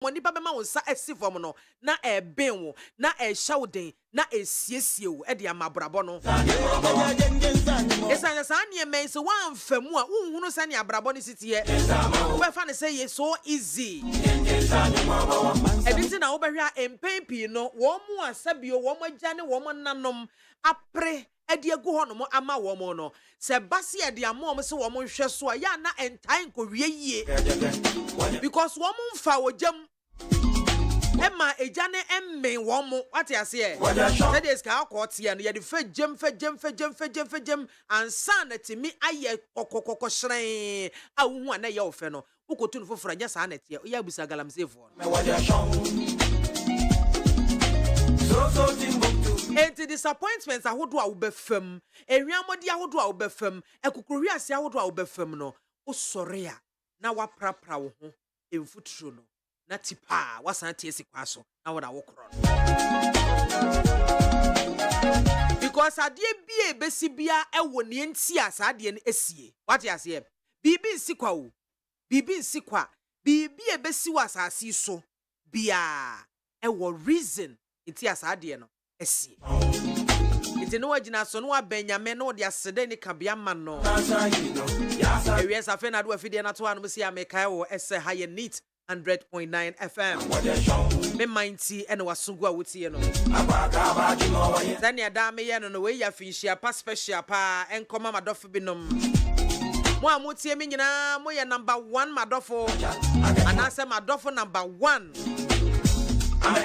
money ba bema wo sa esifom no na eben wo na ehyawoden na esiesie wo e de amabrabo no esanya sa ne men so wan famu a unhunu sa ne abrabo ne sitie wo be fa ne say so easy editi na wo be hwa empempi no wo mu asabio wo magya ne wo nanom apre edi egu ho no mo ama wo mo no se base edi amom se wo mo hwe so a ya na entan ko wie yie because wo mo mfa wo jam Emma ejane emme wo mo wate ase e say this ka akọ tie no ye de fa jam ansa na timi aye kokokoko hren a wo hu ana ye wo fe no ukotu no foforo nya sa na tie ya busa galamsefo enti disappointments ahodo a wo befam ehwiamodi ahodo a wo befam ekukuru ase ahodo a wo befam no usore a na waprapra wo ho emfuturo no na tipa wasan tie sikwaso na wo da wo kro because adie bie besibia ewo ne enti asa adie ne esie wate ase bibi nsikwa wo bibi nsikwa bibi ebesi wasasi so bia ewo reason enti asa adie no esie enti no wagina so no abanyame no de asede ne kabiama no ewie safe na do afidie na to anu si ameka wo ese high neat 100.9 FM. Me mindy and wasungu a wutie no. Zani adame ye no we ya finshia pa special pa enkoma madofo binom. Mo amutie me nyina mo ye number 1 madofo. Anase madofo number 1.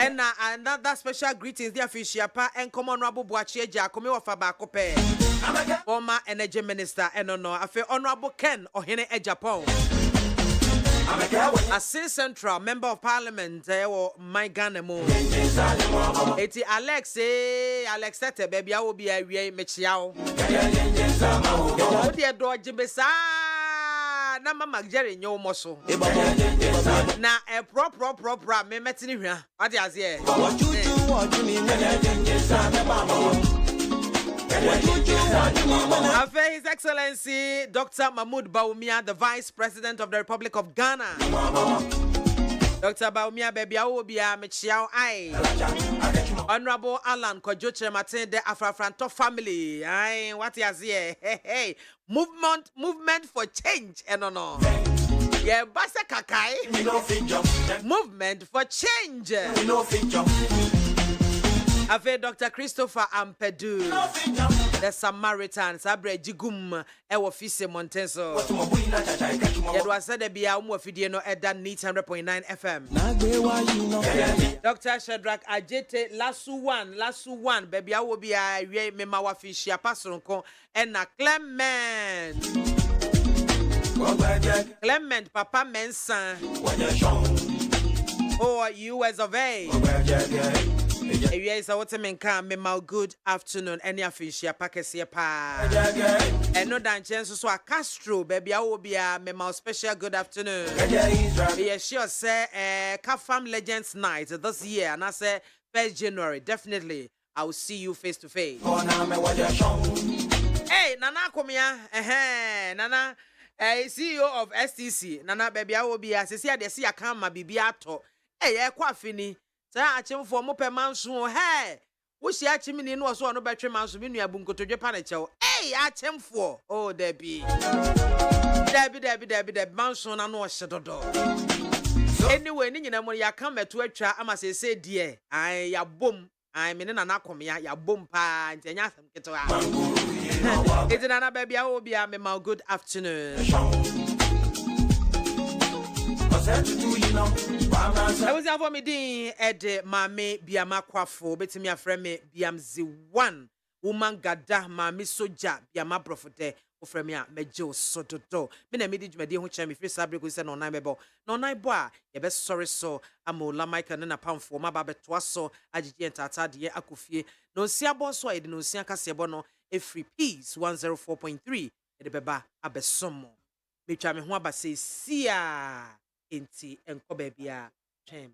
And another special greetings dear finshia pa enkoma honorable Boachi Eja akome wofa ba kope. Former energy minister enono afi honorable Ken Ohene Ejapon. Assistant Central Member of Parliament, my Ganemo. Eti Alex Sete, baby, I will be a way Mechiao. Oh, dear Dodge Bessa, Nama Magjerry, no muscle. Now, a proper, me metin here. What is here? His Excellency Dr. Mahmoud Bawumia, the Vice President of the Republic of Ghana. Dr. Bawumia, baby, I will be a Mechiao I. Honorable Alan Kojoche Martin, the Afrafranto family. Aye, what is here? Hey, movement for change. No. Yeah, Basa Kakai. Movement for change. Ave Dr. Christopher Ampedu, the Samaritan, Sabre Jigum, Ewofise Montenso. It was said to be a Umofidino at that neat 100.9 FM. Dr. Shadrach Ajete, Lasu one, baby, I will be a Memawa Fishia Pasonko, and a Clement, Papa Mensa. Oh, US of A. Yes, I want to make a good afternoon. Any official package here, pa. And no chance so a Castro, baby. I will be a memo special good afternoon. Yes, sure, say, Kafam Legends Night this year, and I say 1st January. Definitely, I will see you face to face. Hey, Nana Komia, Nana, CEO of STC, Nana, baby. I will be as I see a camera, Bibiato. Hey, Kwafini. Sa achim for mo pe manso he wo shi achim ni no so no betwe manso me nua bunkotodwe pa na chew achim for oh debi manso na no hye dodo anyway ni nyina mo ya kan meto atwa ama se die ai ya bom ai me na nakom ya bom pa ntanya asem keto a etina na baby a obi a me ma good afternoon. I was for me din ed MAAME BIAMAH AKWAFO betimi afre me BIAMZ1 woman gada MAAME soja BIAMAH brofote ofre me a meje osododo me na medi dwumade ho kya me free sabre ko se no nan bebo no nan bo a ye be sorry so amola Michael na pamfo ma ba beto aso agigi entata de akofie no nsia bo so e de no nsia kase bo no e free peace 104.3 e de beba abesomo me twa me ho abase sia enti enko babia twem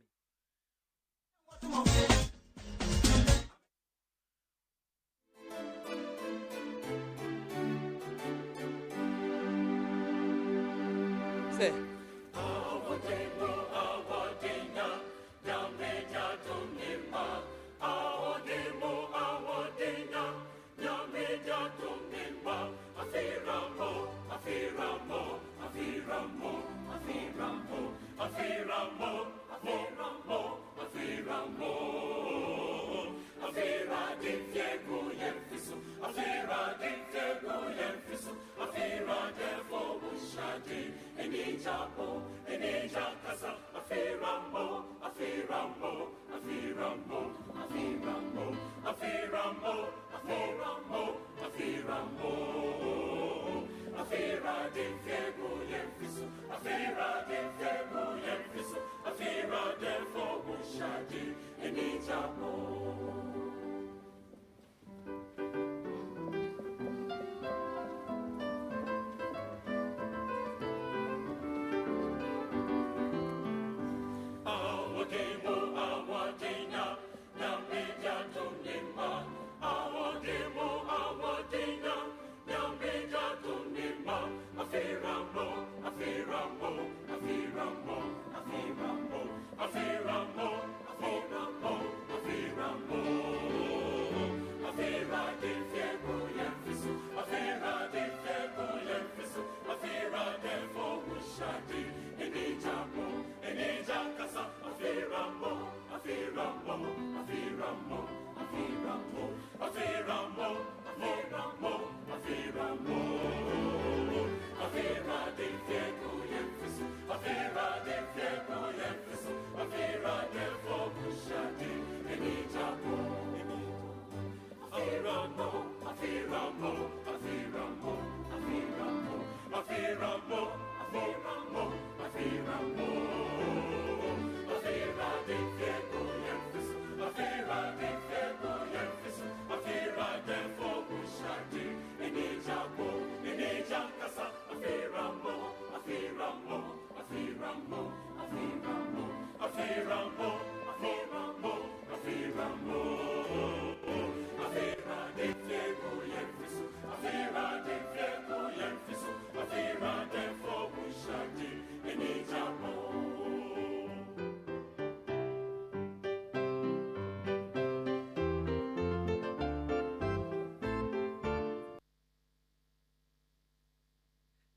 say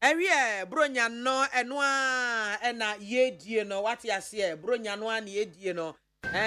Ewie bronya no enoa ena yedie no wate ase bronya no na yedie no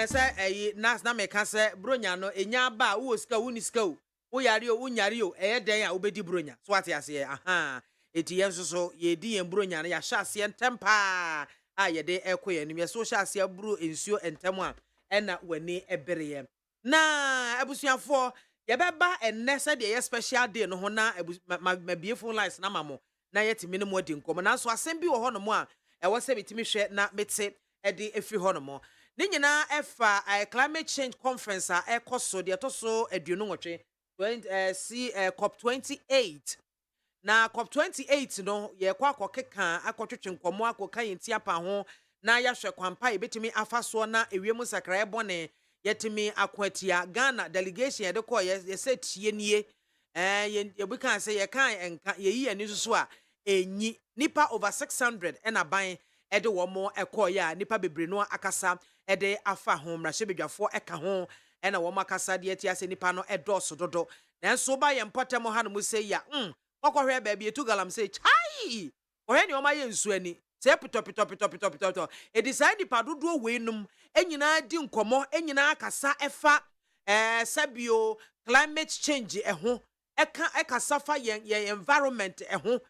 se nas na meka se bronya no enya ba wo sika wo ni sika wo yare o unyare o den a obedi bronya so wate ase aha eti yenso so yedi yen bronya no ya hya ase ntempa a yede ekoye nim ye so hya ase bro ensuo ntem a ena wani ebereye na abusuafo ye beba enne se de ye special day no ho na mabie phone lines na mamo na yetimi ne mo di nkomo na so asem bi wo ho no mo a ewo se bitimi hwe na mete edi efri ho no mo ne nyina efa climate change conference a ekoso de etoso aduonu nwotwe COP 28 na COP 28 no ye kwa akokeka akotwetwe nkomo akoka yenti apa ho na ya hwe kwampa e bitimi afaso na ewiem sakra ebone yetimi akwatia Ghana delegation ye de ko ye se tie nie ye we can say ye kan enka ye yi ani so a enyi nipa over 600 ena ban e de wo mo ekoya nipa bebre no akasa e de afa ho mrahye bedwafo eka ho ena wo makasa de ati ase nipa no edoso dodo nanso ba ye mpotem ha no mu say ya kokohwe ba bi etu galam say chai ohwe ni o ma ye nsu ani se pitopitopitopitopito e decide nipa dodo we num enyina di nkomo enyina akasa efa sabio climate change ho eka safa ye environment ho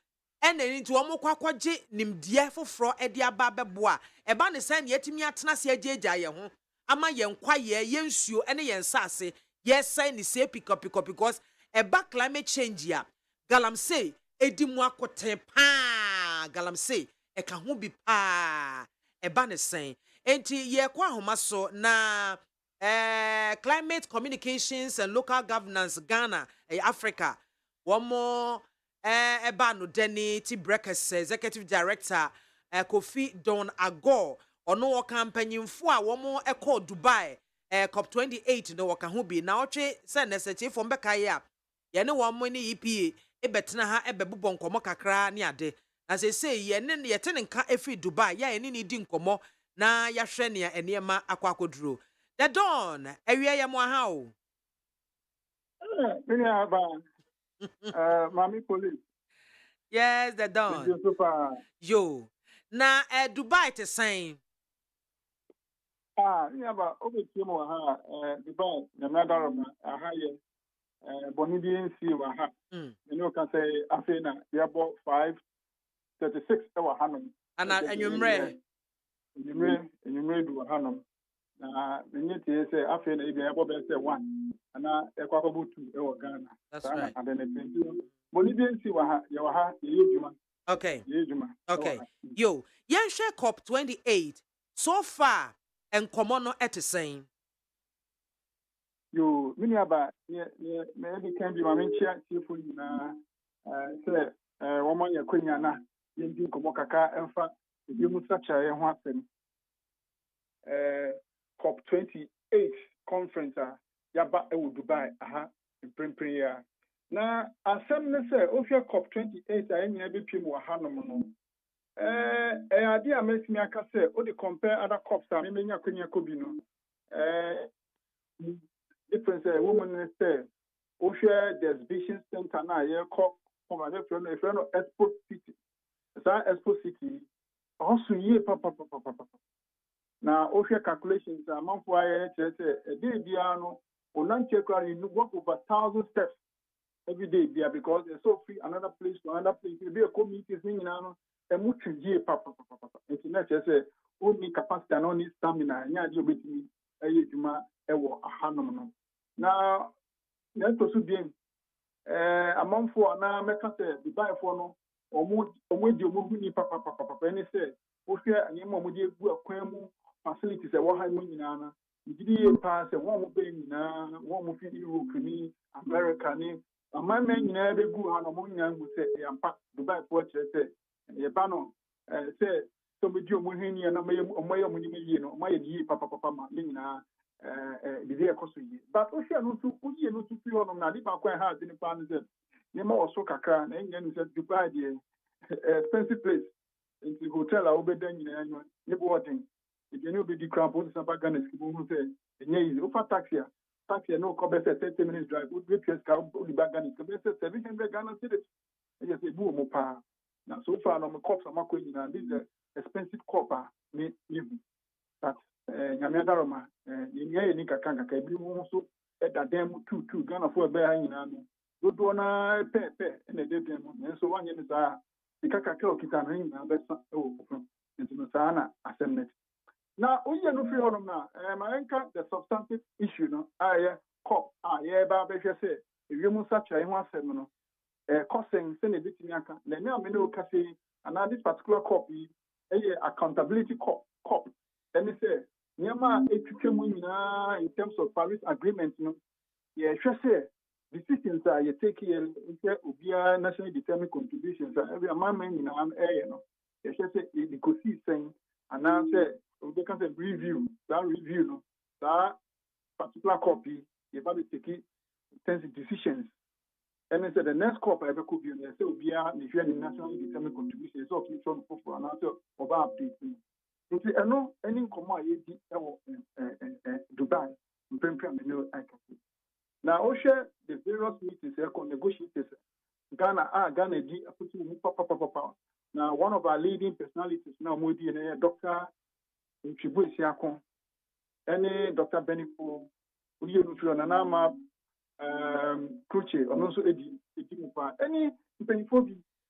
ene nti wo kwakwaje nimdie foforo ede aba beboa eba ne san yetimi atena se ajeja ye ho ama ye nkwa ye nsuo ene ye nsase ye san ni se pick up because eba climate change ya galamsey edi mu akoten pa galamsey eka ho bi pa eba ne san enti ye kwa homa so na climate communications and local governance Ghana Africa womo eba no deni ti breakfast executive director Kofi Don Agor ono wo campaignfo a womo ekọ Dubai COP 28 no woka ho bi na otwe se necessity for mbeka ya ye ne womo ni EPA ebetena ha ebebobọ nkomo kakra ne ade na se ye ne ye tene nka efi Dubai ya ye ni di nkomo na ya hwe ne enema akwakoduro the dawn ewie ye mo ha o Mami police. Yes, the dawn. Yo. Na Dubai te saying. Yeah, but over team or ha, Dubai, the matter of a higher Bonidian sea or ha. You know, can say, I say, they about 5:36 hour Hanum. And you mre. You may do a Hanum. The need to say, I feel maybe about one, and I equable to our Ghana. That's right. And then it Bonidian sea or ha, your ha, you okay. Okay. Yo, yan share COP 28 so far and common at the same. Yo, many about maybe can be my main chair, for you now. Say, woman, your queen, you think of Mokaka, and fact, you must such a one COP 28 conference, Yaba, Dubai, in Primpria. Now, as some say, if your COP 28, I ain't able to more Hanomono. Idea makes me, I can say, or the compare other COPs, I mean, your queen, Yakobino. Difference woman say Osha the exhibition center na ye call from a friend of Expo City. That Expo City also ye papa. Now Osha calculations a month why a day biano or non check you walk over 1,000 steps every day there because it's so free another place to another place. You be a community thing now and much ye papa. It's not just only capacity and only stamina, and you bet me a juma ewo a hanom. Now, let's also be a month for now. Make us the buy for no or more the movie papa. And he said, okay, and you mom would go a facilities a one high money nana. You did pass a one moving now, one movie Europe, America, and my men never go on a money and would say, I'm packed the buy for say, a banner, say, somebody Mohini and a mayor money, you know, my ye papa, Lina. The day but Ocean no to feel on Nadi quite hard in the plan. Nema also Kaka, and then said Dubai, the expensive place into the hotel. I will be done in neighborhood. If you know the crap, what is about Ghana, who said, and over taxi, no cover 30 minutes drive, would be just car, only back Ghana, 700 Ghana cities. And just a boom, pa. Now, so far, no cops are not going, and this is expensive copper, but Yamadaroma, Nika Kanka, also at that damn two Ghana for a bear in Anu. Good one, pay, and a dead demon, and so one is the Kakako Kitan ring, into Masana assembly. Now, we are no fear of now. My anchor, the substantive issue, no, I cop, Baba say, if you must such a one seminal, costing, send a bit in Yanka, the name of Cassie, and this particular copy, accountability cop, and they say, Nyama in terms of Paris Agreement, yeah, sure say decisions are you take here via nationally determined contributions. Every amendment in an area, yeah, sure say the could see saying, and now say they can say review that particular copy. You have to take intensive decisions. And then say the next copy ever could be on the via the nationally determined contributions. So keep on for an answer of updating. Nti eno any nkoma yedi ewo Dubai mpempem me akase na o share the various meetings negotiators Ghana di aputu mu papa na one of our leading personalities now modi na Dr. Nchibuisi Akon any Dr. Beniko uye nufio na nama Kruche ono so edi mu pa any mpenifo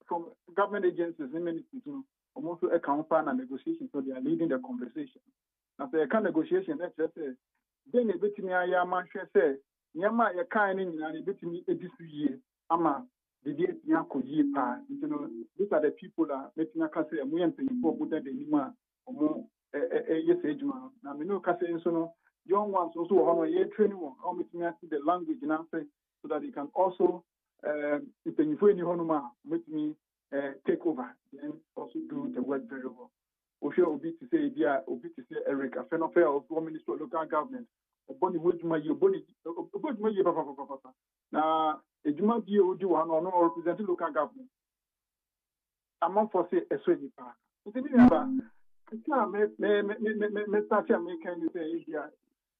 from government agencies and ministries also a counter and negotiation, so they are leading the conversation. Now, the kind negotiation, let's just say, then a bit me, I am say, Yama, a kind in a bit me a year, Ama, the dear Yako ye pa. These are the people that making a case and we are paying for good than Nima or more a yes age man. Now, we know Case so young ones also on a year training or making the language and answer so that they can also, if you for any honor, make me. Take over and also do the work very well. Osha Obi to say Obi to say Eric, a fan of Minister of Local Government, a body which my body papa. Now, a Juma do one or no representing local government. Among for say a sweaty park. It's me start to make any say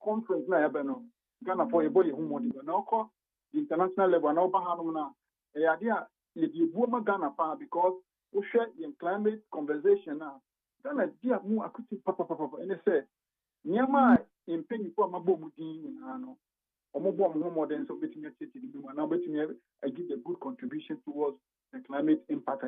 conference na ebeno. Ghana for a boy who wanted to know the international level and over Hanuna. A idea. The woman Ghana because we share the climate conversation now. Ghana dear mu akuti papa and they say Niama in penny for my bomb in Ano. Or more than so betting your city, and now betting I give a good contribution towards the climate impact.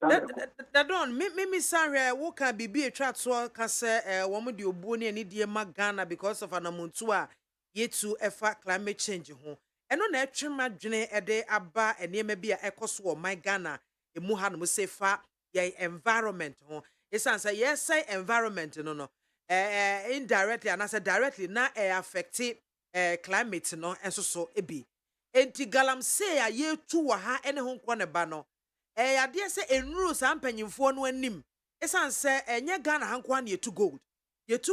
That don't me sorry wo can be a chat so can say woman the oboni any dear Ghana because of an amuntua ye to efa climate change ho. And on a trim dwene ede aba and near maybe a ecoso my Ghana a muhan mu say fa ye environment ho. It's answer yes say environment no. Indirectly and I said directly na affect climate no and so ebi. Enti galam say a ye tu wa ha ene ho nkwa ba no. Ade se enru sa mpanyimfo no anim esan se enye Ghana hankwa na yetu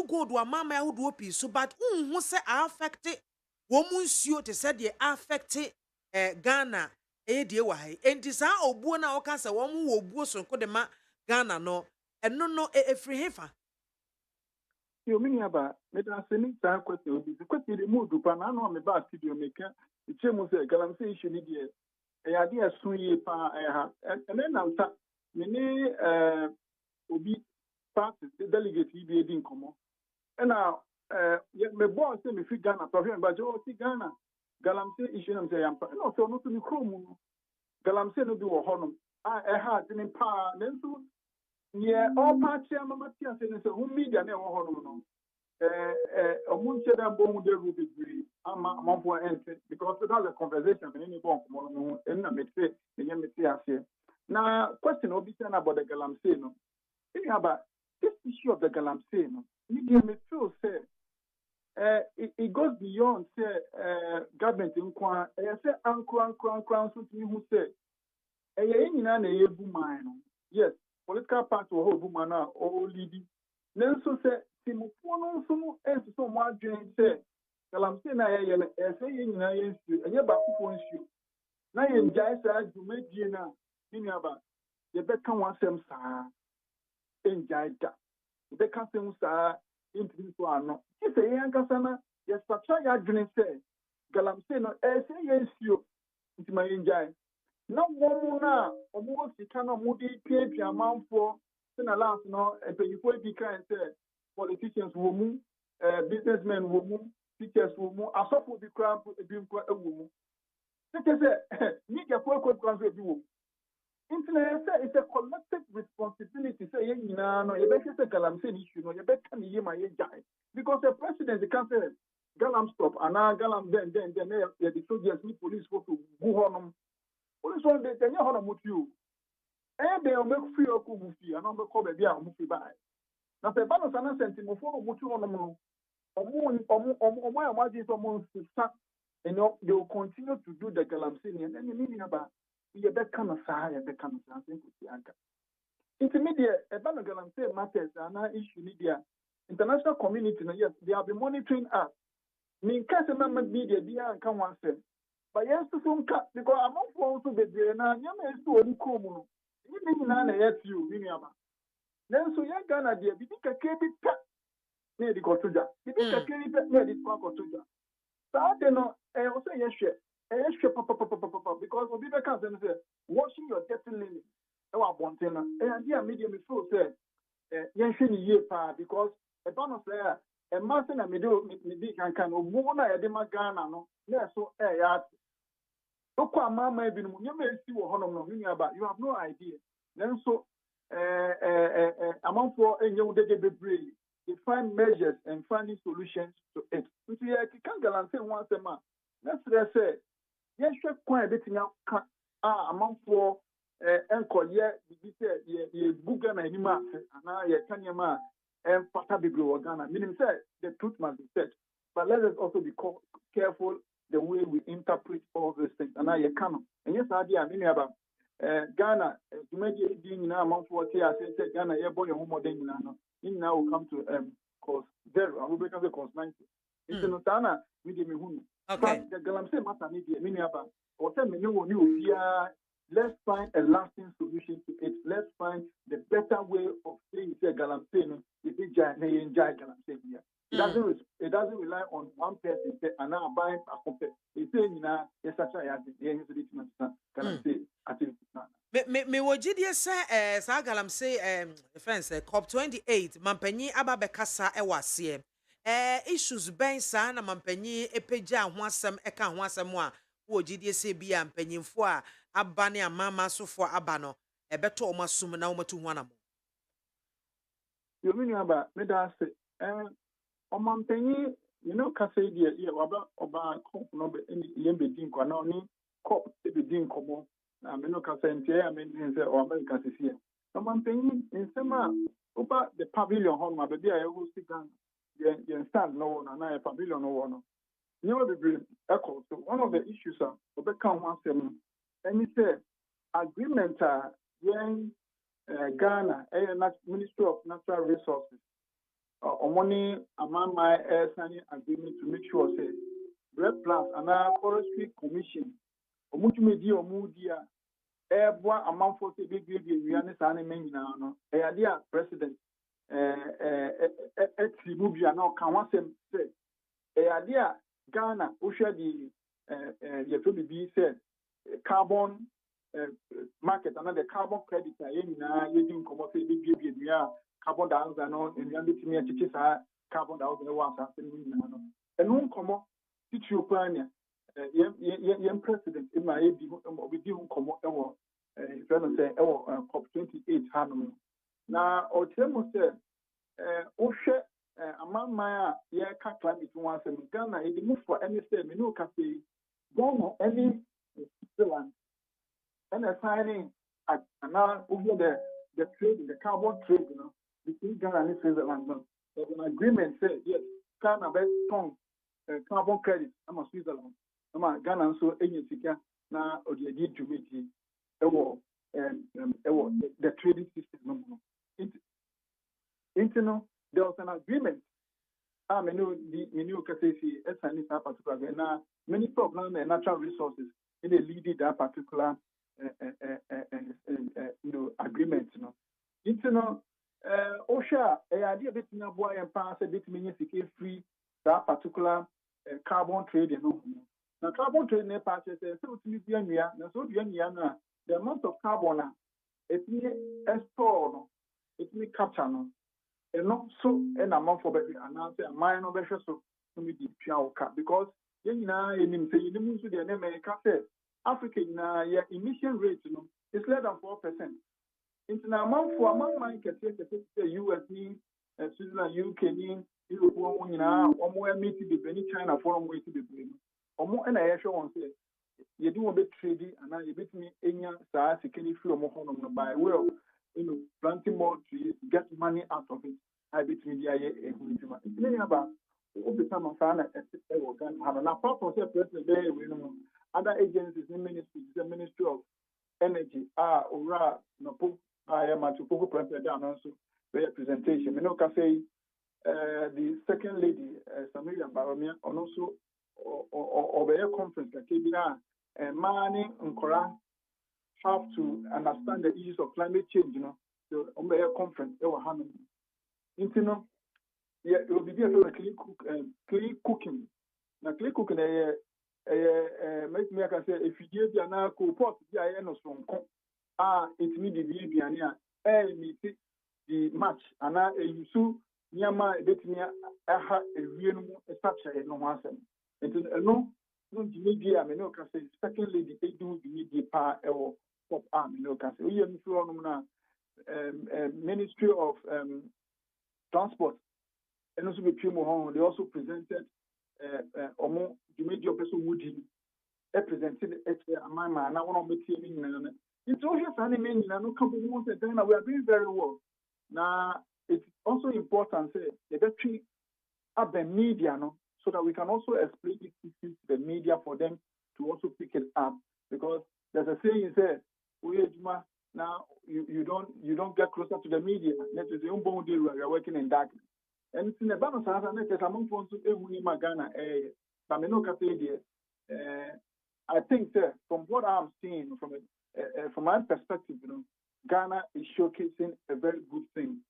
gold wa mama yahudo opi so but unhu se affect wo mu nsuo te se de affect Ghana de wa hai enti sa obuo na wo ka se wo mu wo obuo so ko de ma Ghana no eno no efri hefa yo mini aba me da se ni ta kwete obi kwete de mu dupa na no me ba studio meka ichemu se galam se issue ni de ade asun yi pa ha ene na nta me ni obi party delegate yi bi din komo na me boss say me fi Ghana to fi ba jo ti Ghana galamse issue na me say yampa no so no to ni krom no galamse no bi wo honom ha tin pa na nso ye all party amama ti ase ne so media na wo honom no omun che da bon de rubi gri ama amafo ente because that's a conversation me ni bon komo no na me say me me ti ase na question obi say na about the galamse no think about this issue of the galamsey, no, me feel say it goes beyond say government in Kwan. Say ankran so to me who say na ebu man. Yes, political party will hold man or leading. Then so say Timofo no so so mo adwen say galamsey na say nyina yensu enye ba kufo nsu. Na ye njai sa dwumadi na ni aba ye beka wansem saa enjaida the council sa into so ano if say yankasa na yes structure ya dwene say galamsey no say yensio into my enjai na womu na omo sika na mo di pia amanfo se na last no empanyifo bi kan say politicians wo mu businessmen wo mu teachers wo mu asofo bi kra bi nkwa ewo mu say media for kra so bi wo it's a collective responsibility. Say, you know, you better say galamsey issue. No, you better me my jai because the president can say galam stop and now galam then the soldiers need police go to go on. Police one day then you honor with you. And they make free or go free and not call baby and move by. Now the balance and sentiment for mutu on them. And they will continue to do the galamsey and then you mean about. You bet kind of side, you bet kind of something with the anchor. Intermediate, a banagal say matters and issue media. International community, yes, they have been monitoring us. Mean case a member media, dear and come one say. But yes, to some cut because I'm not going to be there now. You may do any common. You mean none at you, Miniama. Then so young Ghana, dear, we think a keep it near the Cotuja. We think a keep it near the Cotuja. So I don't know, I will say yes, share. Because when people come and say, washing your dirty linen, and yeah, medium is so said, because a bonus there, a master and middle, me can move a demagana, no, so yard. Look, mamma, you may see what Honor about, you have no idea. Then so, among for a young day, they find measures and finding solutions to it. You can't guarantee once a month. Let's say, yes, quite a bit now. Among for uncle, yeah, you Google and him, and now you can your man and Patabi Ghana. Meaning, say the truth must be said. But let us also be careful the way we interpret all these things. And now you can. And yes, idea, meaning about Ghana, to make it now among for I said Ghana, yeah, boy, home more than now will come to course 0, and we become the course 90. It's in Otana, medium who. Okay. The Galamsey matter meaning about or tell me let's find a lasting solution to it. Let's find the better way of saying Galamsey. If it enjoy Galamsey here. It doesn't rely on one person and now buying a company. It's saying yes, such a Galamsey activity. me wogidie say sa galam say friends COP 28 mampanyi aba bekasa e wase issues ben sa na mampanyi epeja ho asem eka ho asem a wogidie say bia mpanyimfo a aba ne amama sofo aba no ebeto o masum na o matu ho anamo you mean about me that say omampanyi you know ka say dia ye oba COP no be ye be din kwa na ni COP be din komo na me no ka say ntie ya me din say o America sisi omampanyi nsema oba the pavilion hall ma be dia ye go sigan ye stand no na pavilion no no you know the echo so one of the issues are obeka ho asem any say agreement when Ghana Ministry of Natural Resources money among my signing agreement to make sure say Red Plus and our Forestry Commission omutumedi omudia eboa amanfo say big wiane sa ne menina no dia president etribubia na kan wasem say dia Ghana usha di yeto said carbon market and the carbon credit na yedin komo say big carbon dioxide no and betimi achichi sa carbon dioxide was asem no enu komo titu kwanya yem president ima ebi obidi komo ewo friend say ewo COP 28 hanom na o temo say ohwe amama a ye ka climate one asem Ghana e move for any say me no ka say Ghana any Switzerland and assigning now over the trade, the carbon trade, you know, between Ghana and Switzerland. There's an agreement said yes, Ghana very strong carbon credit. I'm a Switzerland. I'm a Ghana so agency now or the idea to meet the trading system. Internal, there was an agreement. I mean, the particular now many problems and natural resources in the leading that particular agreement. OSHA, idea bit na boy and pass a bit meaning free that particular carbon trade. Now, carbon trade in patches, so to be the amount of carbon it may store, it may capture, and not so an amount for better announce a minor better so to be because you know, in the America Africa emission rate is less than 4%. International amount for among market the US, Switzerland, UK, Europe, or more meet the China forum way to be blamed. Or more and I show on say you do a bit trading and now you bit me in your size, you can feel more by will, planting more trees, get money out of it. I bit me the it's many about the time of Sana have an apart from president there, other agencies in ministry, the Ministry of Energy, Ora, Napo, I am at Poko President also representation. You know, can say the second lady, Samaria Baromia, and also over a conference like KBR, and Mani and Koran have to understand the issues of climate change, the Ombea conference, they were handling. It will be there for clean cooking. Now, clean cooking, make me can say if you give your now co-pot, no strong it means the baby and the match and now you so near my bit near a real structure no one. And no media, I know can say secondly the do the media power or pop arm, can say we are Ministry of Transport and also be they also presented the media person would represented my man. I want to be teaming. It's also funny, no company wants to we are doing very well. Now, it's also important say the battery up the media, so that we can also explain it to the media for them to also pick it up. Because there's a saying said, now you don't get closer to the media. That is the own deal where you're working in darkness. And it's in the balance of the among to Ghana, but no I think that from what I'm seeing from my perspective, Ghana is showcasing a very good thing.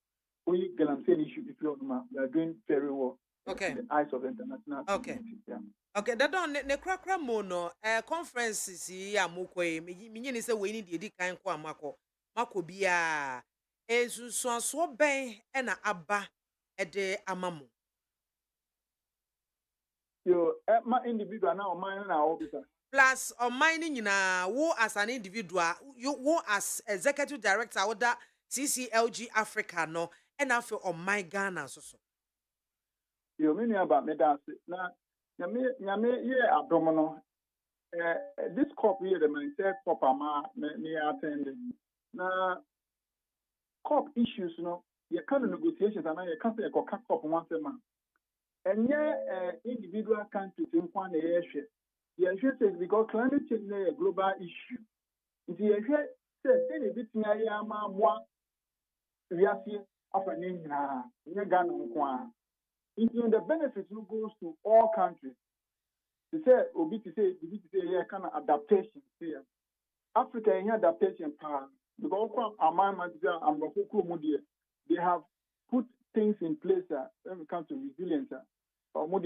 We can say issue we are doing very well. Okay. In the eyes of the international community. Yeah. Okay, that don't ne krakra mo no conferences yi amukwe minyi ni se we ni di kan kwa mako bia esusuaso ben na aba de amamo. Yo, my individual now, mine na officer. Plus on mining nyina wo as an individual, you wo as executive director with that CCLG Africa no and afi on my Ghana so. Yo, me about me dance. Na nyame ye adomo this cup here the man say cup ama me attend. Na cup issues no, you can negotiations and you can say you cup once a month. And yeah, individual countries in one area. The issue is because climate change is a global issue. The issue says any bit near Yama one reaction of an Ghana. The benefits goes to all countries. They say, Obi to say, yeah, kind of adaptation here. Africa in adaptation power because they have put things in place when it comes to resilience. When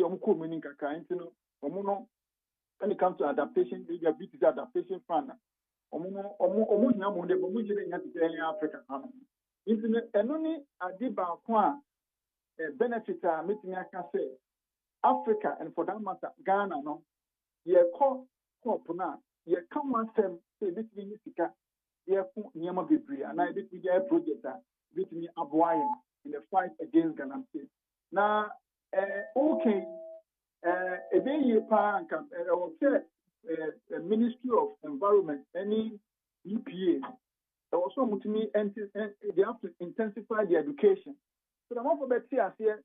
it comes to adaptation, they have bit adaptation fund. Africa. And only Adiba benefit meeting I can say Africa and for that matter Ghana no ye call na ye come one sem say between Sika ye nyama bebre and I bit media project between aboying in the fight against Ghana state. Now okay a day ye pa and Ministry of Environment any EPA also mutimi they have to intensify the education. So the one for better here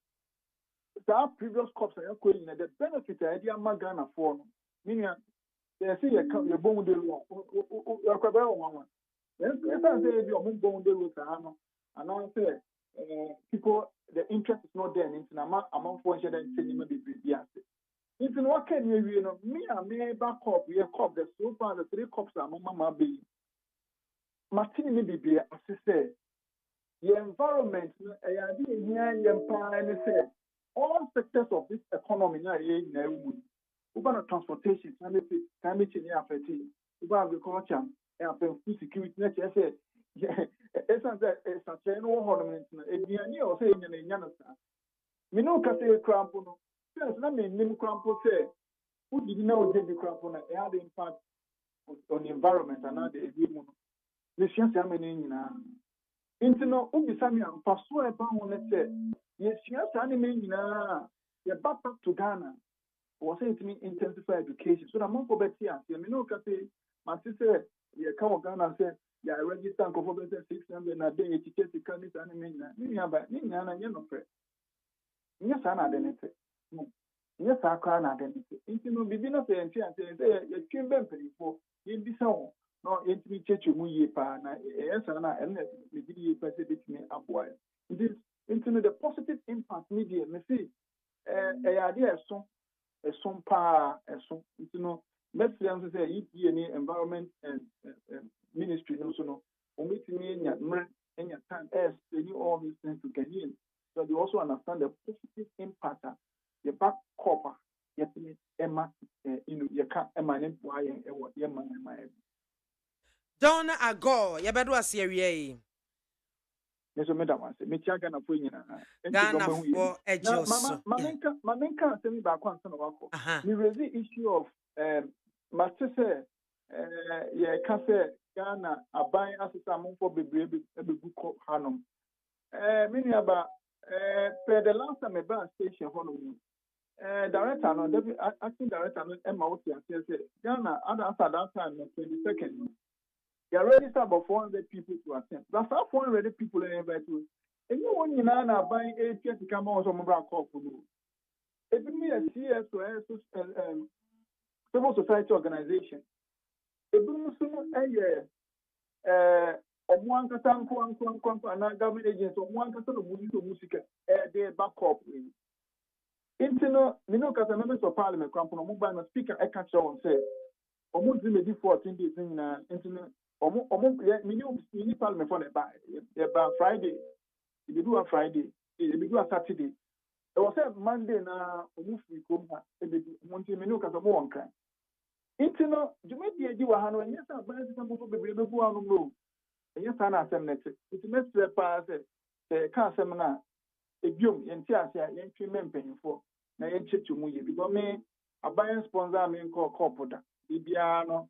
the previous crops are going the benefit idea Ghana for meaning they say you bone the law one. Then say you bone the law and now say people the interest is not there in among for that maybe be if you what can you know me and me back up we cup the so far the 3 cups are mama be Martin maybe be as say the environment all sectors of this economy over transportation, climate change affecting, over agriculture, and food security. It's such an ornament. Or saying in Yanasa. We know Case Crampo. First, let me name Crampo say, who did know the Crampo? It had impact on the environment and now the agreement. The chance I'm in. Into no Ubisami and Pasua about it. Yes, anime you back to Ghana was saying to me intensify education. So the month for better, you know, my sister, you come Ghana and say, yeah, I register for 600 and a day, educate the candidates anime. Nina, you're not fair. Yes, I'm identity. Yes, I can't identity. Into no beginner saying, you came back for you be so. No, it's me church you pa na yes and me be person me aboy. It is into the positive impact media me see idea so pa so you know let's say EPA environment and ministry also no meet me nya time as they knew all these things to get in so they also understand the positive impact the back copper yet me emma you know you can't emma why e what my Don ago yebedo asiewie Meso madam ase me tia Ghana fo nyina Ghana for ejoso mamenka semi ba kwa nsana wako me raise the issue of must say ye ka say Ghana aban asesa monfo bebrebe ebegu ko hanom me ni aba per the last time ba station hono director no acting director no Emma Oti say Ghana after that time no 22nd you register about 400 people to attend. That's how 400 people are invited to. And you want to buy 8 to come out of my call for you. If me a CS or civil society organization, if you one person and government agents or one person of music, they back up. Into no members of parliament, mobile speaker, I catch on say, almost maybe 14 days in internet. Mini parliament for the by Friday, if you do a Friday, if you do a Saturday, was a Monday na omufi koma ebedi monti menu kasa mo wonkan nti no dwumadi adi wa ha no nyɛ sɛ aban sika mbofo bebree bebu ano no ɛnyɛ saa na asɛm nete nti mesrɛ paa sɛ ka asɛm na ebiom yɛnti ase a yɛntwe mpanyinfo na yɛnkyekye mu yɛ because me aban sponsor me nkɔ kɔpo da bibia no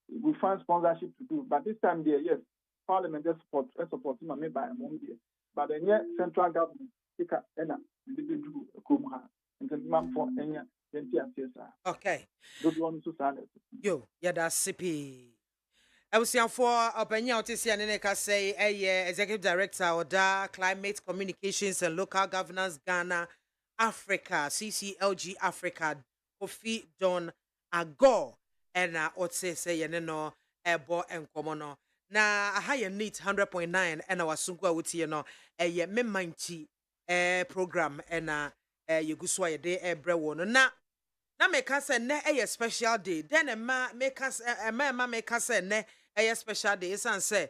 we find sponsorship to do but this time there yes parliament support ma me by mom there but then central government tika ena de do kom ha nti man for enya yɛnti ase saa okay do one so saa yo yada sipi Abusianfo openya otisia ne ka say executive director oda climate communications and local governance Ghana Africa CCLG Africa Kofi Don Agor ena otse say ye no ebo enkomo no na aha ye neat 100.9 ena wasunku awutie no ye memanchi program ena yeguso ye de ebrewo no na meka say ne special day then meka meka say ne special day isan say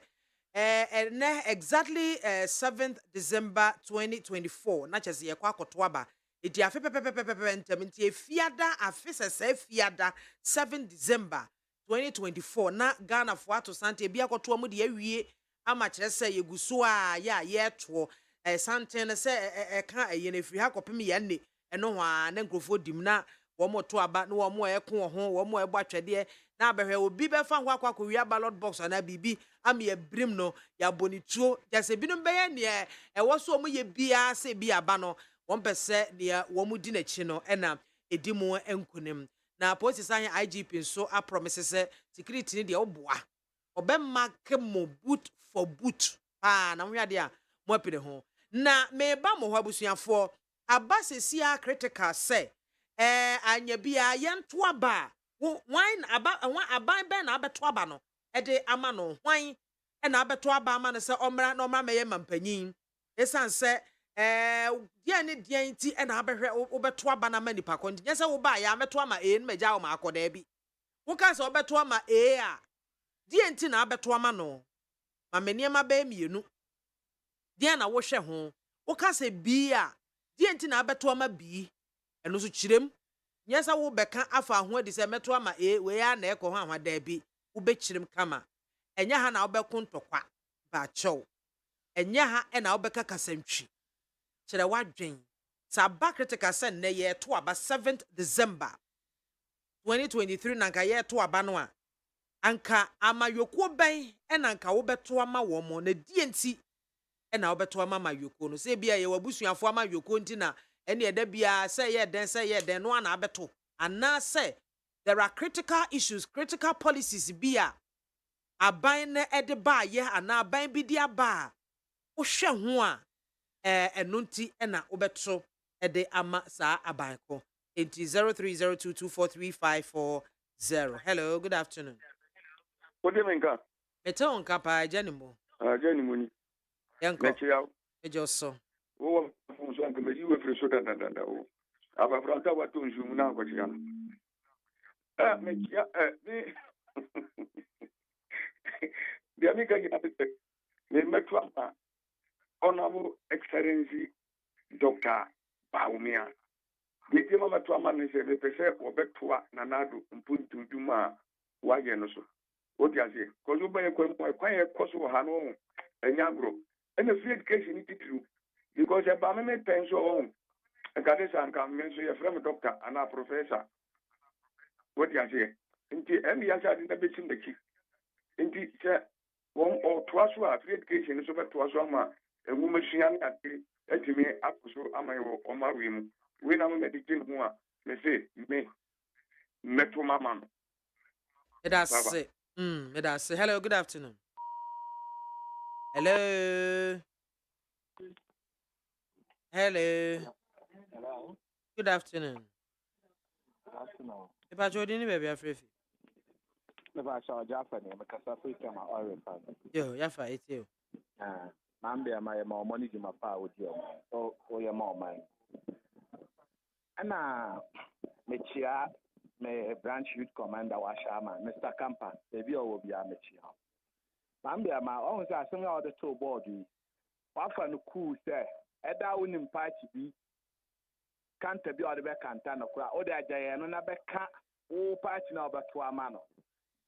ne exactly 7th December 2024 na chese ye kwa akoto aba edi afe pepepepepe ntem nti efiada afe sese efiada 7 December 2024 na Ghana fo ato sante ebi akoto mu de awie ama kire say yeguso a ye to sante ne say ka ye ne firi ha kopem ye ne eno ho a na nkrofo dim na womo to aba na womo eko ho womo ebo atwede na abehwe obi be fa ho akwa wi ballot box na bibi am ye brim no ya bonituo jase binum be ye ne wo so omo ye bia se bi aba no won pese ne womo di na chi no ena edimu enkunim na police say IGP so a promise say security ne de oboa obemma kemo boot for boot na hwade a mo apire ho na meba mo ho abusuafo abasesia critical say anya bia yento aba wan aban ben na abeto aba no de ama no hwan na abeto aba ama no se omra na omra meye mampanyin esan se dia ne dia nti na abehwe obeto aba na manipa ko nya se wo ba ya ameto ama no magya wo makoda bi wo ka se obeto ama a dia nti na abeto ama no mamani ma ba mienu dia na wo hwe ho wo ka se bi a dia nti na abeto ama bi eno so chirem nyesa wo beka afa ho adi se meto ama we ya na ekọ ho ahwada bi wo be chirem kama enya ha na wo beko ntokwa ba chew enya ha na wo beka kasantwi kire wadwen sa ba critical sen na ye to aba 7th December 2023 na nka ye to aba no a anka amayoko ben na nka wo beto ama wo mo na die nti na wo beto ama mayoko no se bia ye wabusuafo ama yoko nti na ene eda bia say ye den no na abeto ana say there are critical issues critical policies bia aban na ede ba ye ana aban bi dia ba wo hwe ho a eno nti na obeto ede ama sa aban ko enti 0302243540 hello good afternoon What menka meto nka pa janimo janimo ni yanko mechiao ejoso wo funso anke me yiwe friso da o aba franta watu njumu na kwa chia mechia ni dia mika ni me metwa pa honorable excellency Dr. Baumia Gege mama to ama ne se be pese obetoa na nado mpuntu duma wa ye no so odi ase ko zo ban kwan ye koso ha no enyagro ena free education titru because ba me pension on nkade san kan me so ye frame doctor ana professor odi ase nti em ya sa de be chim de ki nti se won o toa so a free education so be toa so ama enwu masua na ade etimi akoso ama yo o mawe mu we na me medicine ho a me say me meto mama no that's it that's it. Hello good afternoon hello good afternoon if I join in baby afrefi Never shall Jaffa name because Africa my oil fan. yo yafa it you Mambia my money in my power with you. Oh your mom mine. And Mechia me branch youth commander Washama, Mr. Kampa, the view will be a Mechia. Mambia my own say some of the two body. Wafa no cool say eda wonim party bi kanta bi ɔde bɛkanta no kora ɔde agyaeɛ no na bɛka wo party na ɔbɛto ama no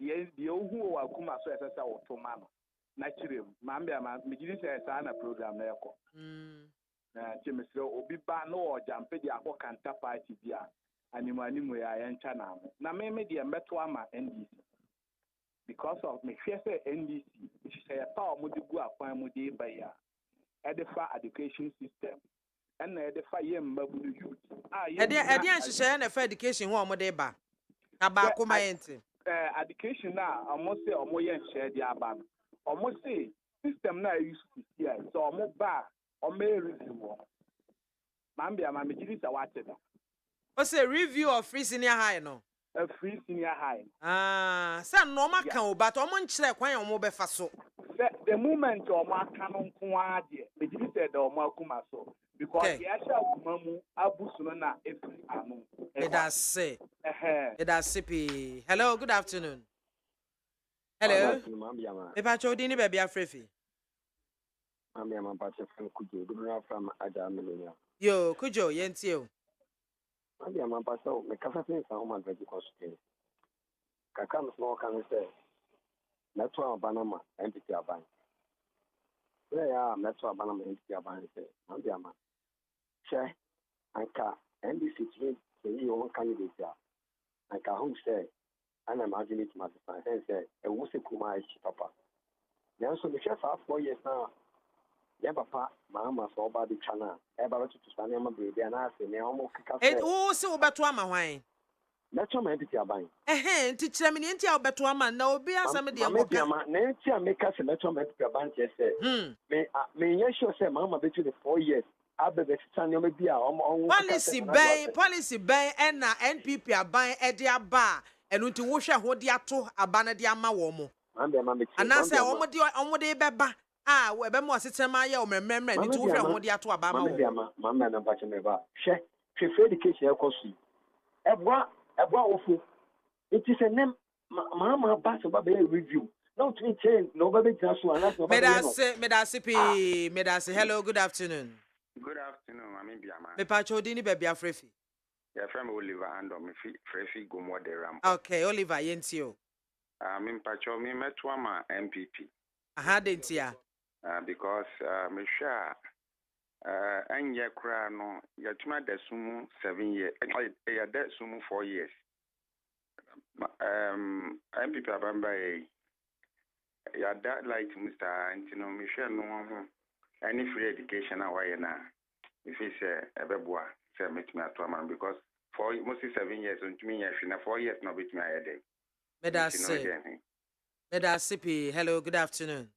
deɛ ohu wɔ akuma so ɛsɛ sɛ wɔto ma no na kyerɛ mu MAAME megidi sɛ saa na program na ɛkɔ na kyemesrɛ obi ba no wɔ jampe de akɔ kanta party bi a animu ya yɛnkyɛ na meme deɛ mbɛto ama NDC because of me hwɛ sɛ NDC hyehyɛ yɛpa ɔmo de gu akwan mu de ba ya ɛde fa education system ɛna ɛde fa yɛ mmabunu youth ɛde nhyehyɛ na fa education ho ɔmo de ba na ba ko ma yɛnte education na ɔmo sɛ ɔmo yɛ nhyehyɛ de aba no ɔmo sɛ system na use to see so ɔmo ba ɔmo review wɔ MAAME gidi sɛ wate da o say review of free senior high no a free senior high say no ma kan o but omo nkyere kwan ya omo be fa so the moment omo aka no nko ade me gidi say da omo akuma so because the actual akuma mu abusu no na efiri anu it does say hello good afternoon hello Eba chodi ni baby afrefi MAAME pacha fan kujo do from aja millennial yo kujo yentie o MAAME pacha me kafa sen sa o man veji constitution kaka no no kan say meto abanama MPP aban ya meto abanama MPP aban say MAAME che anka NDC three say you candidate ya anka who say ana imagine it must say e wo se kuma ichi papa now so the chef 4 years now ya papa MAAME so oba di chana e ba to stand am baby and I say me omo kika say wo se wo beto ama hwan meto ma MPP aban nti kire me nti a wo beto ama na obi asem de mo ka na nti a me ka se meto ma MPP aban che say me ye sure say MAAME betu the 4 years abebe stand am bi a omo policy ben and na NPP aban e de aba enu nti wo hwe ho de ato aba na de ama wo mo anase omo de beba we be mo asetema ye o mememre nti wo hwe ho de ato aba ma wo MAAME na bache me ba hwe free education ekosu ebwa ofu it is a name MAAME ba so ba be review no to change no ba be so anase me da se hello good afternoon MAAME BIAMAH me pa chodi ni baby afrefi ya from Oliver and me frefi go mo de ram okay Oliver yentio me pa cho me meto ama MPP aha dentia because me sure anye kra no ya tuma da sumu 7 years ya da sumu 4 years MPP abamba ya da like Mr. Antino me sure no ho any free education away na if he say ebeboa say metumi ato ama because for almost 7 years ntumi ya hwe na 4 years no betumi ayede Medasipi hello good afternoon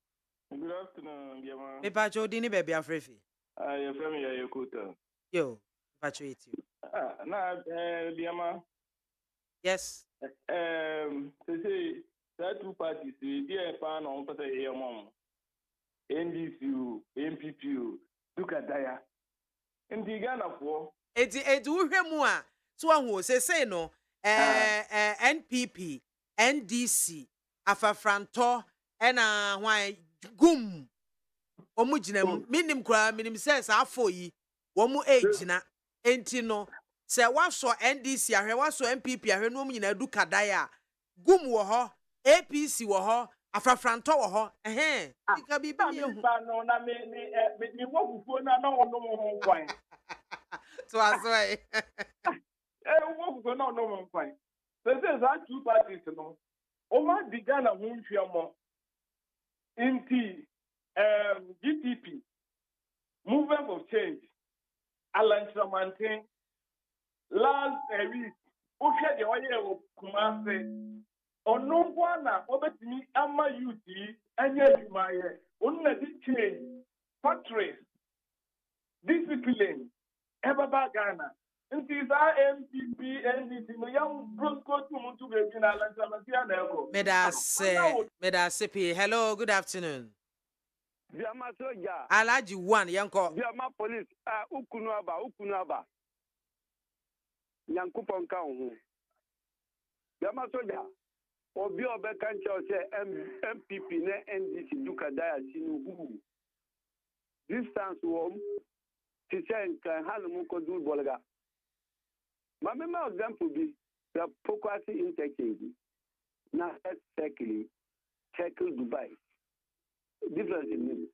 BIAMAH me pa chodi ni baby afrefi your family ya yekuta yo pa chodi na BIAMAH yes say that two parties dey pan on person here mom NDC MPP duka daya ndi Ghana for eti uhwe mu a so ahu say no NPP NDC afafranto ena hwan gum omugina minim kura minim say sa afo yi wo mu ejina enti no se waso NDC ahwe waso MPP ahwe no mu nyina duka daya gum wo ho APC wo ho afafranto wo ho tika bibi ye hu no na me wo fufuo na ono mo ho kwan so asoi wo fufuo na ono mo kwan say that two parties no o ma diga na hu nhwemo inti GTP movement of change alantramantin last week o hwe de oye wo Kumase ono ngwana obetimi ama youth anya adwumaye onna di change factories discipline ebaba Ghana nti za MPP NDC no yam brosco to be na alantramantin na eko medase p hello good afternoon BIAMAH soja Alaji 1 yanko BIAMAH police ukunu aba yankupon ka hu BIAMAH soja obi obeka nche se MPP na NDC duka daya sinu hu distance wom to say can handle do bolga. My example be the Pokwasi interchange. Now exactly circle Dubai. Difference in name.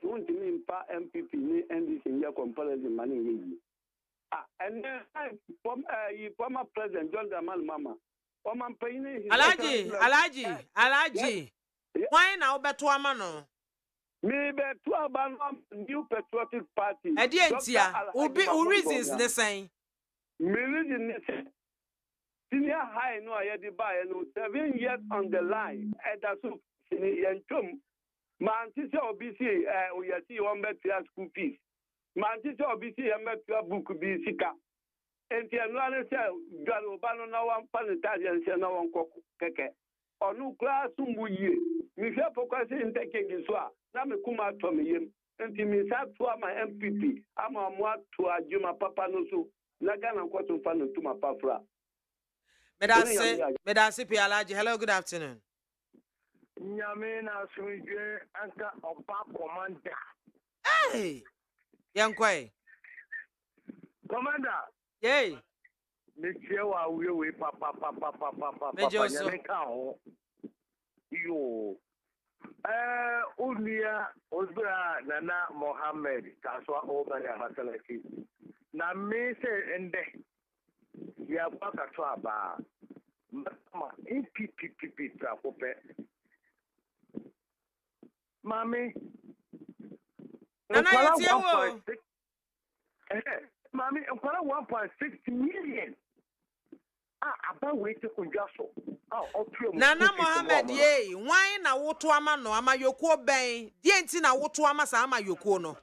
Want to mean pa MPP ni NDC in your comparison money. And then former President John Dramani Mahama. Alaji. Why now beto amano? Me beto amano new patriotic party. Edientia, who reasons the same? Me reason senior high no I had buy no 7 years on the line. And that's so yentum. Man teacher OBC we see one better school fees. Man teacher OBC better book be sika. And the annual say Galo Bano na one planetarian say na one keke. Onu class umbuye. Mi fe focus in taking this one. Na me kuma to me yem. Enti mi sa to my MPP. Ama mo to adwuma papa no so. Na Ghana kwatu fa no to ma pafra. Medase Pialaji. Hello, good afternoon. Nyamena Sunje Anka Opa Commander. Hey! Yankwe. Commander. Yay! Mechewa we papa. Nyaneka yo. Unia Osbra Nana Mohammed Kaswa Obaya Masalaki. Na me se ende. Ya baka twaba. Mama impipipipi trakope. Mami. Nana Yotiawo. Mami, nkwara 1.6 million. Aba wait to kunjaso. Nana Mohammed ye, why na woto ama no ama yokuo ben? Die enti na woto ama sa ama yokuo no.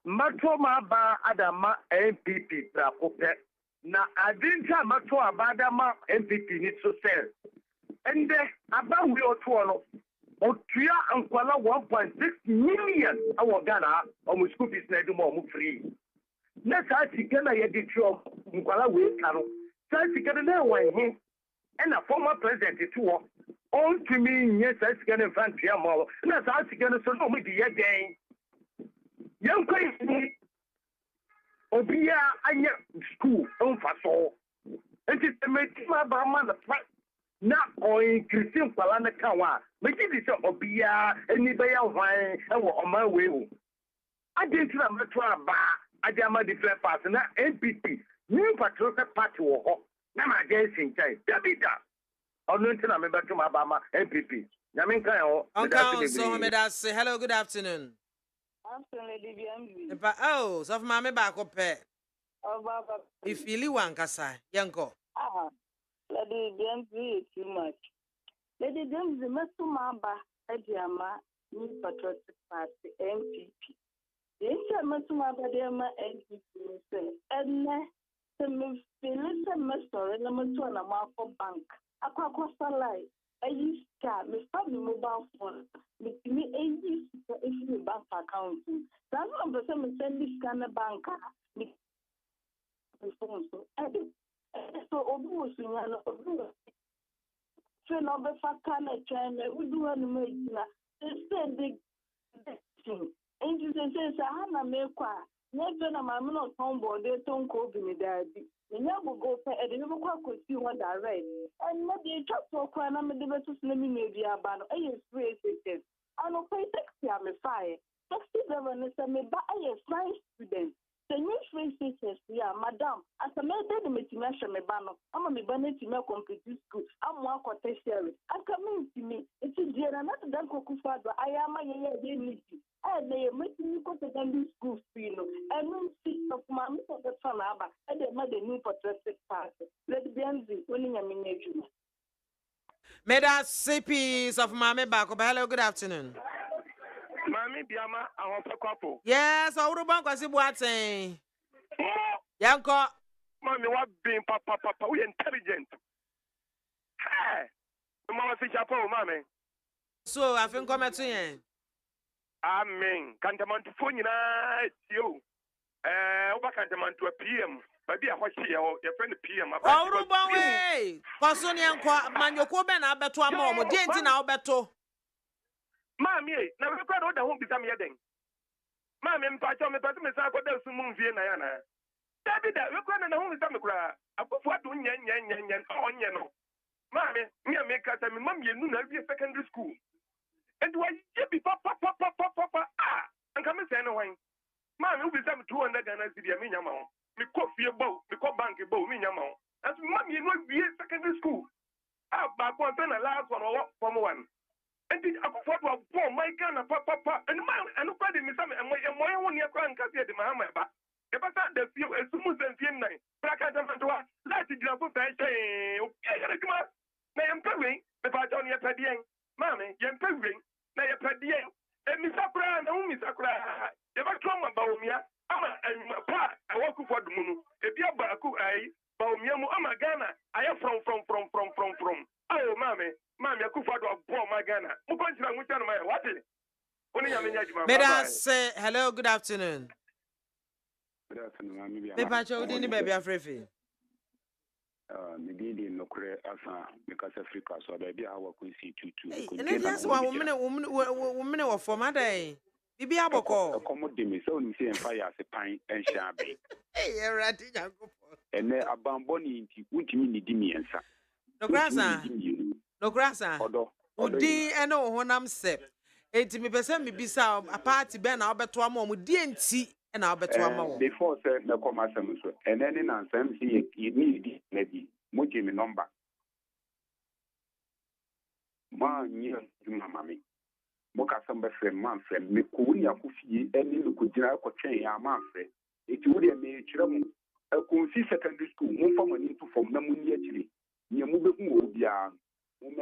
Mato ba adama MPP trakope. Na adinta mato abadama MPP ni so sell. Ende aba we oto no. Otua ankwala 1.6 million awo Ghana omu school fees na edumo omu free. Na sa sika na ye ditro nkwala we karo. Sa sika na wan he. Na former president to on to me nye sa sika na fantia mo. Na sa sika na so no mu di ye den. Yankwai obia anya school on faso. Enti temetima ba ma na na increasing kwala kawa me di se obia eni be ya hwan e wo oma wewu ade tina meto aba ade ama different parts na MPP new patriotic party wo ho na ma je sinchai dabida onu tina me beto aba ma MPP na me kan ho so me da say hello, good afternoon. Afternoon, Lady BMZ. Oh, so for mama back up pe Baba. If you wan kasa yanko. Lady BMZ too much. Lady BMZ Mesumaba Ediama New Patriotic Party MPP. The Mesumaba Dema MPP say, and the Phyllis and Mestor and the Matuna Marco Bank. Aqua Salai, a use car, Miss Family mobile phone, with me a use bank account. That's one of the same send this kind of banker. So obu sunyana obu so no be fakana chane udu anu mejina send the thing and you say hana mekwa never na mama no tombo de tonko bi mi dadi nya go pe e de me kwa kosi ho direct and na de twafo kwa na me de betu na mi na bi aba no e free ticket ano pay taxi am fire taxi driver ne say me ba e science student. The new free teachers, yeah, madam. As a matter of metimation, me bano. I'm a me bano to me complete school. I'm one tertiary. I come to me. It's a dear another than Kokufado. I am a year meeting. And they are making me go to the school fee. And then see of my Mr. the Fanaba. And they made a new patriotic party. Let be envy winning a miniature. Meda CPs of Mame back up. Hello, good afternoon. Mami BIAMAH AKWAFO. Yes, I would have been watching. Yanko. Mami, what being papa, we intelligent. Hey, Mama Fichapo, Mami. So I think come to you. Amen. Cantaman to phone you. Over Cantaman to a PM. Maybe I watch your friend PM. Oh, Ruban way. Consonian man, your coben, I bet to a mom, Jentin, I'll bet to. Mammy, never got all the home become your thing. Mammy, Pacho, me Pato, Miss Aqua, Sumun Vienna. David, look on the home summer cry. I put what to yan, oh, no. Mammy, me make us and mum, you know, secondary school. And why you be papa, and come and say no one. Mammy will be some 200 and I see the minimum. Me coffee a bow, me co bank a bow, minimum. As mum, you know, be secondary school. Ah, back one pen a last one or from one. And did I put what poor my gun, papa, and man, and nobody miss some and my own year crank at the Mahama. If I thought the few as smooth and thin night, black and let it go for say, okay, I am coming, the part on your padian, mammy, you're coming, now you're padian, and Miss Akra, no Miss Akra, never come about me. I'm a part, I walk for the moon, if you're Baku, I, Baumiamu, I'm a Ghana, I am from. Oh, mammy. Mammy, I could find a poor my Ghana. Who punch my much on my what? May I say hello, good afternoon. Good afternoon, Me pacho didn't baby afrefi. Me did no cre asa because Africa so baby I work with C22. And that's why woman of former day. Bibi aboko. Accommodate me so you say and fire as a pine and shabby. Hey, right, and then a bamboni into which mean the dimiensa. No grasa. No grasa. Udi eno honam sep. Eti me pese me bisa a party ben na obeto ama mu DNT na obeto ama wo. Before say na come asem so. And then in ansem see you need maybe mo give me number. Ma nyi mama me. Mo ka sem be frem man frem me ko uni akofie eni me ko gina akotwen ya man frem. Eti wo de me kire mu a consi secondary school mo fa mani to form na mu ni akire. Nye mu be hu obia. Yeah,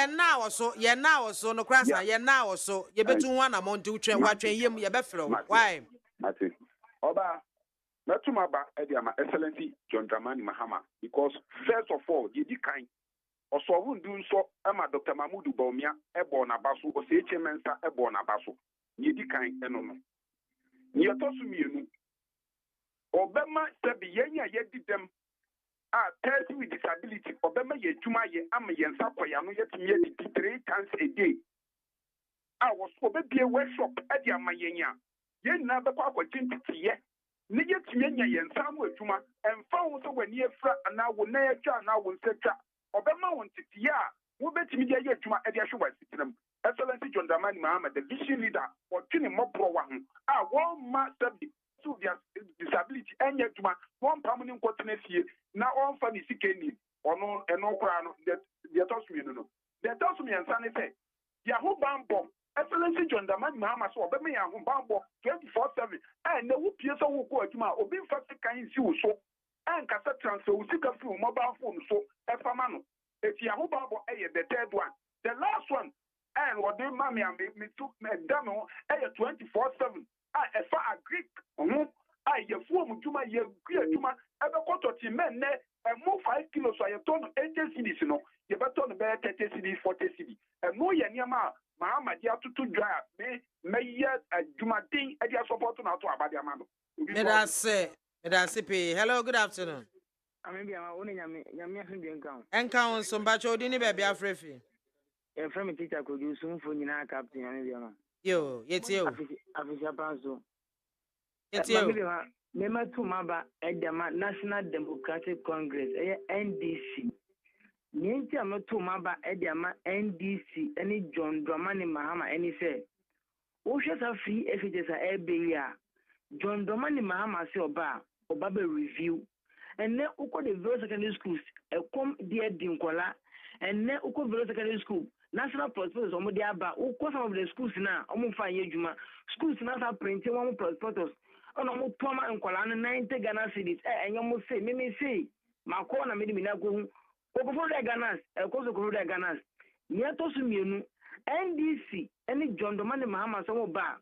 now so no crasa, yeah, now so you bet one amount to train what train him, you better. Why? Martin. Oba, not to my back, my excellency John Dramani Mahama, because first of all, you did kind. Or so won't do so, Emma Dr. Mahmoud Baumia, Ebon Abasu, or Say Mensa, Ebon Abasu. You did kind, and no. You told me, Obama said, Yenya yet did them. Person with disability, Obama ye tuma ye am yen sapoya no yet me 3 times a day. I was probably a workshop at the Amayenya. Yen never quite ye. Nigget yenya yen somewhere tuma, and found so when ye frat and I will never try now will set up. Obama wanted ya. Who bet me yet tuma at the Ashua system. Excellency John Dramani Mahama, the vision leader, or Tini Mopro one. I won't master to their disability and yet tuma, one permanent continent here. Now, all funny sick or no, and no crown that they toss me. No, they toss me and Sunny say, Yahoo Bambo, Excellency John Dramani Mahama, so Obama Yahoo Bambo 24/7, and the whoop yes, who go to my Obin Fati can you so, and cassette transfer, we seek a few mobile phone so, Efamano. It's Yahoo Bambo, the third one, the last one, and what they mammy and me took me demo, 24/7. I far a Greek, I your form to my year, ever quarter to men, and more 5 kilos. So I told 80 cities, you know, you better on the bear 30 cities, 40 cities, and more Yama, Mahama, you have to drive, may yet a Jumating, and you are supporting out to Abadiamano. Let us say, hello, good afternoon. I may be my own Yamian count. And count some bacho dinner baby afrefi. A friend teacher could use soon for Nina Captain and Yo, it's you. Official Panso. It's you. Member to Maba at the National Democratic Congress, NDC. Niente am to Maba at the NDC, any John Dramani Mahama, any say. Oceans are free if it is a Airbnb. John Dramani Mahama say Oba review. And then Uko the various secondary schools, a come dear Dinkola, and then Uko various secondary school. National prospectors omo dey aba ukọ some of the schools na omo fa ye adwuma schools na sa printing one prospectors ono mo toma nkwala no 90 Ghana cedis enyo mo say me say makọ na me di na ko hu okofo de Ghana ekoso ko de Ghana ni ato su mienu NDC any John Dramani Mahama so mo ba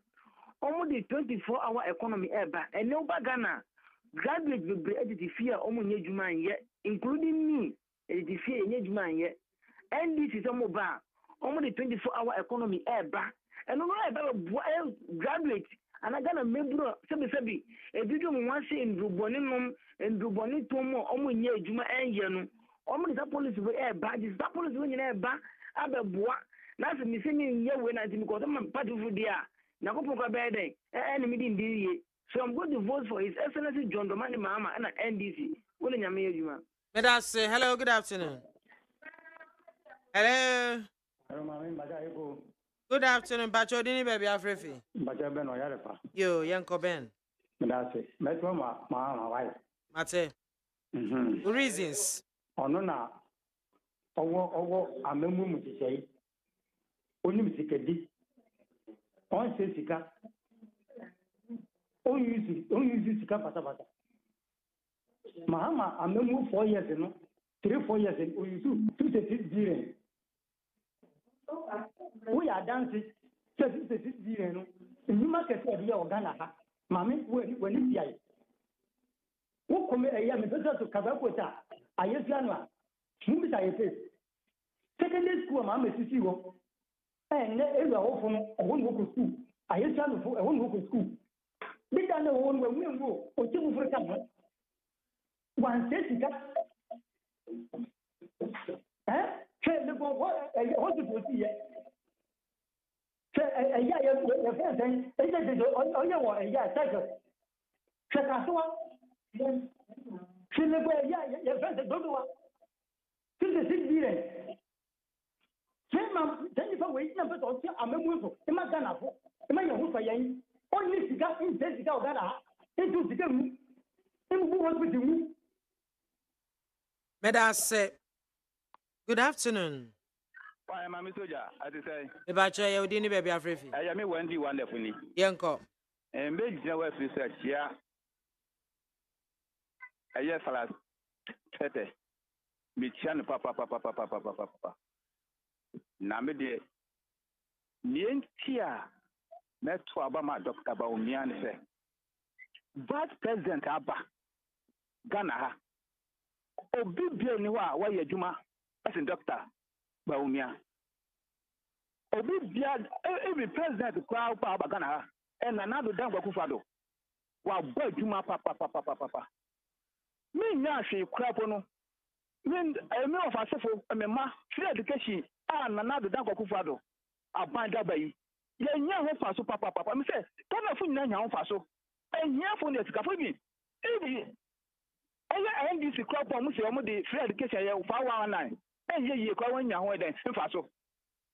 omo di 24-hour economy eba ene oba Ghana graduate be edit fear omo nye adwuma ye including me edit fear nye adwuma ye NDC so mo ba almost the 24-hour economy eba and no graduate and I gonna member sebi e bidu mo wan say ndruboni to mo omo nye adwuma enye no almost that policy we eba this that policy we nyina eba abeboa na se mi se mi nye we na ntimi ko so party food dia na ko pokwa be den e me din die so I'm going to vote for His Excellency John Dramani Mahama and NDC wona nyame adwuma That's hello, good afternoon. Hello. Hello, mami, mbaja iko. Good afternoon, Pacho Dini baby Afrefi. Mbaja Ben Oyarefa. Yo, Yanko Ben. Medase. Metro ma wife. Mate. Reasons. Ono na owo amemu mutisei. Oni mutikedi. On se sika. On use sika pata. Mahama amemu 4 years no. 3-4 years o use 2 years. We are dancing. 2 years no. Ni market e dia ogana ha. Mami we ni bia. Wo come eya me pesa to kabakota. Ayefia no a. Mu bisa yefe. Secondary school ma me sisi wo. Ne ewa wo fo no won wo ko school. Ayefia no fo won wo ko school. Bi da na won we mu o ti mu fo ka mo. Wan se sika. Che le bon wo ti ko ti ye. Che eya ye fe den. Eja de o ye wo eya cycle. Che ka so le bo eya ye fe de do wa. Ti de ti dire. Che ma den fa we na pe to ti amemu so. E ma Ghana fo. E ma ye hu fa yen. Only sika in de sika o Ghana. E tu sika mu. E mu hospital mu. Medase. Good afternoon. Why, Mammy Soja, as I say. The Bacho Yodini baby Afrefi. I am a Wendy wonderfully. Yanko. And big West research, yeah. A year for us. Tete. Michan papa. Namede. Nientia. Met to Obama Dr. Baumian say. Vice President Abba. Ghana. Obibia niwa wa yejuma as a doctor Baumia. Obibia every president crowd pa Ghana and another dan Akufado. Wa boy juma papa. Me nya hwe crap no. Me of asefo me ma free education and another dan Akufado. Abanda bayi. Ye nya ho fa so papa. Me say Ghana fu nya ho fa so. Enya fu ne sika fo bi. I am this crop on the free education for 119. And ye call your way then, Faso.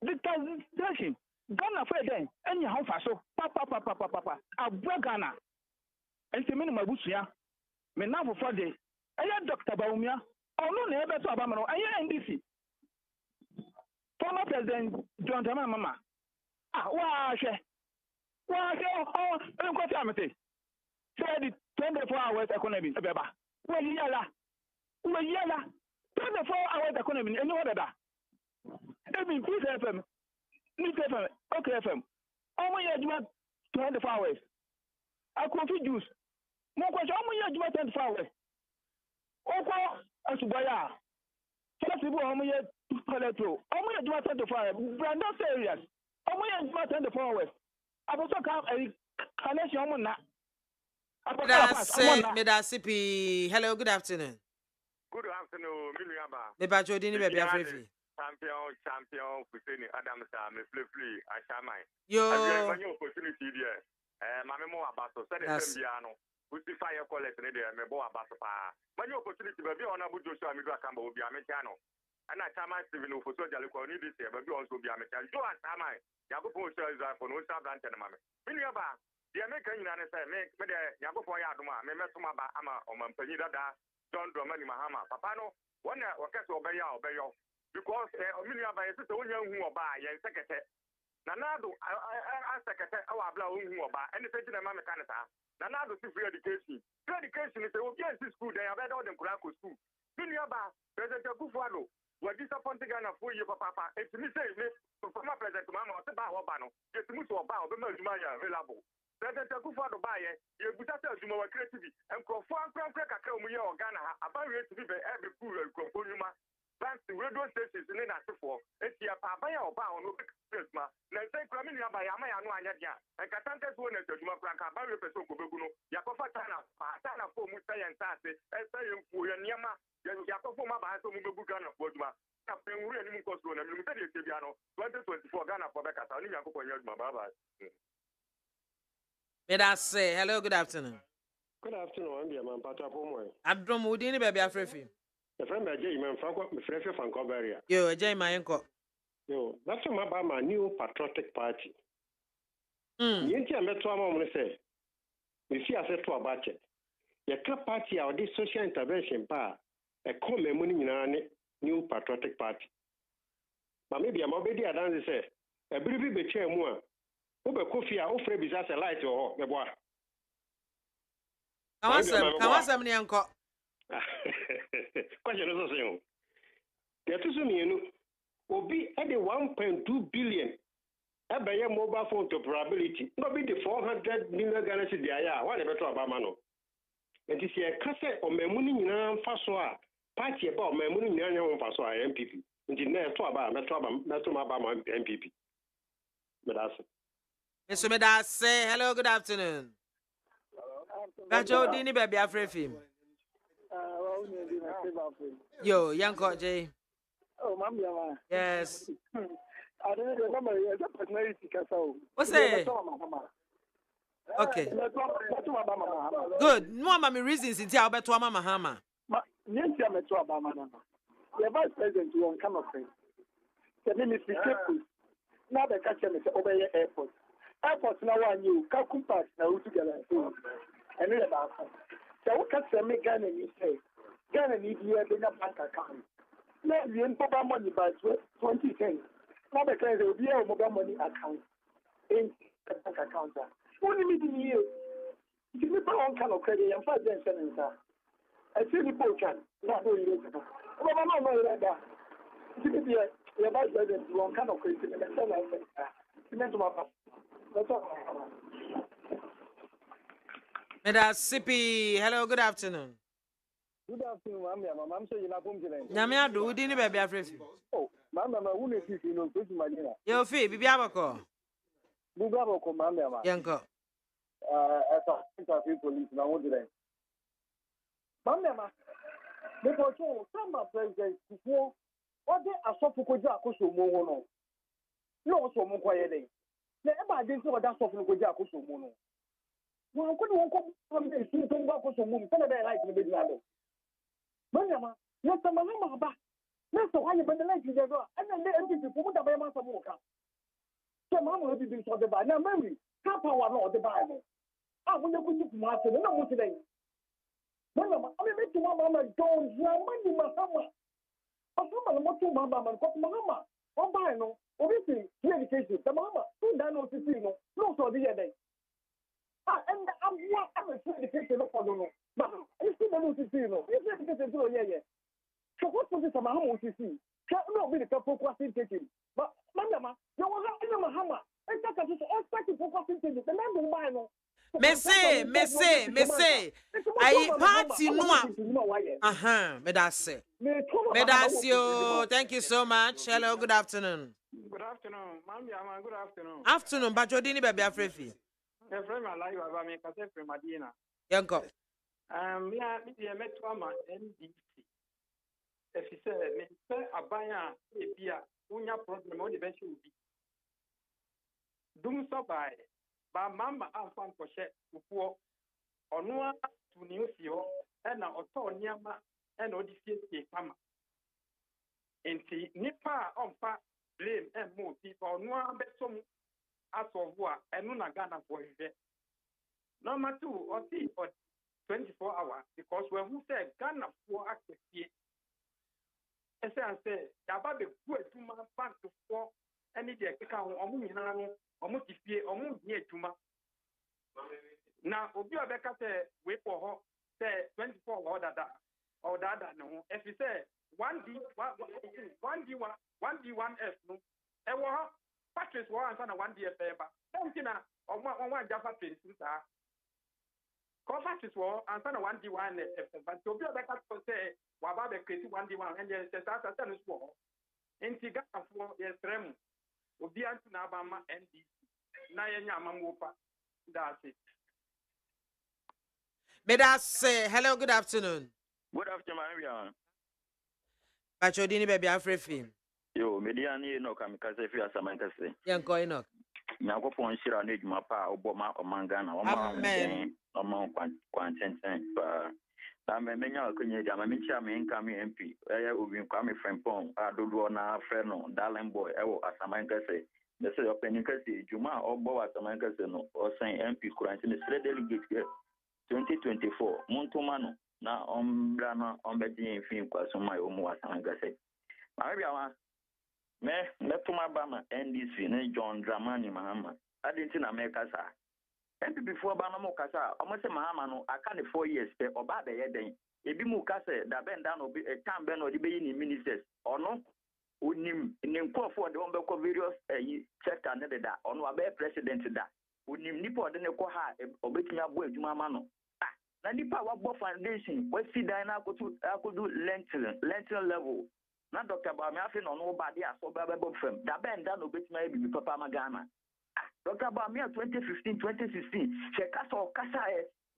The translation, Ghana for then, and your home Faso, papa, a Ghana. And the minimum Busia, may now for 4 days. I am Dr. Baumia, or no neighbor to Abamano, I am NDC. Former President John Dramani Mama. Why, I'm quite amity. Said 24 hours economy, Beba. Well, yala. 24 hours economy, and no other. Even Peace FM, News FM, OK FM. How many 24 hours? I coffee juice. More question, how many 24 hours? Oko, Asubaya. Flexible, how many Paletro? How many 24 hours? Brandon areas. How many 24 hours? I also come a connection. Medasipi. Hello, good afternoon. Good afternoon, Miliaba. The Bacho Dini baby Afrefi. Champion, Kusini, Adams, Flea, Ashamai. Yo. I have an opportunity there. Mamma Abaso, said Piano, who see fire collect in there, Mebo Abasapa. My opportunity, but you on Abu Joshua Midra Cambo will be a mechano. And I tell my civil for social economy this year, but you also be a mechanic. You are Samai, Yago shows up for no Sabran Tenamame. Miliaba. The American United States make the Yago for Yaduma, Memesumaba, Ama, or Mampanida, John Dramani Mahama, Papano, one workers obey your because Amelia by a sister who are by and secretary. Nanado, I secretary, our blow who are by any station in Mamma Canada. Nanado is free education. Free education is a school, they have had all the Kuraku school. Miliaba, President Kufado, were disappointed and a 4 year papa. It's me say, former President Mama, the Bahobano, get to move to a bow, the Maya available. President Kufado Baye, you put us to more creativity and conform Kakamuya or Ghana, about to be every pool and Conforma. Thanks to radio stations in the for it's your Papa or Bow no Christmas. Let's say Cramina by Amaya and Catantas one at the Jumapranca, Barry Peso Kubuno, Yakofa Tana for Musa and Sase, and say for Yama, Yakofoma by Mubugana Bodma. Captain William Cosmo and Limited Tibiano, 2024 Ghana for Becca, Yakopo Baba. May I say hello, good afternoon. Good afternoon, I'm BIAMAH Pata Pomoy. Adrom Udini baby afrefi. The friend by Jay Man Franco Frefe Francobaria. Yo, Jay my uncle. Yo, that's my new patriotic party. Yenti ametwa mama say. We see as to about it. Your party or this social intervention pa a come money in new patriotic party. But maybe I'm already a dance say a briefly betray more. Ube kofi a ofre bizas a light or the boy. Kawasam ni uncle. Question is also there to me obi at the 1.2 billion a mobile phone to probability no be the 400 million Ghana cedi aya what better Obama no and this year kase o memuni nyina mfa so a party about memuni nyina nya mfa so a MPP nti na to aba ma MPP Mr. Medas hello, good afternoon. Gajo Dini baby afrefi. Yo, Yanko J. Oh, Mama. Yes. I don't know the personality. What's that? Okay. Good. No, mommy reasons it's here about Mama Hama. Yes, I'm a Obama. The vice president won't come up. The ministry careful. Now the catcher is over airport. Airport now one you Kakum Park now together. And then about so what can make Ghana you say? Ghana need you a bank account. Now you mobile money by 2010. Now because there will be a mobile money account in the bank account. Only meeting you. If you put on kind of credit and 5 days and I see the potion. Not only you. But I'm not like that. If you be a vice president, you want kind of credit and sell like that. You meant to my past. That's all. Medas Sippy, hello, good afternoon. Good afternoon, Mama. I'm saying you're not home today. Nyamia do Dini baby afrefi. Oh, Mama, who is this? You know, pretty Madina. Yo, Fee, Bibiabako. Bugaboko, Mama. Yanko. As a interview police, now what today? Mama, because some presidents before, what they are so for Kojakoso Mono. No, so Mokoye. Never didn't know that's of Kojakoso Mono. Well, couldn't come from the Sinton Bakoso Moon, some of their life in the Bible. Mama, yes, Mama, that's the one you put the light together, and then the empty people would have a master walker. So, Mama will be doing something by now, Mary, how power not the Bible. I will never put Martin, and I'm today. Mama, I mean, to Mama, don't money, Mama. I'm to Mama, Mama, oh, by no, obviously, education, the Mama, who done no to see no, so the other day. And I'm a education for no. But you still don't see no. You education to yeah. So what was this Mama to see? No, be the couple question taking. But Mama, you was not in a Mahama. And that's all starting for question taking. The man will buy no. Messe. I party no. Medasio. Thank you so much. Hello, good afternoon. Good afternoon, Mama. Good afternoon. Afternoon, Bajodini baby afrefi. A friend I like about me, Cassette from Madina. Yanko. Yeah, met Mama NDC. If he said, a buyer, a beer, unya problem, only eventually will be. Doom so by Mama and Fan for share to poor or no to New Sio and a Otoniama and Odyssey Kama. And see, Nipa on fat blame and more people, no one bet some as of war and no Ghana for his Number 2 or 3 or 24 hours because when who said Ghana for access here. I say, about the good 2 months back to 4 any day account or Munano or Mutifie or Munia Tuma. Now, Obia Becca said, wait for her, say 24 or that no. If you say 1D, 1D1F, no, and what Patrick's war and 1D favor. Something on one Jaffa Prince. Patrick's war and 1D1F, but Obia Becca say, Waba the crazy 1D1 and yes, that's a tennis war. In Tigana for yes, Rem, Obia to Nabama and Nayanya Mamopa. That's it. Medas say hello, good afternoon. Good afternoon, Bajodini baby afrefi. Yo, Mediani no kamikaze fi asamantase. Yanko Enoch. Nyakopon shira ne dwuma pa oboma omangana Amen. Oma kwantenten pa na menya akonye dia ma menchia me nka me MP obi kwa me friendpon adodo na frɛ no darling boy ewo Asamankase the say opening kase dwuma obo Asamankase no osan MP kuranti ne sre delegate 2024 montoma no na ombra no ombedi mfin kwaso mai omu Asamankase ma bia wa me metuma ba ma NDC ne John Dramani Mahama adinti na me kasa MP before ba no mo kasa omo se Mahama no aka ne 4 years pe oba be ye den ebi mu kasa da benda no be time be no de be ni ministers ono onim ne nkofo de on be ko various sector ne da ono abe president da onim nipa de ne ko ha obetumi abo adwuma ma no na nipa wa bo foundation we see dan na akodu lentil level na Dr. Bami afi no no ba dia so ba bo fam da benda no betuma bi papa magana Dr. Bami 2015 2016 she kasa o kasa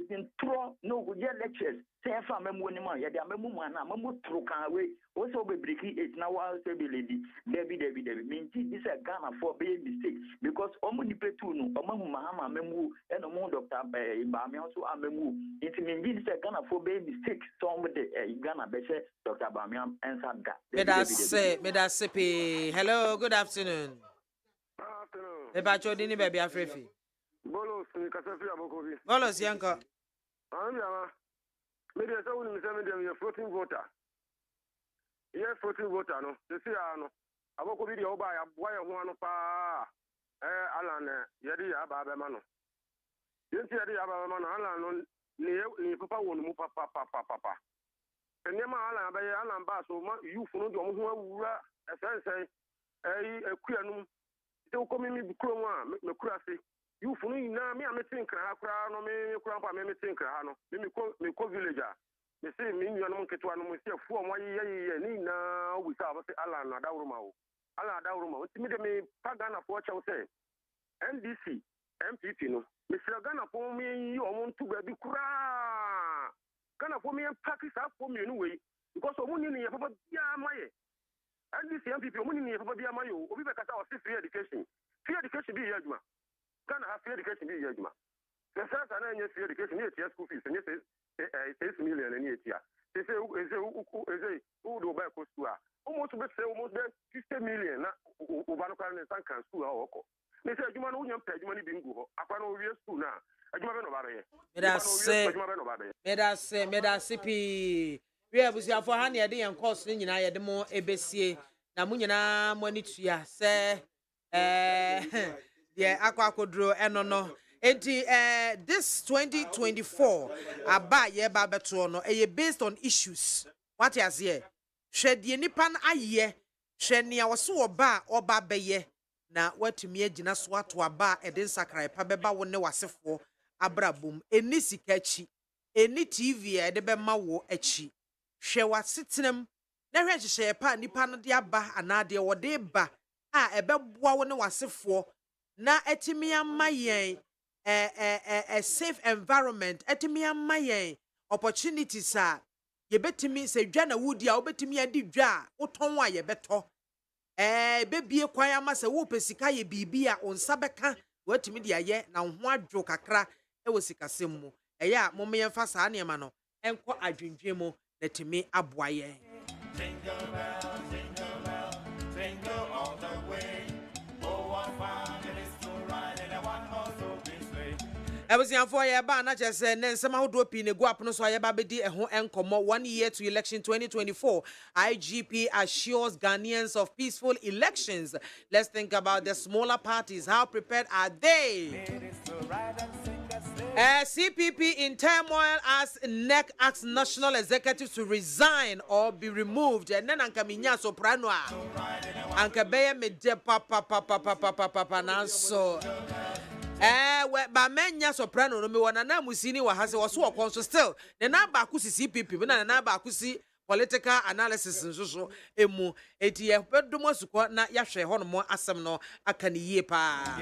in tro no go get lectures say fa memu ni ma ya dia memu ma na memu tro kan we o so be breki it na wa say be lady Debbie minti this a Ghana for be mistake because omo ni petu no omo Mahama memu e no mo Dr. Bami also amemu it minti this a Ghana for be mistake some de Ghana be say Dr. Bami answer that me da se pe hello good afternoon Eba chodi ni baby afrefi Bolos ni kasafi abokobi Bolos yanko Ambiama media so ni se media ye floating voter yes floating voter no se si ano abokobi de oba ya boa ye ho ano pa alan yedi ya ba be ma no yenti yedi ya ba be ma no alan no ni papa wonu mu papa enema alan ba ye alan ba so ma youth no de omo ho awura esensen ekuanum te ukomi mi bukuro a me kura se youth no ina me ametin kra kra no me kura pa me metin kra no me ko villager me se me nyu no nketo no me se fu o ye ni na o bisa ba se ala na dawru ma o ti me de me paga na fo chew se NDC MPP no me se Ghana fo me yi o mo ntu ba bi kura Ghana fo me pakisa fo me nu we because o mo ni ye papa bia maye NDC MPP o mo ni ye papa bia maye obi be kasa o se free education bi ye adwuma Ghana have free education bi ye adwuma the sense na nye free education ye tia school fees nye 6 million ni etia say who do buy school almost be say almost 50 million na uba no kan san kan school ha oko me say adwuma no nyam pa adwuma ni bi ngu ho akwa no wie school na adwuma be no ba ye me da se pi we abusiafo ha na ye de yen course ni nyina ye de mo ebesie na mo nyina mo ani tua se yeah akwakodro eno enti this 2024 aba ye ba beto no based on issues what is here hwede nipa na aye hwene a wose oba beye na watumi agina so ato aba eden sakrai pa beba wo ne wasefo abrabom eni sikachi eni tv ede be ma wo achi hwe wasetenam na hwe hyehye pa nipa no de aba anade wo de ba a ebeboa wo ne wasefo na etimi amayen a safe environment etimi amayen opportunities a yebetimi se dwa na wudi a obetimi adi dwa woton a yebeto bebie kwan amasa wo pesika ye bibi a onsa beka watimi de aye na ho adwo kakra wo sikasem mu eya momme yemfa saa ne ma no enko adwendwe mu na timi aboaye Ebusianfo ye ba na chese ne nsema hodo pi ne go apno so ye ba bedi eho enkomo 1 year to election 2024 IGP assures Ghanaians of peaceful elections. Let's think about the smaller parties. How prepared are they? CPP in turmoil as NEC asks national executive to resign or be removed. And then Ankaminya soprano Ankabeye me de papa nanso ba menya soprano no me wana na musini wa hase wo so okonso still ne na ba ku CPP na ba ku si political analysis nso emu eti ye bedom asuko na yahwe hono asem no aka ne yie pa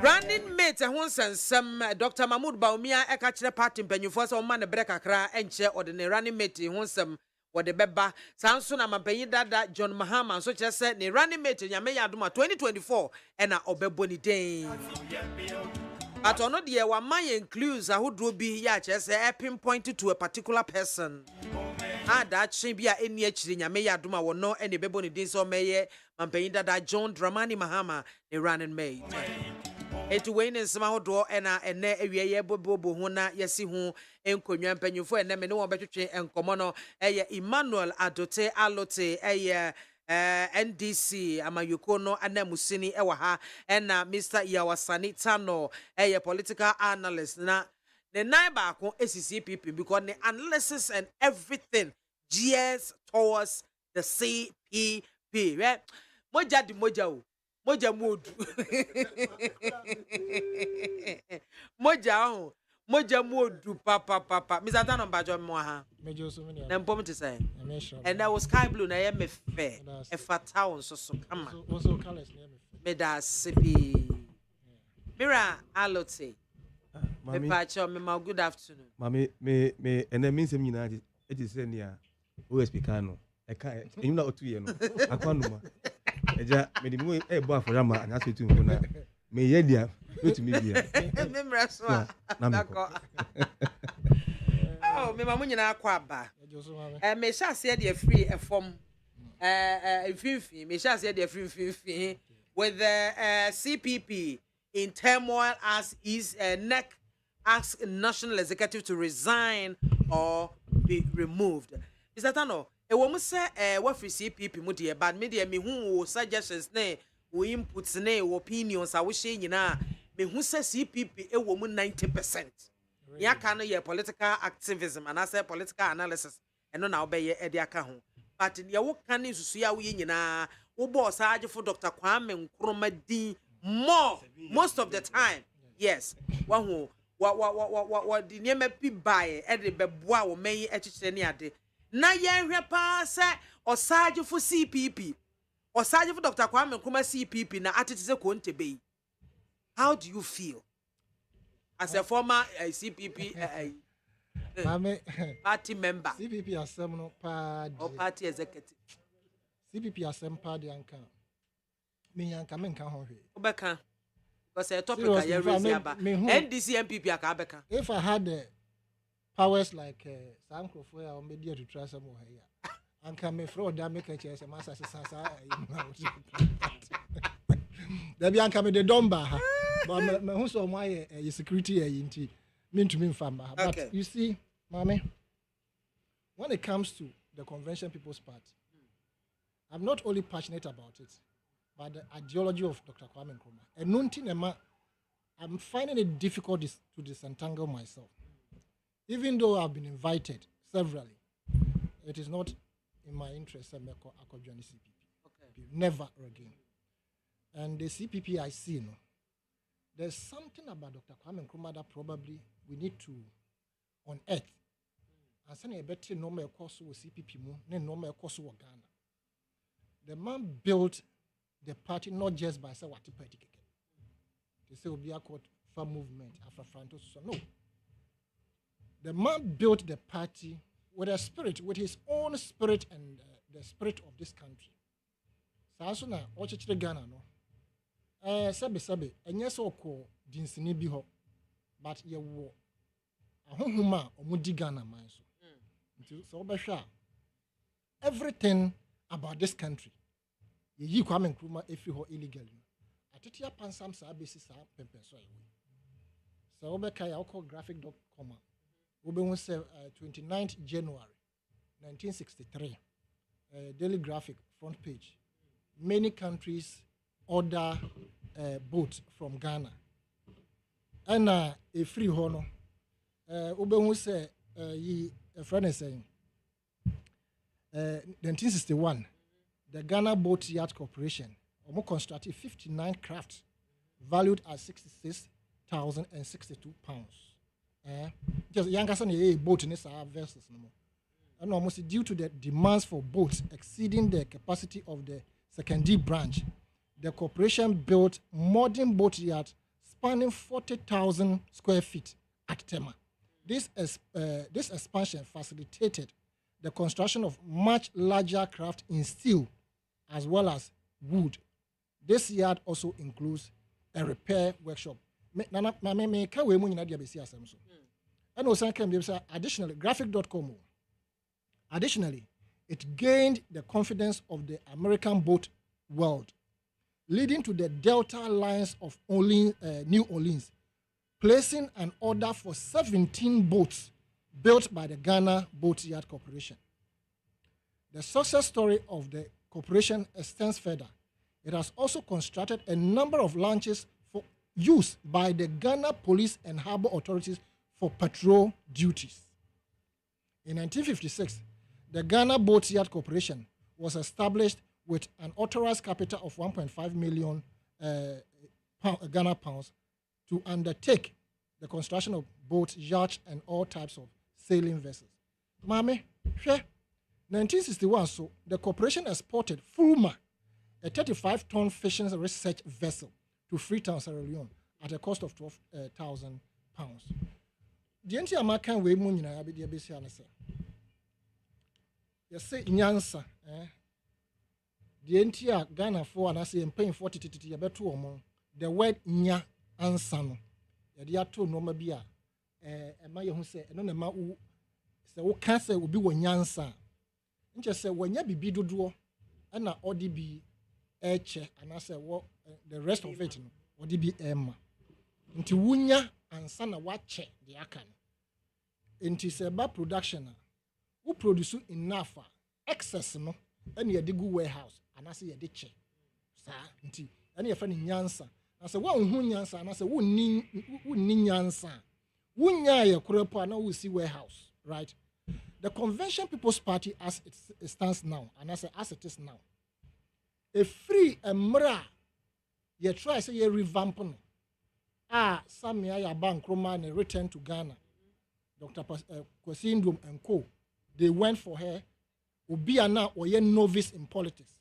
running mate ho sensem Dr. Mahmoud Baumia eka kire party mpanyufo so ma ne breka kra enche ordinary running mate ho sensem wo de beba sanso na mapanyi dada John Mahama so kyerɛ sɛ ne running mate nyame ya adoma 2024 ɛna obɛbɔ ni den but ono de wa man includes ahodoɔ bi ya kyerɛ sɛ pinpoint to a particular person that be a eni akiri nyame ya adoma wo no ene bɛbɔ ni den so mɛyɛ mapanyi dada John Dramani Mahama ne running mate etu wei ne nsema hodo ena ene awieye bobobo ho na yesi ho enkonwa mpanyufo ene me ne won betwetwe enkomo no eye Emmanuel Adote Alote eye NDC amayuko no anamusini ewa ha ena Mr. Yawasani Tano eye political analyst na the nine baako CCPP because the analysis and everything gears towards the CPP right moja di moja o moja modu moja modu papa Mr. Tano bajo mo ha na mpom te say and that was sky blue na ye me fe e fata on so kama also colors na me me da sipi Mira Alote me pacho me ma good afternoon mami me ene mi nsem nyina e ti se nia o speaker no e ka enyum na otu ye no akwanu ma eja me di mo e bo afora ma anya so tu ngo na me ye dia otumi bia me mra so oh me mamu nyina akwa aba me sha se de free e form finfin me sha se de finfin with the CPP in turmoil as his neck asks national executive to resign or be removed. Mr. Tano, e wo mu se wa free CPP mu de bad media me hu suggestions ne wo inputs ne wo opinions a wo hye nyina me hu se CPP e wo mu 90%. Ya ka no ye political activism and as political analysis eno na obeye e de aka ho. But ye wo kan susu ya wo nyina wo boss agefo Dr. Kwame Nkrumah din more most of the time. Yes. Wa di niema pi bae e de beboa wo man echichire ne ade na yenhwe pa se osaje fo CPP osaje fo Dr. Kwame Nkrumah CPP na atete se kontebe. How do you feel as a former CPP party member? CPP asem no party or party executive. CPP asem party anka me yanka me nka ho hwe obeka because a topic I raise aba NDC MPP akabeka. If I had powers like Sankrofo ya media to try some here and can me fraud that make a chance master sasa there be anka me the domba but me who so my security yinti mean to me famba but you see mame when it comes to the Convention People's Party I'm not only passionate about it but the ideology of Dr. Kwame Nkrumah. And nothing, I'm finding it difficult to disentangle myself. Even though I've been invited severally, it is not in my interest to join the CPP. Okay. Never again. And the CPP I see, there's something about Dr. Kwame Nkrumah that probably we need to unearth. And send a better normal course with CPP, normal course with Ghana. The man built the party not just by saying what to party. They say we are called for movement after Frantos. So no. The man built the party with a spirit, with his own spirit and the spirit of this country. So na ochechire Ghana no. Sabe enye so ko dinsini bi ho but ye wo ahohoma omudi Ghana man so. So obehwa everything about this country ye Kwame Nkrumah efi ho illegally atetia pansam sa besi sa pepe so ayi so obeka ya call graphic.com obe hu say 29th January 1963 Daily Graphic front page many countries order boats from Ghana and a free ho no obe hu say yi a friend is saying 1961 the Ghana Boat Yacht Corporation constructed 59 crafts valued at £66,062. Just younger son a boat in this vessels no more. And almost due to the demands for boats exceeding the capacity of the secondary branch, the corporation built modern boat yacht spanning 40,000 square feet at Tema. This expansion facilitated the construction of much larger craft in steel as well as wood. This yard also includes a repair workshop. Additionally, graphic.com. Additionally, it gained the confidence of the American boat world, leading to the Delta Lines of New Orleans, placing an order for 17 boats built by the Ghana Boat Yard Corporation. The success story of the corporation extends further. It has also constructed a number of launches for use by the Ghana Police and Harbor Authorities for patrol duties. In 1956, the Ghana Boat Yard Corporation was established with an authorized capital of 1.5 million Ghana pounds to undertake the construction of boats, yachts, and all types of sailing vessels. Mame, 1961, so the corporation exported Fulma, a 35-ton fishing research vessel, to Freetown, Sierra Leone, at a cost of £12,000. The entire market way money na be besi anase. You say nyansa, the entire Ghana for and say paying 40 you better omo. The word nya ansa no. Ye dey ato no ma bia ma ye hu say no na ma wo say wo kan say obi wo nyansa. Nche say wonya bibi dodo e na odi bi eche and say wo the rest of it no odi bi ema. Nti wunya ansa na wache the aka no. Nti say ba production na who produce enough excess no and ye dey go warehouse and say ye dey che sa nti and ye fa ni nyansa na say wo hu nyansa na say wo ni nyansa wunya ye korepo na wo see warehouse, right? The Convention People's Party as it stands now and as it is now, a free emra ye try say ye revamp no Samia ya bank Roman return to Ghana. Dr. Kwesi Ndom and co. They went for her. Obiana or ye novice in politics.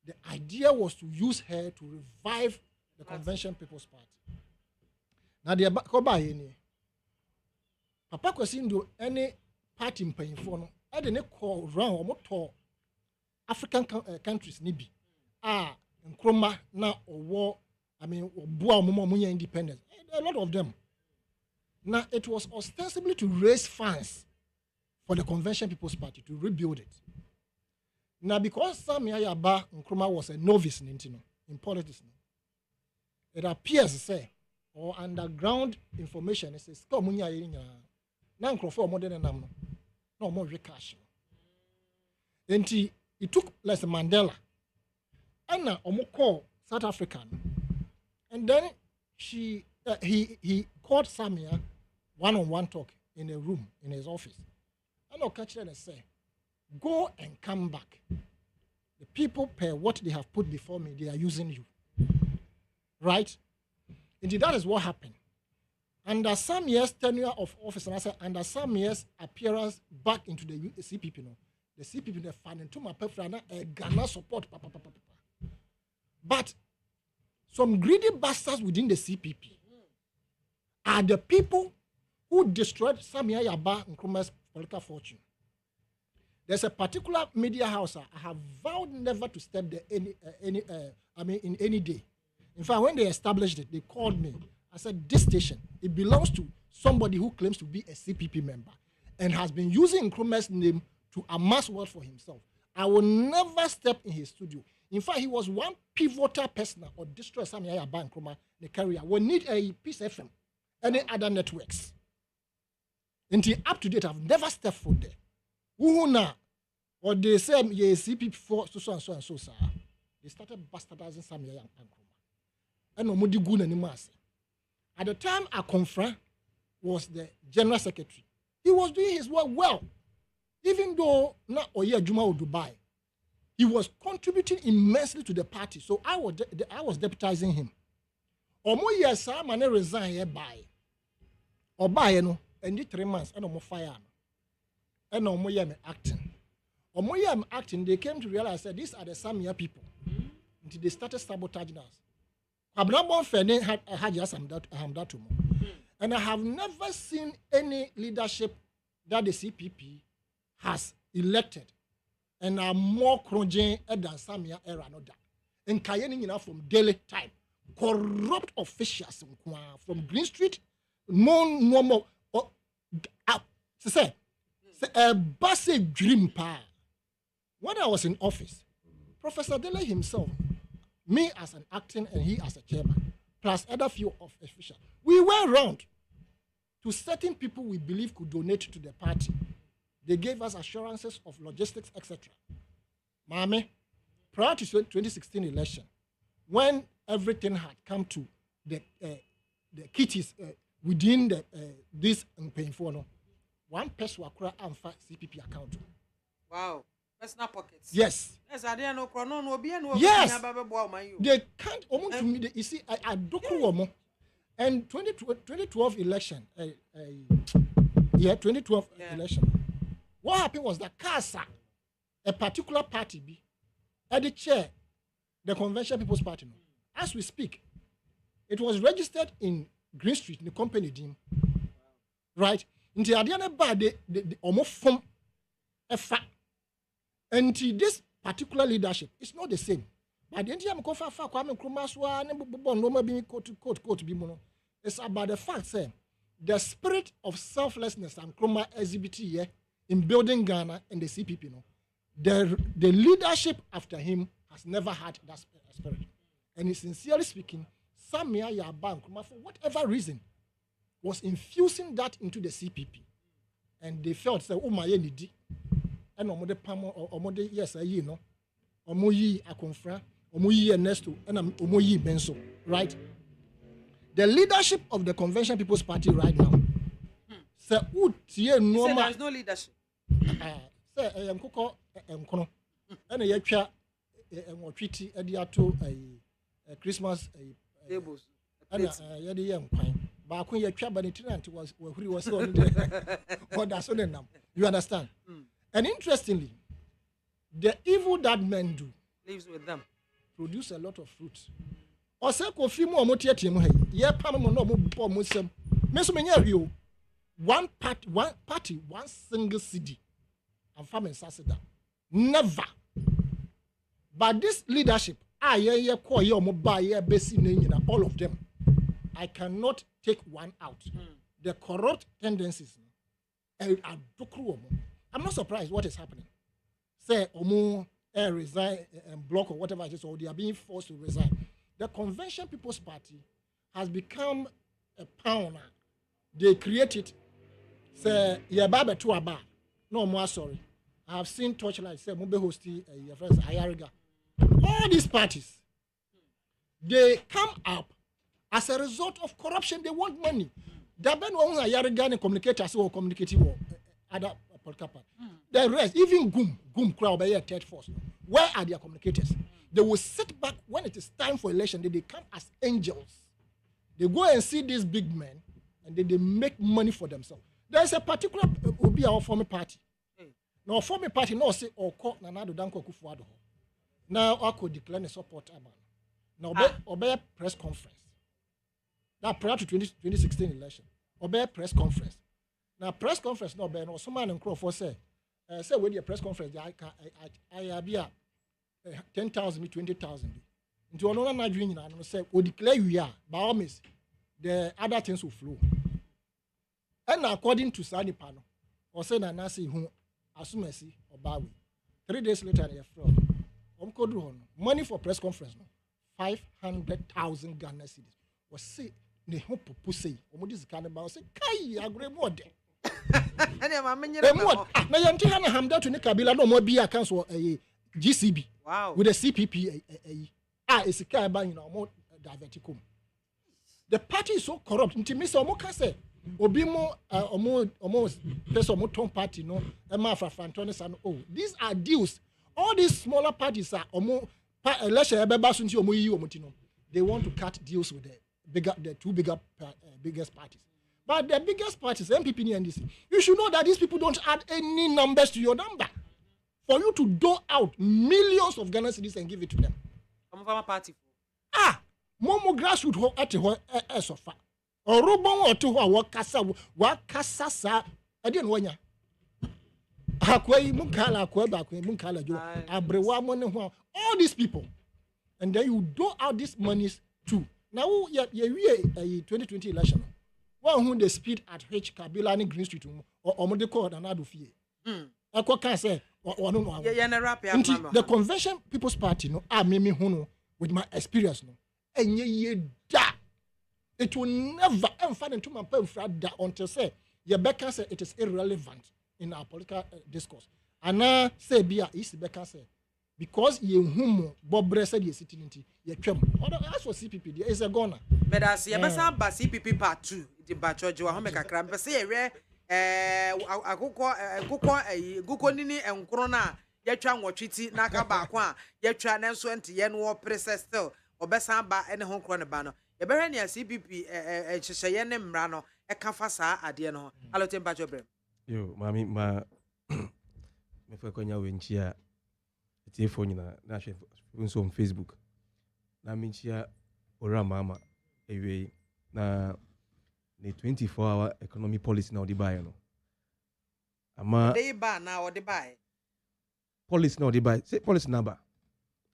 The idea was to use her to revive the Convention People's Party. Now the Koba any Papa Kwesi Ndom any party in paying for no. I didn't call round or more African countries nibi. Nkroma na or war. I mean, independence. A lot of them. Now, it was ostensibly to raise funds for the Convention People's Party to rebuild it. Now, because Samia Yaba Nkrumah was a novice in politics, it appears to say, or underground information, it says, no more cash. And it took less Mandela. And now, call South African. And then he called Samia one-on-one talk in a room in his office. And I'll catch them and say, go and come back. The people pay what they have put before me, they are using you. Right? Indeed, that is what happened. Under some years' tenure of office, and I said, under some years' appearance back into the CPP, the CPP, the funding to my preference, Ghana support. But some greedy bastards within the CPP are the people who destroyed Samia Yaba Nkrumah's political fortune. There's a particular media house I have vowed never to step there in any day. In fact, when they established it, they called me. I said, this station, it belongs to somebody who claims to be a CPP member and has been using Nkrumah's name to amass wealth for himself. I will never step in his studio. In fact, he was one pivotal person or destroy Samia Yaba Nkrumah the career. We need a Peace FM, any other networks. Until up to date, I've never stepped foot there. Who now? Or they say ye CPP for so and so and so, sir. They started bastardizing Samia Yaba Nkrumah. And Omudi Gun and Nimasi. At the time, Akonfra was the general secretary. He was doing his work well. Even though not Oye Juma or Dubai, he was contributing immensely to the party. So I was deputizing him. Omo yes, sir, man resign here by. Or by no, and 3 months, and omo fire. And omo yem acting. Omo yem acting, they came to realize that these are the Samia people. Until they started sabotaging us. And I have never seen any leadership that the CPP has elected and are more crongen than Samia era no da. And Kayeni from daily time. Corrupt officials from Green Street, more. Say a basic dream pa. When I was in office, Professor Dele himself, me as an acting and he as a chairman, plus other few of officials, we went around to certain people we believe could donate to the party. They gave us assurances of logistics, etc. MAAME, prior to 2016 election, when everything had come to the kitties within this painful, no, one person will and CPP account. Wow. Personal pockets. Yes. Yes, I didn't know. Yes. They can't. You see, I do know. And 2012 election, 2012 election. What happened was that CASA, a particular party, at the chair, the Convention People's Party. As we speak, it was registered in Green Street in the company team, right? Until the end of the almost from a fact. Until this particular leadership is not the same. But the end of it's about the fact that the spirit of selflessness and chroma exhibit here in building Ghana and the CPP. The leadership after him has never had that spirit. And sincerely speaking, Samia Yaban, for whatever reason, was infusing that into the CPP. And they felt, oh, my need. And omode pamo omode yes ayi no omoyi akonfra omoyi Ernesto and omoyi Benso, right? The leadership of the Convention People's Party right now. Say there is no leadership. Say emkoko emkono and yetwa emotwiti ediato Christmas tables and yede yem kwan ba kun yetwa banitinant was wahuri was on there. What that's on them. You understand? And interestingly, the evil that men do lives with them. Produce a lot of fruit. Ose ko fi mu omotie tiemu hay. Ye pam mo no mo bo mo sem. Me so menya rio. One party, one single city. And farming Sasida. Never. But this leadership, ye ko ye omo ba ye besi na all of them. I cannot take one out. The corrupt tendencies are dokru. I'm not surprised what is happening. Say, Omo resign and block or whatever it is, or they are being forced to resign. The Convention People's Party has become a pound. They created, say, Yababa to Aba. No more sorry. I have seen Torchlight, say, Mube Hosti, your friends, Ayariga. All these parties, they come up as a result of corruption. They want money. Daben wa Ayariga and communicators or communicative or other. The rest, even Gum crowd by third force. Where are their communicators? They will sit back when it is time for election. They come as angels. They go and see these big men and they make money for themselves. There is a particular will be our former party. Now, former party no say or court Nanado Danko Kufuado. Now I could declare a support about. Now obey a press conference. That prior to 2016 election, obey a press conference. Now press conference no be no someone in Crawford say when the press conference I be 10,000 20,000 into another na dream na no say we declare you are by all means the other things will flow. And according to Sani Pano or say na say who asumesi or bawi 3 days later they fraud money for press conference no 500,000 Ghana cedis was say ne hope pussy omo this kind about say kai agree more de na yanti hana hamda to ne kabila no mo bia council GCB wow with the CPP esika ba you know mo diverticum. The party is so corrupt nti me say omo ka say obi mo person mo ton party no e ma fra Antony Sano. Oh, these are deals. All these smaller parties are omo election e be ba so nti omo yi omo ti no. They want to cut deals with the two biggest parties. But the biggest parties, MPP and NDC, you should know that these people don't add any numbers to your number. For you to dole out millions of Ghana cedis and give it to them. I'm a party. Momo grassroots ho at a sofa. Or Robon or to what Casa sa. I didn't want ya. Akwai Munkala, Kwebakwe, Munkala, Abrewa, all these people. And then you do out these monies too. Now, yeah, 2020 election. One who they speed at H. Kabila and Green Street or Omodeko and Adufie. I can't say, the Convention People's Party, no, I made me with my experience, no, and ye da. It will never find into my pen until say, your Becca said it is irrelevant in our political discourse. And now say, Bia is Becca said, because ye whom Bob Bressed is sitting into ye come. As for CPP, there is a goner. But as ye best about CPP part 2, the batch of Johameka cram, but say, Guko Nini and Corona, Yetran Wachiti, Nakabakwa, Yetran and Swanty, Yenwa Press still, or Bessamba and Hong Kong banner. The Berenia CPP, Cheyenne Mrano, a Kafasa at the end. Hello, Temperature Brem. Yo, Mammy, my Mefakonya Winchia, it's phone national on Facebook. Na Minchia Ora Mama, away na the 24-hour economy policy now the buy no. Ama they buy now or they buy. Policy now the buy. Say policy number.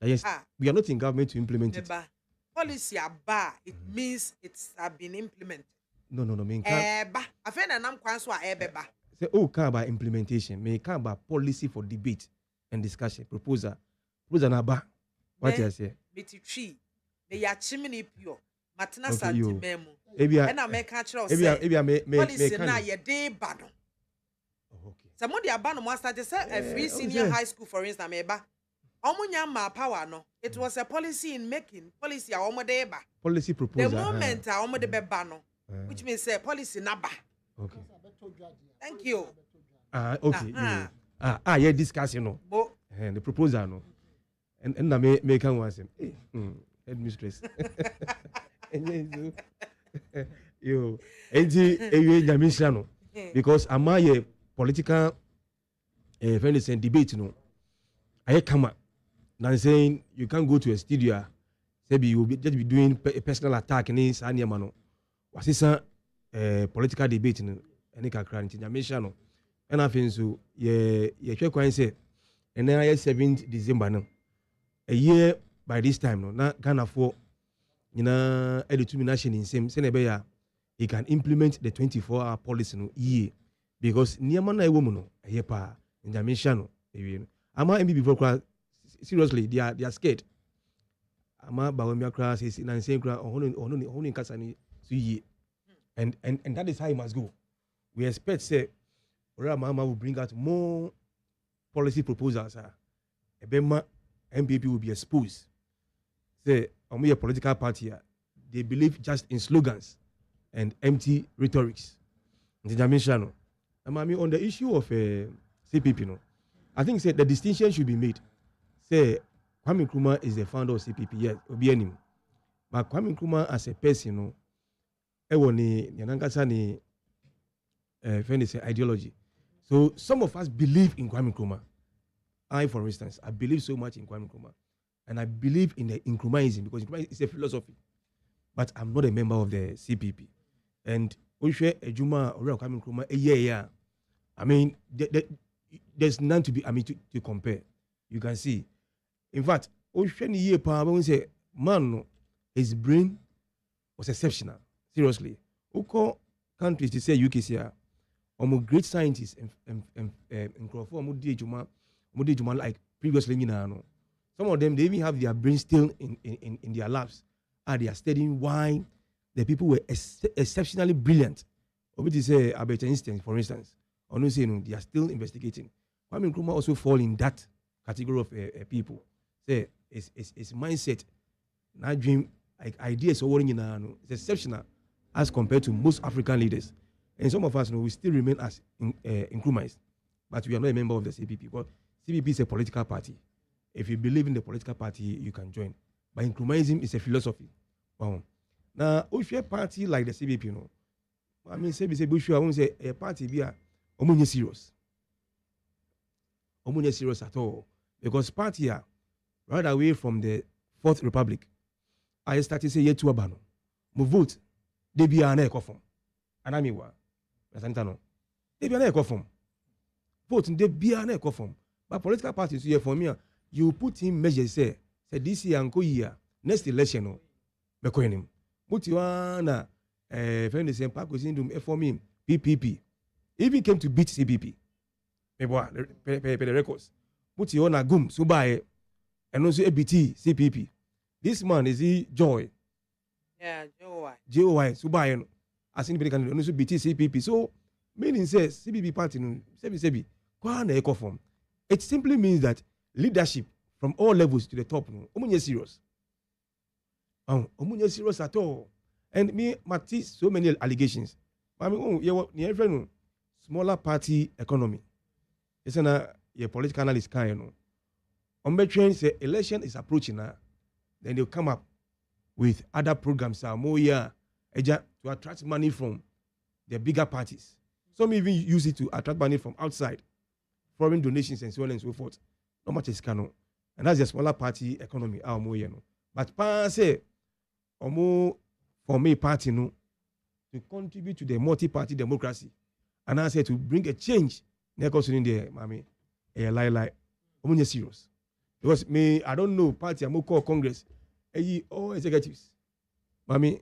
Yes, we are not in government to implement it. Policy aba it means it's been implemented. No, mean ba afena nam kwanso ba. Say can about implementation, me can about policy for debate and discussion. Proposal na ba. What you say? Miti me ya chimney pure. Matna santi memo. And I make catcher say policy na ye dey bad. Okay. Some of the abandoned master they say a free senior high school for instance meba. Omunya power no. It was a policy in making policy a policy proposal. The moment a de no, which means say policy naba. Okay. Thank you. Okay. Yeah, discuss you know. And the proposal no. And na me can want him. Headmistress. Yo, no. Because am I a political friend and debate no. I come up. Now saying you can't go to a studio, maybe you will just be doing a personal attack in this animal. Was this a political debate in any country? No, and I think so. Yeah, check what I say. And then I 7th December no. A year by this time no. Na Ghana for determination in same. Say nebeya he can implement the 24-hour policy no year because niama na ewo mu no a year pa in dimension no. Ama MB before seriously, they are scared. Ama bawemia class is in the same class only kasani suyi, and that is how it must go. We expect say Ora Mama will bring out more policy proposals. Ebema MPP will be exposed. Say we a political party. They believe just in slogans and empty rhetorics. On the issue of CPP, no, I think say the distinction should be made. Say Kwame Nkrumah is the founder of CPP, yes, Obianim. But Kwame Nkrumah as a person, no, ideology. So some of us believe in Kwame Nkrumah. I, for instance, I believe so much in Kwame Nkrumah. And I believe in the Nkrumahism because Nkrumah is a philosophy. But I'm not a member of the CPP. And Ejuma or Kwame Nkrumah, yeah. I mean, there's none to be, to compare. You can see. In fact, when say man, his brain was exceptional. Seriously. Oko countries to say UK here, great scientists and like previously, some of them they even have their brain still in their labs. They are studying why the people were exceptionally brilliant. Obviously, say Albert Einstein, for instance, or no say they are still investigating. Kwame Nkrumah also fall in that category of people. Say it's mindset, not dream, like ideas or it's exceptional as compared to most African leaders. And some of us we still remain as Nkrumahs, but we are not a member of the CPP. But CPP is a political party. If you believe in the political party, you can join. But Nkrumahism is a philosophy. Wow. Now, if you're a party like the CPP, I mean, say I won't say a party be a serious. Serious at all. Because party are right away from the Fourth Republic. I started to say ye to abano. Mo vote. They be an echo form. And I mean what? They be an echo form. vote in the beer na form. But political parties here for me, you put in measures say this year and go year next election no. Beko him. Put you na friend the same park was in for me PPP. Even came to beat CPP. The records. Put you on a gum so buy and also ABT CPP. This man is he Joy. Yeah, Joy. Joy so buy as anybody can also BT CPP. So meaning says CPP party no sebi kwa na eco form. It simply means that leadership from all levels to the top no omunye serious. Omunye serious at all. And me Mati so many allegations. I mean you know smaller party economy. It's a political analyst kind, you know. On say election is approaching now, then they'll come up with other programs more to attract money from the bigger parties. Some even use it to attract money from outside, foreign donations and so on and so forth. Not much is canon. And that's the smaller party economy, more, you know. But say more for me party no to contribute to the multi-party democracy. And I say to bring a change. Never in there, mommy. Lie. I'm serious. Because me, I don't know party. I'm call Congress. All executives. Mommy,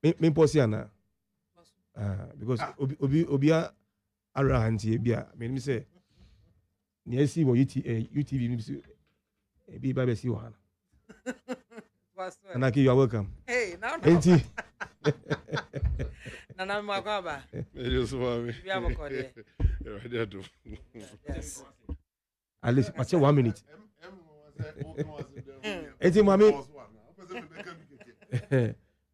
me posiana. Because obia around here. Me say. Near see what UTV me say. Be baby see one. And you are welcome. Hey, now. Nana Magaba. We have a code. Yes. At least, I say 1 minute. Eti mami.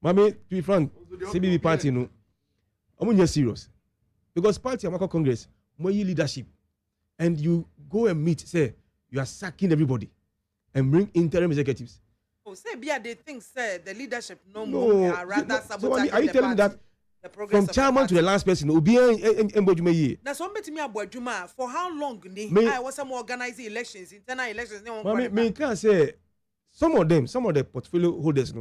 Mami, to be frank, CBB party no. I'm serious. Because party Amaka Congress, more leadership. And you go and meet, say, you are sacking everybody and bring interim executives. Oh, say, they think, say, the leadership no more are rather sabotaging are you telling me that from chairman to the last person, now some bet me about Juma for how long? I was some organizing elections, internal elections. Me can say some of the portfolio holders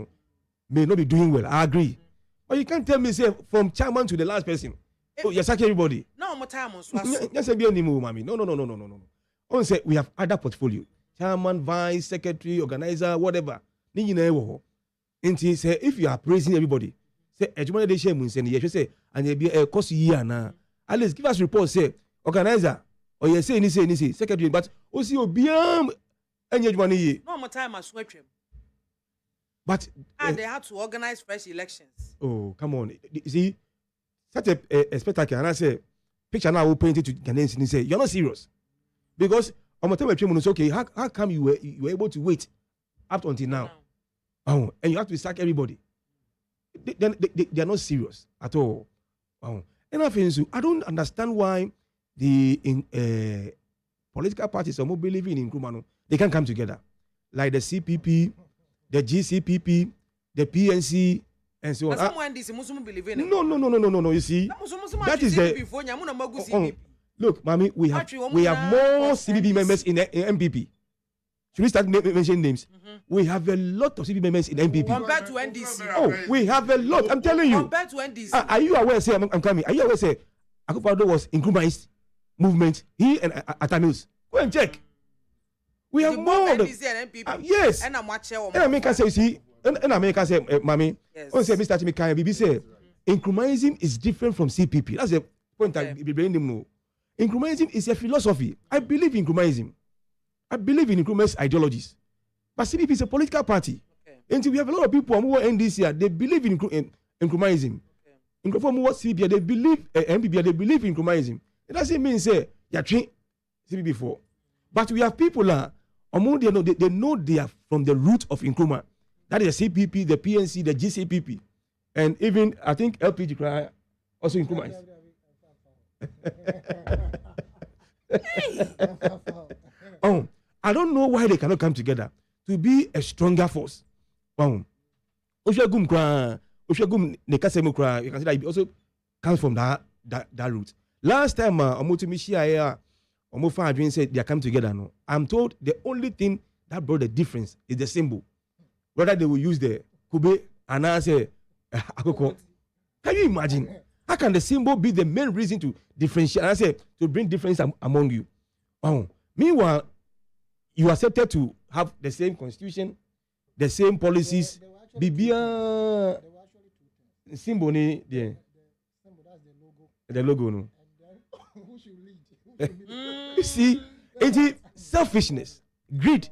may not be doing well. I agree, but you can't tell me say from chairman to the last person. You're sacking everybody. No more time on Yes, no. On say we have other portfolio, chairman, vice, secretary, organizer, whatever. Say if you are praising everybody. Say ejumane dey share mun say you say and be a cost year na at least give us report say organizer or you say secretary but o see obiam enye ejumane ye no more time as swetwem but they had to organize fresh elections. Oh come on, you see such a spectacle, and I say picture now we paint it to Ghanaians and say you're not serious because on my time say okay how come you were able to wait up until now and you have to sack everybody. They are not serious at all. And I don't understand why the political parties are more believing in Nkrumah. They can't come together. Like the CPP, the GCPP, the PNC, and so on. No. You see, that is the. Look, Mami, we have more CPP members in MPP. Should we start mentioning names? We have a lot of CPP members in MPP. Compared to NDC. Oh, we have a lot. I'm telling you. Compared to NDC. Are you aware, say, I'm coming. Are you aware, say, AKWAFO was in Nkrumah's movement. He and Atamils. Go and check. We have more. NDC and MPP. Yes. And I'm watching. And America say, see, and America say, Mami, when say, Mr. Chimikaya, BB say, Nkrumahism is different from CPP. That's the point I bring them know. Nkrumahism is a philosophy. I believe in Nkrumahism. I believe in Nkrumah's ideologies. But CPP is a political party. Okay. And we have a lot of people who are NDC, they believe in Nkrumahism. In CPP, they believe, MPP, they believe in Nkrumahism. It doesn't mean, say, you're trained CPP for. But we have people, they know they are from the root of Nkrumah. That is the CPP, the PNC, the GCPP. And even, I think, LPG also Nkrumah. I don't know why they cannot come together to be a stronger force. You can see that it also comes from that route. Last time, said they are coming together. No, I'm told the only thing that brought the difference is the symbol. Whether they will use the kube and I say, can you imagine? How can the symbol be the main reason to differentiate? And I say to bring difference among you. Meanwhile, you accepted to have the same constitution, the same policies. Bibia symbol ni the logo no. You see, it is selfishness, greed. Say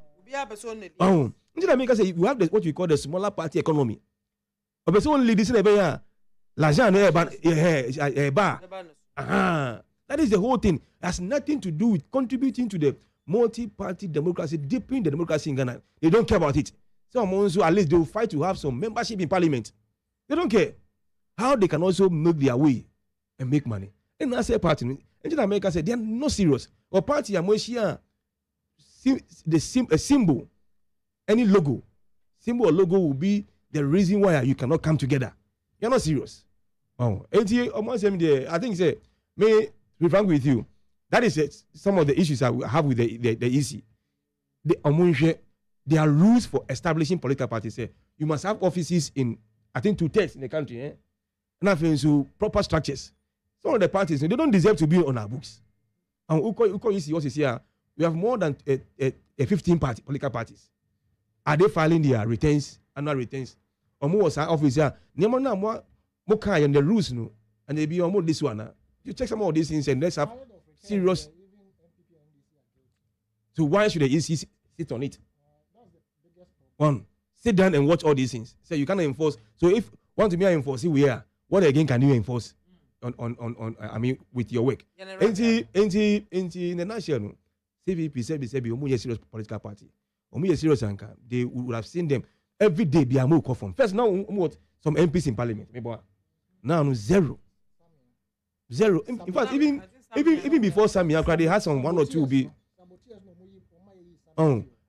you have what we call the smaller party economy. That is the whole thing. It has nothing to do with contributing to the multi-party democracy, deepening the democracy in Ghana. They don't care about it. Some also, at least they will fight to have some membership in parliament. They don't care. How they can also make their way and make money. And I say party, in America said they are not serious. Or party, a symbol, any logo, symbol or logo will be the reason why you cannot come together. You're not serious. I think say, may be frank with you. That is it. Some of the issues I have with the EC. There are rules for establishing political parties. You must have offices in, I think, 2/3 in the country. And I think so proper structures. Some of the parties, they don't deserve to be on our books. And we have more than 15 political parties. Are they filing their returns, annual returns? Or more office here? And the rules, no, and they be almost this one. You check some of these things and let's have serious. So why should the EC sit on it? One, sit down and watch all these things. So you cannot enforce. So if want to be enforced, what again can you enforce on with your work? In the national CVP said be serious political party. Serious anchor. They would have seen them every day. Be a more from first now some MPs in parliament. Now zero. In fact, even before Samia, they had some 1 or 2 B.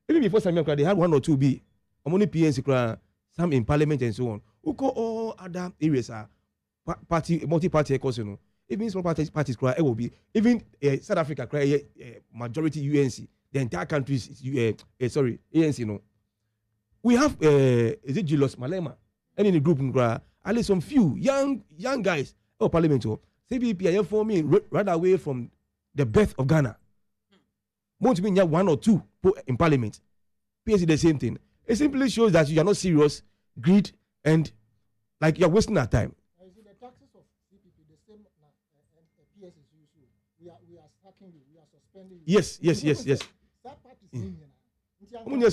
Even before Samia, they had 1 or 2 B. Only PNC, some in parliament and so on. Who call all other areas are multi-party economy. Even small parties cry, it will be even South Africa cry majority UNC. The entire country is ANC. No, we have is it Julius Malema and in the group at least some few young guys of parliament. CBP are forming right away from the birth of Ghana. Won't mean you have 1 or 2 in parliament. PNC the same thing. It simply shows that you are not serious, greed, and like you are wasting our time. The taxes of CPP, the same PSS, we are stacking you, we are suspending you. Yes. That part is serious.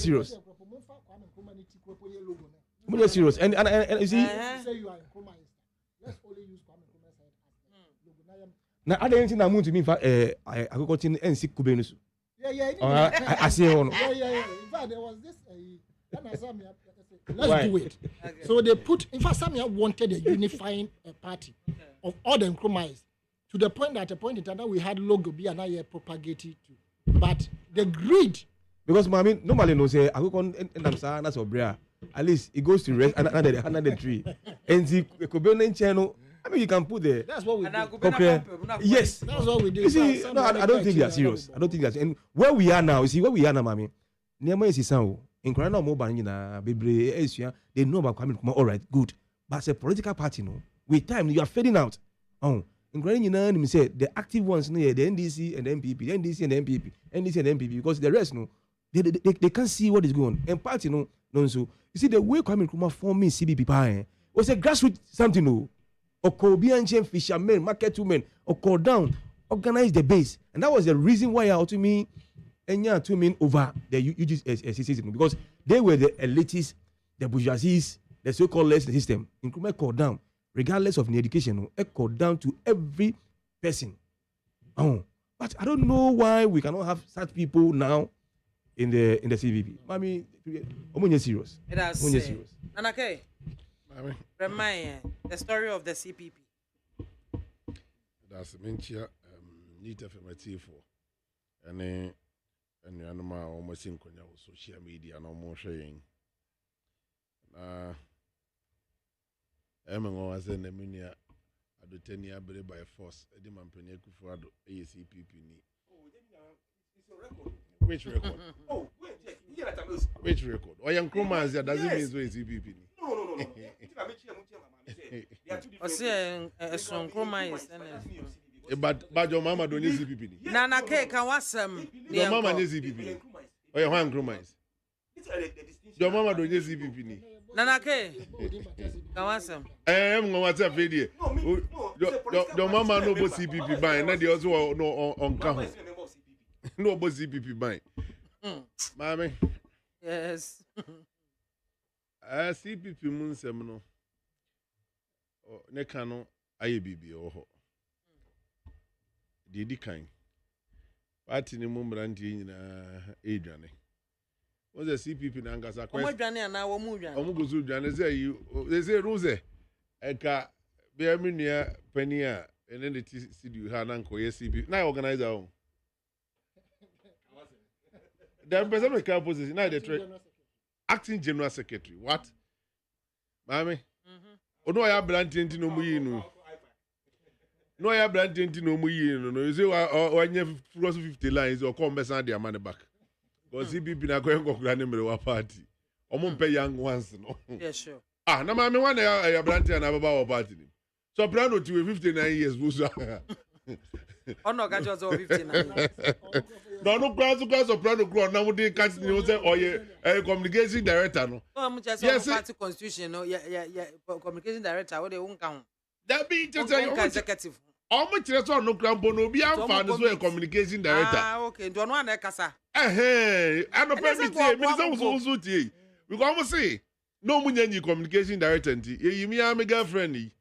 Serious. Serious. And you see, say you are in coma. Let's only use Kwame Nkrumah's head. Now, other anything that moved to me, in fact, I could continue and see Kubenus. I say on. In fact, there was this. Let's do it. Okay. So they put. In fact, Samia wanted a unifying party of all the Nkrumahs to the point that at a point in time we had logo be another propagated too. But the greed. Because normally no say I go on and I'm saying that's obria. At least it goes to rest another tree. And the Kubena channel. You can put there. That's what we do. Yes, that's what we do. You see, no, I don't think they are serious. I don't think that's. And where we are now, you see, where we are now, Mami. Nema is sound. In Korea, they know about Kwame Nkrumah. All right, good. But as a political party, no, with time you are fading out. In Korea, you say the active ones, the NDC and the MPP, the NDC and the MPP, NDC and the MPP, because the rest, no, they can't see what is going on. And party, no, so you see the way Kwame Nkrumah forming CBP, was a grassroots something, no. Okobian fishermen, market women, or call down, organize the base. And that was the reason why I to me and to mean over the UGC system, because they were the elites, the bourgeoisies, the so-called less system. Nkrumah called down, regardless of the education, it called down to every person. But I don't know why we cannot have such people now in the CVP. I mean, I'm serious. It is serious. Nanake. Remind the story of the CPP. That's mentia need affirmative for and animal almost in social media no more sharing. MMO as an eminia at the 10 year by force, Eddie Mampeneku for ACPP. Which record? Which record? Or young Nkrumah doesn't mean ACPP. No. Ose eson kroma is but your mama don't use CPP. Nana ke kan wasem. Your mama use CPP. Oh, your one kroma is. Your mama don't use CPP ni. Nana ke kan wasem. What's up video? Your mama no bo CPP buy, na dey also no on camera. No bo CPP buy. Mami. Yes. CPP mun sem no. Ne kanu aye bibi ho. Di kan. Party ni mu mranti nyina edwane. Was a CPP na ngasa kwes. Omodwane ana wo mu dwane. Omuguzu dwane say ruse eka be aminua pani a ene ne ti sidu ha na nkoye CPP. Na organizer on. The person make position na the acting general secretary. What? Mami. Ono ya branti nti no mu yi no. No ya branti nti no mu yi no. You say wanye 50 lines or come besan their money back. Because CPP na go nkokura ne mere wa party. Omo mpe young ones no. Yeah, sure. Na mami wan ya branti na baba wa party ni. So plano to 59 years buso. Ono ka just 59. No class soprano grow na we dey catch ni o say oye communication director no. No am just yes, party constitution no yeah communication director we dey unka. That be just executive. Omo kire so no krampo no bi amfa no so communication director. Okay, do no na kasa. Ano permit me so tie. We go almost say no munyanyi communication director nti ye yimi am girlfriend ni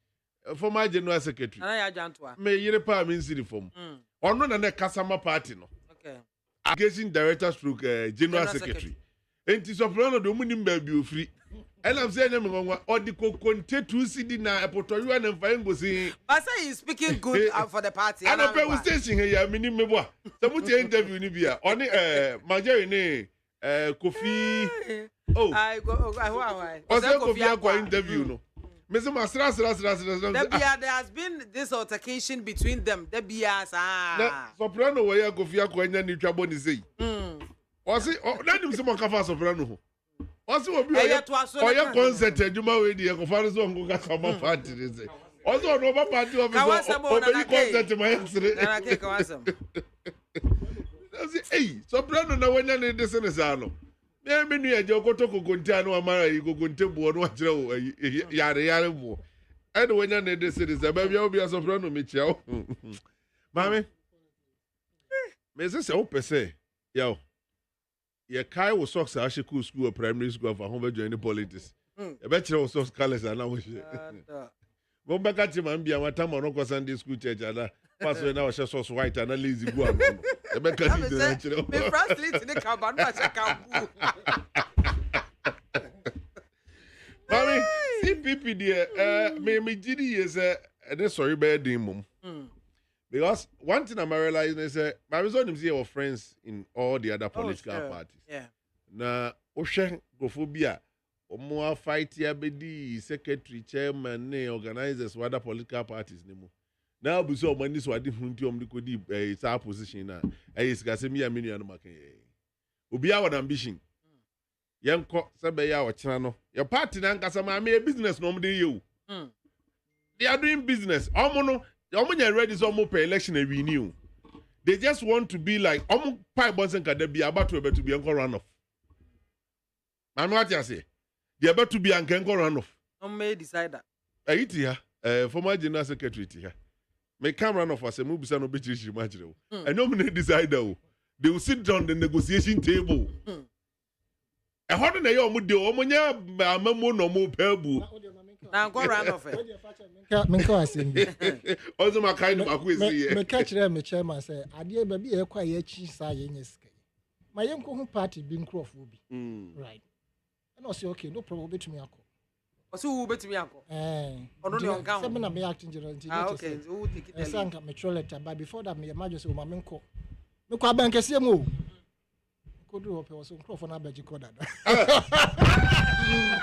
former general secretary. Na ya jantoa. Me yire pa me nsiri form. Ono na customer party no. Okay. Engaging director stroke general secretary. Enti soprano do mu nimba bi ofri. And I'm saying them or the conte to CD na epotoyu and mfa si. But say you speaking good for the party. And I pay station here minimum mebo. Some interview ni bia. Oni Majeri ni Kofi. Oh. I why? Kofi akwa interview no. There has been this altercation between them. Soprano where Kofi akwa nya ni twabo ni sei. Osi na nim se mo kafa soprano. Osi obi oya concert aduma we di ekofa so ngo ka sama party ni sei. Osi ono ba party officer obi concert ma yesre. Na ke kawasam. Osi soprano na wanya ni de senesa no. Me menu ya je okoto kokonte anu amara yi kokonte buo no akire wo yare buo. E de wanya na de senesa ba bia obi soprano me chia o. Mami. Me se o pese. Yo. Ye kai wo socks a she school primary school for home join politics. E be kire wo socks colors na wo she. Mo ba ka ti man bia wata mo no ko Sunday school church ada. Paso na wo she socks white and lazy go am. E be ka ti na kire. Me frustrate ni ka ba no a kampu. Mami, CPP there me gidi is and sorry be din mum. Because one thing I'm realizing is my reason see our friends in all the other political parties. Yeah. Na ohwe gophobia omo fight ya bedi secretary chairman ne organizers of other political parties ne mu. Na obuso omo ni so ade hunti omo ko di sa position na sikase mi ya menu no make. Obi our ambition. Yenko sebe ya ochena no. Your party na nkasa ma me business no omo dey you. They are doing business. Omo no Omo ready so omo per election and renew. They just want to be like omo pipe bonsen ka be about to be enko run off. Mama what you say? They about to be enko run off. Omo decide that. Iti ya former general secretary ti ya. Me come run off as a move no be chiri machire o. And no me decide o. They will sit on the negotiation table. E hodo na ye omo de omo nya amamu no mo pebu. Na go run off. Menko asembi. Also my kind of akwesi. Me catch them me chairman say ade ba bi e kwa ye chi sa ye nyesika. Ma ye nko hu party bi nkrofo bi. Right. And I say okay, no problem betumi akọ. Osi wo betumi akọ. Ono ne onka ho. Say me na me acting general. Okay, so wo take it. Sanka me letter but before that me imagine say o ma menko. Me kwa ban kese mu o. Kodu hope was nkrofo na abaji koda.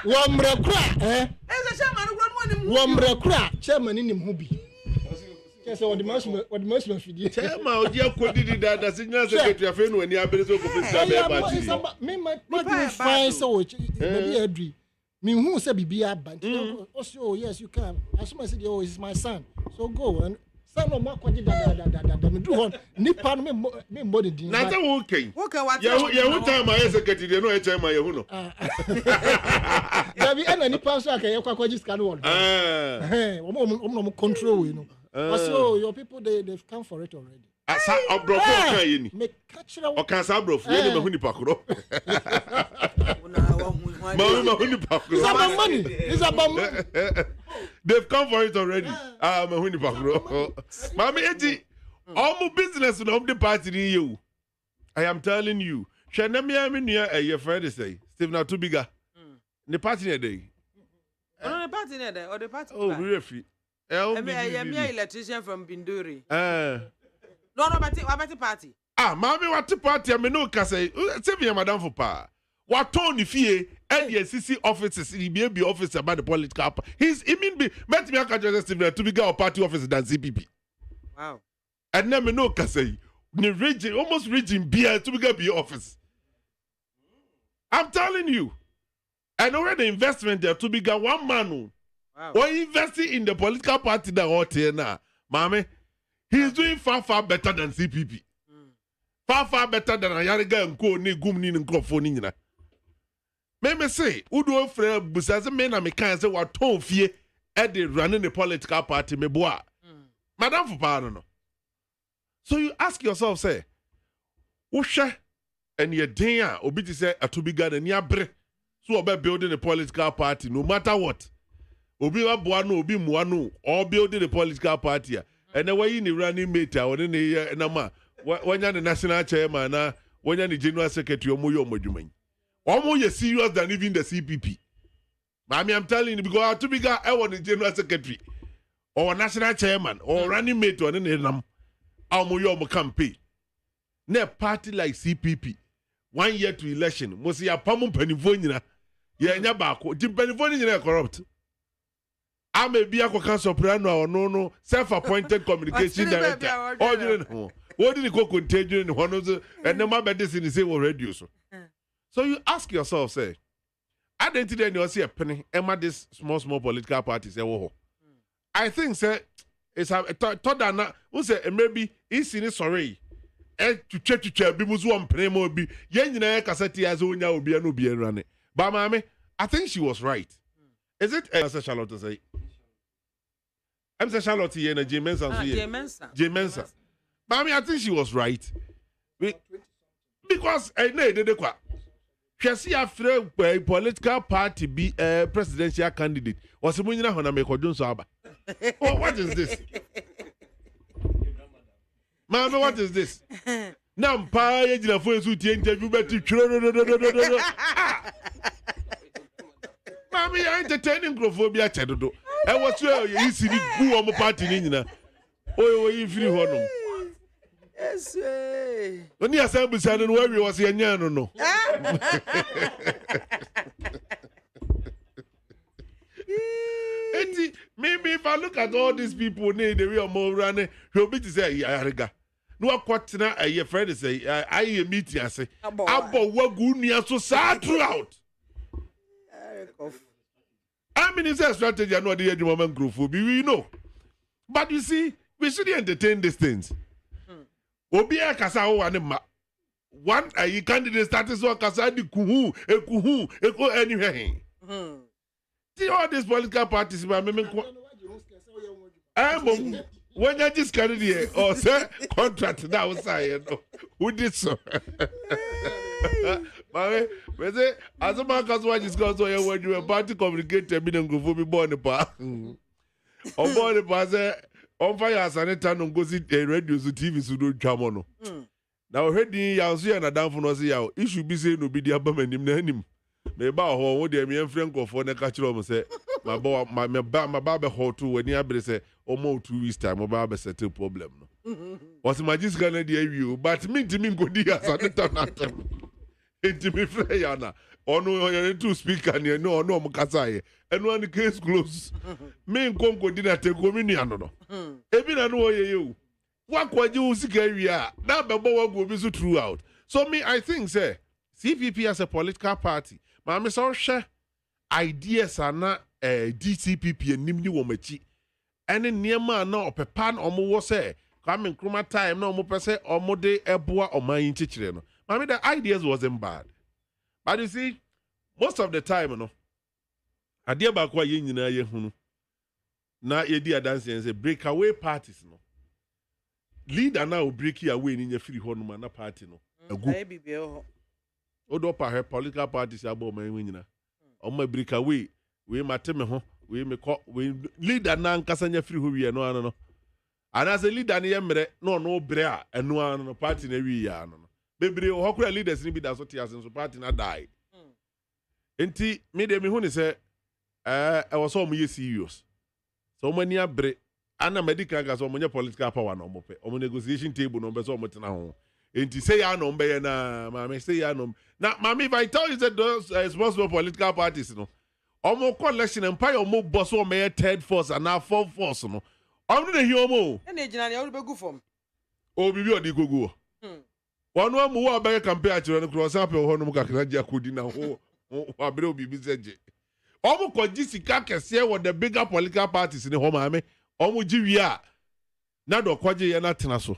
Wamre kra Wamre kra chairman ni nim ho bi. Kese what the most fidie. Chairman oji akodi da senior secretary afa no ani abere so ko pesa be party. Me fine so maybe adri. Me who say Bibia Bant. Oh, yes, you can. As soon as I said, oh, it's my son. So go and son of Makwaji da me do on Nipan me more than Nata okay. Okay, what? Yeah, who time my secretary, they know HM my Yahuno. There be any Nipan so I can Yakwaji scan one. Control, you know. So your people they've come for it already. Asa obrofo kan yi ni. Me catch that. O kan sa obrofo ye me huni pakro. Ma huni pakro. It's about money. It's about money. They've come for it already. Ma huni pakro. Mama eti all business no the party ni you. I am telling you. Shana me nua your friend say. Steve na too bigger. The party na dey. Oh, the party na dey or the party. Oh, we free. I am electrician from Binduri. No, what party? Mami, what party? I mean, no, cause say me, madam for pa. What Tony Fie, LDCC officers, be officer about the political. He mean be, met me, I can just to be a party officer than CPP. Wow. And then me no, cause say, the region, almost region beer to be office. I'm telling you. And already the investment there to be one man. Wow. Or investing in the political party that out here now, Mami. He's doing far better than CPP. Far better than Ayariga and Co. Ni Gumni and Crofonina. Me say, Udo Fre Busaza men and me can say what tone fear at the running the political party me bois. Madame for pardon. So you ask yourself, say, Usha and your day obiti say a to be got and yabre. So about building a political party, no matter what. Obi wa boano, obi muano, or building a political party. And the way in the running mate, or in the nama, when you're the national chairman, when you're the general secretary, or more serious than even the CPP. Mommy, I'm telling you, because to be I want the general secretary, or national chairman, or running mate, or any nam, or more campaign. Ne party like CPP, 1 year to election, must see a pamum penivona, yeah, Yabako, Jim Penivona corrupt. I may be a soprano or no self-appointed communication director. Or what did you go contagion in one of the and the medicine is able radio? So you ask yourself, say, I didn't think you see a penny, Emma, this small political parties. I think, say, it's a thought that who say maybe it's in sorry. To check be Muslim premo be yen cassette as onya obi no be running. But mommy, I think she was right. Is it as Charlotte say? I'm saying Charlotte here and J Mensa. But I think she was right. Because I know they kwa. She see after a political party be a presidential candidate. Was the money na hona me kodun so aba. Oh, what is this? Mama, what is this? Now, pa ye jina fo esu tie interview beti twro. Mama, you entertaining grophobia chedodo. I was sure you see the goo on my party nina. Oh, you free honum. Yes, when you assemble and where you was here, no. Maybe if I look at all these people, the way I'm more running, he'll be to say, Yariga. No, what now? Your friend say, I meet I say, Abo Wagunia so sad throughout. I mean, it's a strategy. I know the edge woman group will be, we know. But you see, we shouldn't entertain these things. Obia Kasao and Ma. One a candidate status or Kasadi Kuhu, anyway. See all these political parties, when you just carried here or say contract now, who did so? We say, as a man can watch his goes when you are party communicate a million go for me born apart. On board the pass, on fire as an eternal goes it a radio TV so do chamono. Now, heading Yancy and a down for Nosia, it should be saying no be the abandon him. Maybe how would me and Franco for the catcher say, my boy, my barber hole too when you say, almost 2 weeks time, my barber settle problem. What's my just gonna dear you, but me to me good dear, so the turn. Into me, Freyana. Or no, two speaker, and you know, no, Mukasai. And when the case closed, me and Congo did not take communion. Even I know you. What could you see? Now, the boy will be so throughout. So, me, I think, say, CPP as a political party, Mamma, so share. ideas ana DCPP anim ni wo machi ene niema na opepa na omo wo se Kwame Nkrumah time na omo pese omo de eboa oman chichire no. I mean the ideas wasn't bad. But you see most of the time no adia ba kwa ye nyina ye hunu na ye di adanse en say breakaway parties no. Leader now break away ni nya free ho no na party no. Agu. Odo pa he political parties abo man nyina. Omo breakaway we mateme ho we me ko we leader na nkasa nya free ho wie no ano no. Ana say leader ne ye mere no bre a eno ano no party na wi ya ano no. Bebre ho kura leaders ni bi da so tias so party na die. Enti me de me hu ni say I was so more serious. So many abre ana medical gas so many political power no mo pe. Omo negotiation table no be so mo tena ho. Enti say ya no be na maame say ya no. Now maame if I tell you that those responsible political parties no. Omo collection empire omo boss o me third force and now fourth force no. Omo dey hear omo. E na ejina ya be go from. O bibi odi gogo. Wanu amu wa be campaign a chiro no cross up ho no kakra dia kodi na ho. Abre obi bi seje. Omo koji sika kese wo the bigger political parties ni ho maame. Omo giwi a na do kwaje ye na tena so.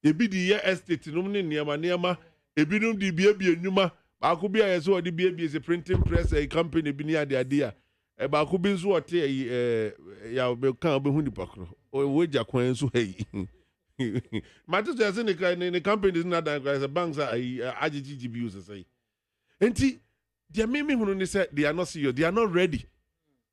Ebi di ye estate num ne niema ebi num di bie enwuma ba ko bia ye so odi bie se printing press a company bi ni ade a ba ko bi nso ote ya be kan be hu ni pakro o ja kwan nso hey matter just in the companies na da banks are agg bills say enti they me hunu ni say they are not serious, they are not ready.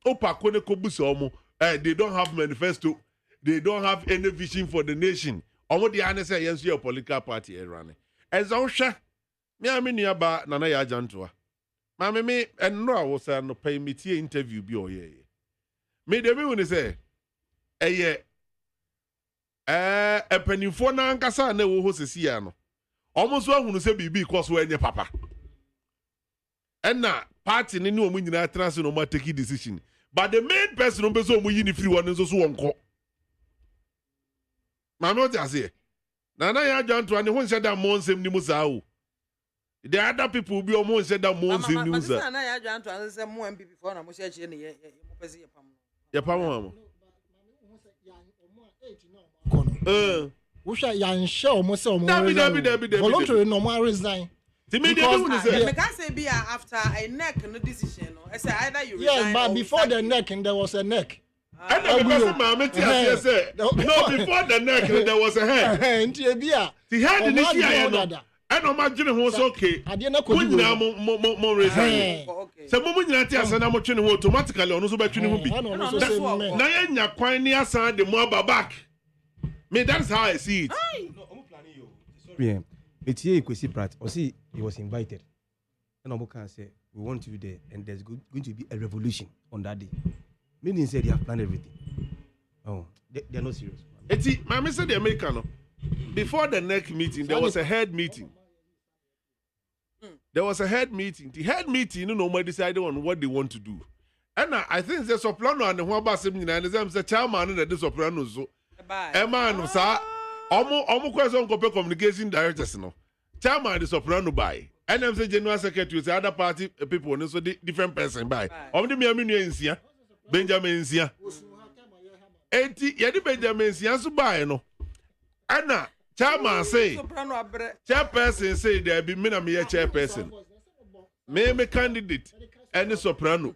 Opako ne kobuso omo they don't have manifesto, they don't have any vision for the nation. Omo they are say yes your political party run. Ezo hwe me amenu aba nana ya ajantoa. Ma me enno a wo say no pay me tie interview bi oye. Me de me hunu say eye epanifo na nkasa na wo ho sesi ya no. Omo so ahunu say bibi koso enye papa. Enna party ni omu nyina trans no ma take decision. But the main person no be so omu yini free one nso so wonko. Ma no just say. Na ya janto ani ho nse da monsem ni musa o. The other people be omu nse da monsem ni musa. Na ya janto an say mo MPP for na mo share chire ni ye mo pese ye pam. Ye pam mo. Wusha yanshe omo se omo voluntary no mo resign. Because say be after a neck no decision no. I say either you resign. Yes, but before the neck there was a neck. And because Mama Tia say no, before the neck there was a head. The head in the here. And imagine who was okay. When now mo resign. So mo nyina tia say na mo twene ho automatically ono so ba twene ho bi. Na ya nya kwan ni asan de mo back. Me that's how I see it. No, I'm planning you. Sorry. It's here Kwesi Pratt. Or see, he was invited. And Omo can say, we want you there, and there's going to be a revolution on that day. Meaning said they have planned everything. Oh, they're not serious. Eti, my Mr. The American, before the next meeting, there was a head meeting. There was a head meeting. The head meeting, nobody decided on what they want to do. And I think the soprano and the one about 79 is the chairman and the soprano. So, Emma and Sa. Omo question communication directors no. Chairman the soprano by. And I'm saying general secretary the other party people and so different person by. Omo de me aminu ensia. Benjamin ensia. Enti ye de Benjamin ensia so by no. Ana chairman say chairperson say there be me na me chairperson. Me candidate any soprano.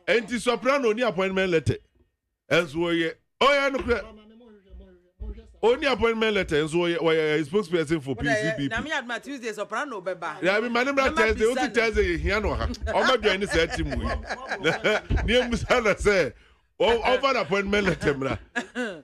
Enti soprano ni appointment letter. Enso ye. Oh yeah no. Only appointment letter and so a spokesperson for PCP. Na me adma Tuesday soprano beba. Yeah, I mean my name Thursday, only Thursday here no ha. O ma join this team we. Near Musala say, oh over appointment letter mra.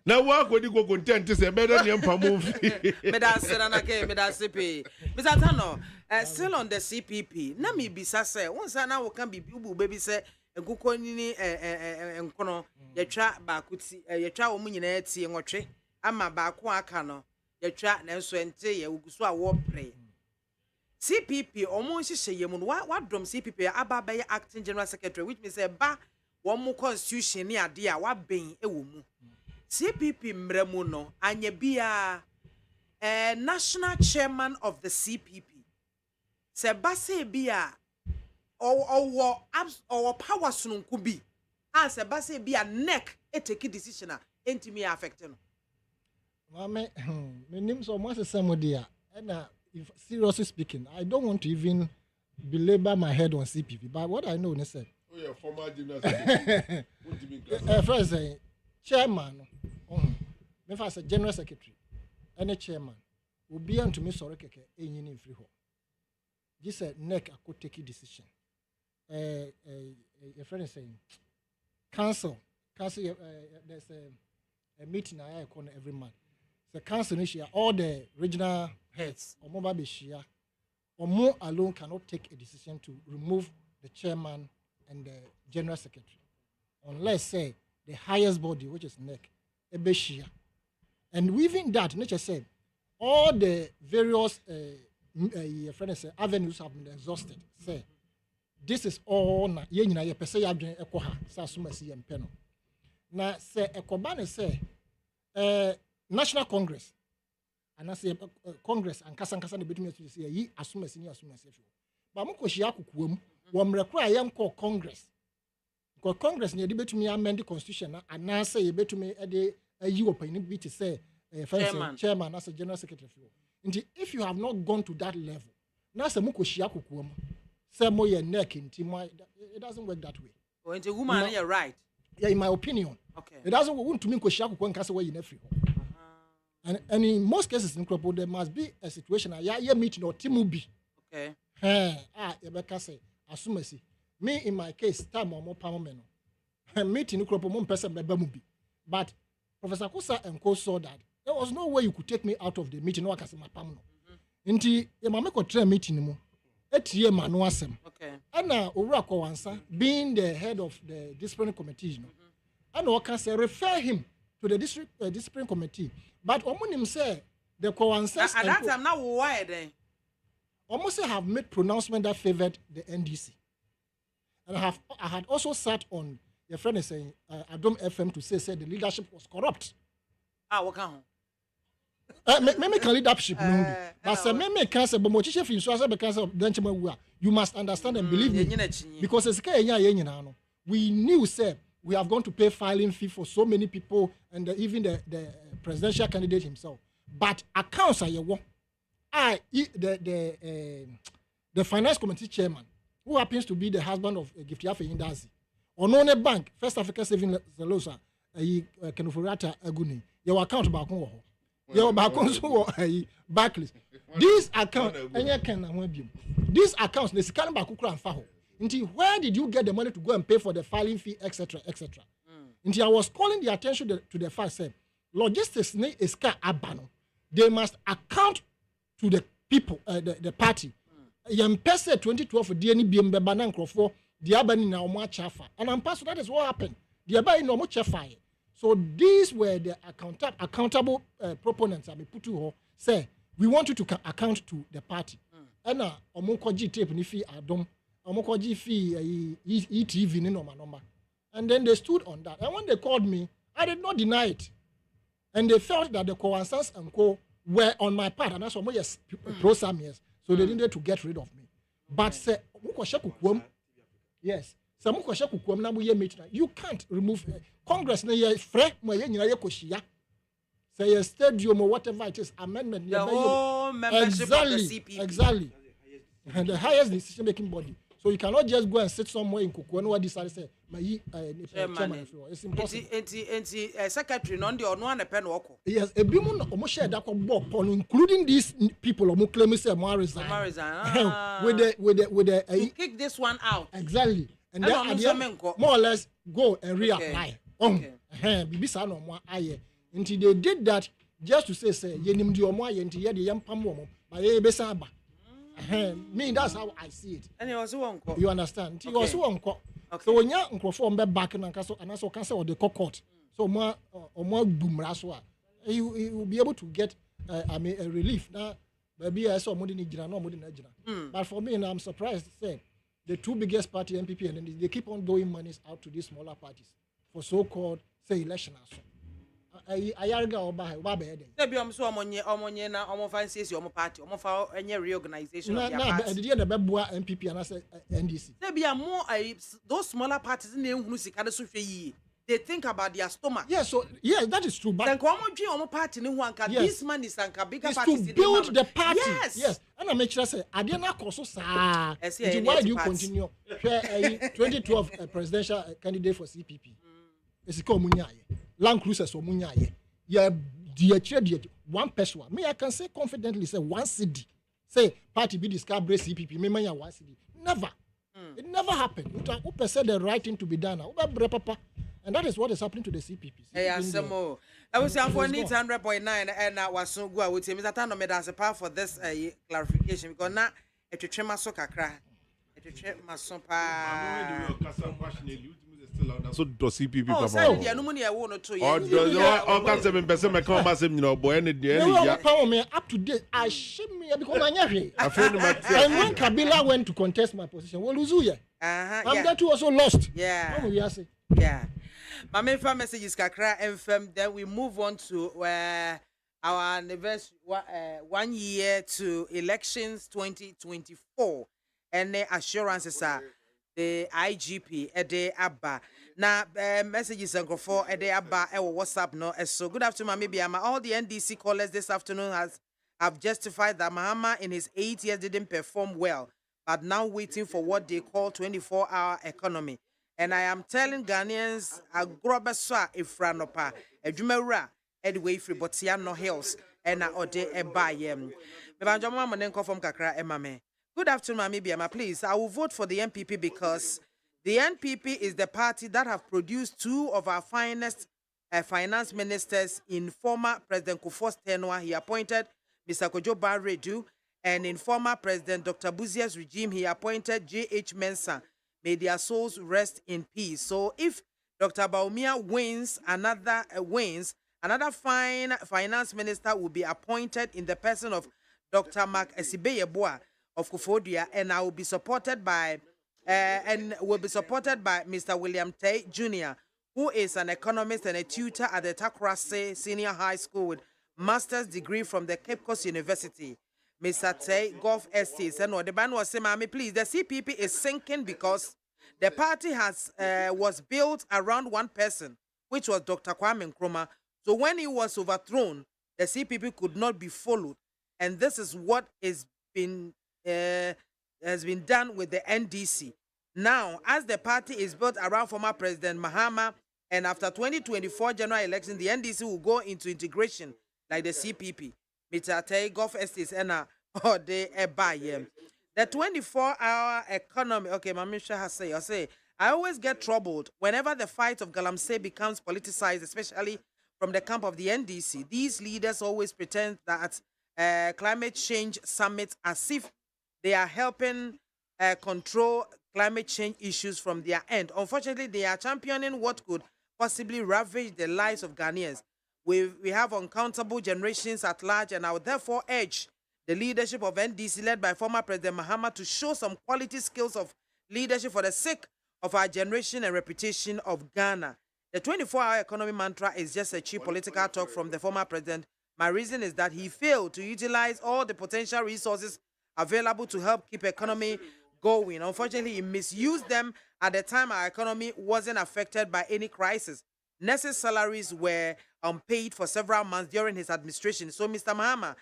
Na work when you go content say better than pamove. Me da sera na ke me da CP. Mr. Tano, still on the CPP. Na me bisa say, once na wo kan bibi ubu baby say enkuko ni enkono yetwa ba kuti yetwa wo mu nyina tie nwotwe. Ama baako aka no yetwa na nso ente ye uguso a wo pre CPP omo nhihye ye mu no wa dom CPP aba be acting general secretary, which means ba wo mu constitution ni ade a wa ben e wo mu CPP mremu no anya bia national chairman of the CPP se ba se bia or abs or power sunun kubi. As a base be a neck e take decision enti me affecting. Mame, my name so much as somebody and if seriously speaking, I don't want to even belabor my head on CPP, but what I know is say oh yeah, former gymnast. First say chairman me fa say general secretary and chairman will be to me sorry keke enyin in free ho. This neck I could take a decision. Your friend is saying council there's a meeting I call every month. The council initiate all the regional heads or mobile bishia or more alone cannot take a decision to remove the chairman and the general secretary unless say the highest body, which is NEC, a bishia. And within that, nature said all the various avenues have been exhausted. Say this is all na ye nyina ye pese ya adwen ekoha sa so masi ye mpe no na se ekoba ne se National Congress and I say Congress and kasankasa ne betumi to say yi asomasi ni asomasi afi ba mo kohia kokuom wo mrekura ye nko Congress ko Congress ne de betumi amend the constitution na anase ye betumi de ayi opani bi to say chairman as a general secretary. If you have not gone to that level na se mo kohia kokuom say mo ye neck in team, it doesn't work that way. Oh, into woman, you're right. Yeah, in my opinion. Okay. It doesn't want to mean koshia ko nka say we in free. And in most cases in Kropo, there must be a situation a meeting or timubi. Okay. Ebeka say asumesi. Me in my case, time or more pamomeno. Meeting in Kropo mon person bebamubi. But Professor Kosa and Co saw that there was no way you could take me out of the meeting no akase mapamno. Nti e mama ko try meeting mu. Etie manu asem. Okay. Ana Owura Kowansa being the head of the disciplinary committee, you know. And Oka say refer him to the district disciplinary committee. But Omunim say the Kowansas at that time now why then? Almost have made pronouncement that favored the NDC. And I had also sat on your friend is saying Adom FM to say the leadership was corrupt. What can Maybe leadership but say maybe can say but mochiche fi so say because of denchema you must understand and believe me because it's we knew say we have gone to pay filing fee for so many people and even the presidential candidate himself. But accounts are your the finance committee chairman, who happens to be the husband of Giftiafe Indazi, Onone Bank, First African Savings Zelosa, Kenufurata Aguni, your account back home. Your back home, Barclays. These accounts, these accounts, they scan back and faho. Until where did you get the money to go and pay for the filing fee, etc., etc.? Until I was calling the attention to the fact that logistics is abano. They must account to the people, the party. Yempese 2012 DNI BMB banan krofo the abani na omo chafa. And I'm passing that is what happened. The abani no mo chafa. So these were the accountable proponents I be put to say we want you to account to the party. And omo koji tape ni fi adom. Omokoji fee ETV ni number. And then they stood on that. And when they called me, I did not deny it. And they felt that the Kowansas and Co were on my part. And that's why yes, pro some years. So they needed to get rid of me. But say yes. You can't remove Congress na ye free mo ye nyina ye koshia. Say a stadium or whatever it is, amendment. The whole membership of the CPP. Exactly. And the highest decision making body. So you cannot just go and sit somewhere in Kuku and what decide say chairman. It's impossible. Secretary non the one pen work. Yes, a bimun omo share that including these people omo claim say mo resign. With the kick this one out. Exactly. And then more or less go and reapply. Bibisa no mo aye. Until they did that just to say yenim di omo aye nti ye de yampam omo ba ye besa aba. Me, that's how I see it. And it was one. You understand? It was one. So when you perform back and also cancel the court, so more boom raswa, you will be able to get a relief. Now, maybe I saw more than But for me, I'm surprised to say the two biggest party MPP and they keep on doing monies out to these smaller parties for so-called say election. ayarga oba be eden na bi am so omonye na omofa nsisi party omofa enye reorganization of their party na de na beboa MPP and NDC na bi am those smaller parties na ehunu sika de so hwe yi. They think about their stomach. Yeah, so that is true. But party this man is bigger it's party to build the party. Yes. And I make sure say Adiana Koso sa. Why do you continue? 2012 presidential candidate for CPP. It's called Munyaye. Land Cruiser so Munyaye. Yeah, dear, one person. Me, I can say confidently say one city. Say party be discovered CPP. Me manya one city. Never. It never happened. Upa said the right thing to be done. And that is what is happening to the CPP. Hey, some more. I was saying for 100.9 and I was so good. I would say, Mr. Tano made us a part for this clarification because now a tremor so kakra. A tremor so pa. So do CPP papa. Oh, say the anomony I want to. Oh, can't 7% me come massive, you know, boy, any day. Up to date, I shame me because I never. And when Kabila went to contest my position, well, Uzuya. I'm that too also lost. Yeah. Yeah. My main message is kakra FM. Then we move on to our anniversary 1 year to elections 2024 and the assurances are the IGP Ede Abba. Now messages and go for Ede Abba WhatsApp no. So good afternoon, Mami BIAMAH. All the NDC callers this afternoon have justified that Mahama in his 8 years didn't perform well, but now waiting for what they call 24-hour economy. And I am telling Ghanaians, agrobeswa ifranopa, ejumera, anyway free botiano hills, and ode ebayem. Mebanjoma manenko from Kakra emame. Good afternoon, Mami BIAMAH. Please, I will vote for the NPP because the NPP is the party that have produced two of our finest finance ministers in former President Kufuor's tenure. He appointed Mr. Kojo Banredu, and in former President Dr. Buzia's regime, he appointed J.H. Mensah. May their souls rest in peace. So if Dr. Bawumia wins, another fine finance minister will be appointed in the person of Dr. Mark Esibeyeboa of Kufuor, and I will be supported by Mr. William Tay Jr., who is an economist and a tutor at the Takoradi Senior High School with master's degree from the Cape Coast University. Mr. Tay Golf Estates and the band was saying, Mami, please, the CPP is sinking because the party was built around one person, which was Dr. Kwame Nkrumah. So when he was overthrown, the CPP could not be followed, and this is what has been done with the NDC. Now, as the party is built around former President Mahama, and after 2024 general election, the NDC will go into integration like the CPP. Mr. Golf Estates and the 24-hour economy. Okay, Mamisha has say, I always get troubled whenever the fight of Galamsey becomes politicized, especially from the camp of the NDC. These leaders always pretend that climate change summits as if they are helping control climate change issues from their end. Unfortunately, they are championing what could possibly ravage the lives of Ghanaians. We have uncountable generations at large, and I would therefore urge the leadership of NDC led by former President Mahama to show some quality skills of leadership for the sake of our generation and reputation of Ghana. The 24-hour economy mantra is just a cheap political talk from the former president. My reason is that he failed to utilize all the potential resources available to help keep economy going. Unfortunately, he misused them at the time our economy wasn't affected by any crisis. Nurses' salaries were unpaid for several months during his administration. So Mr. Mahama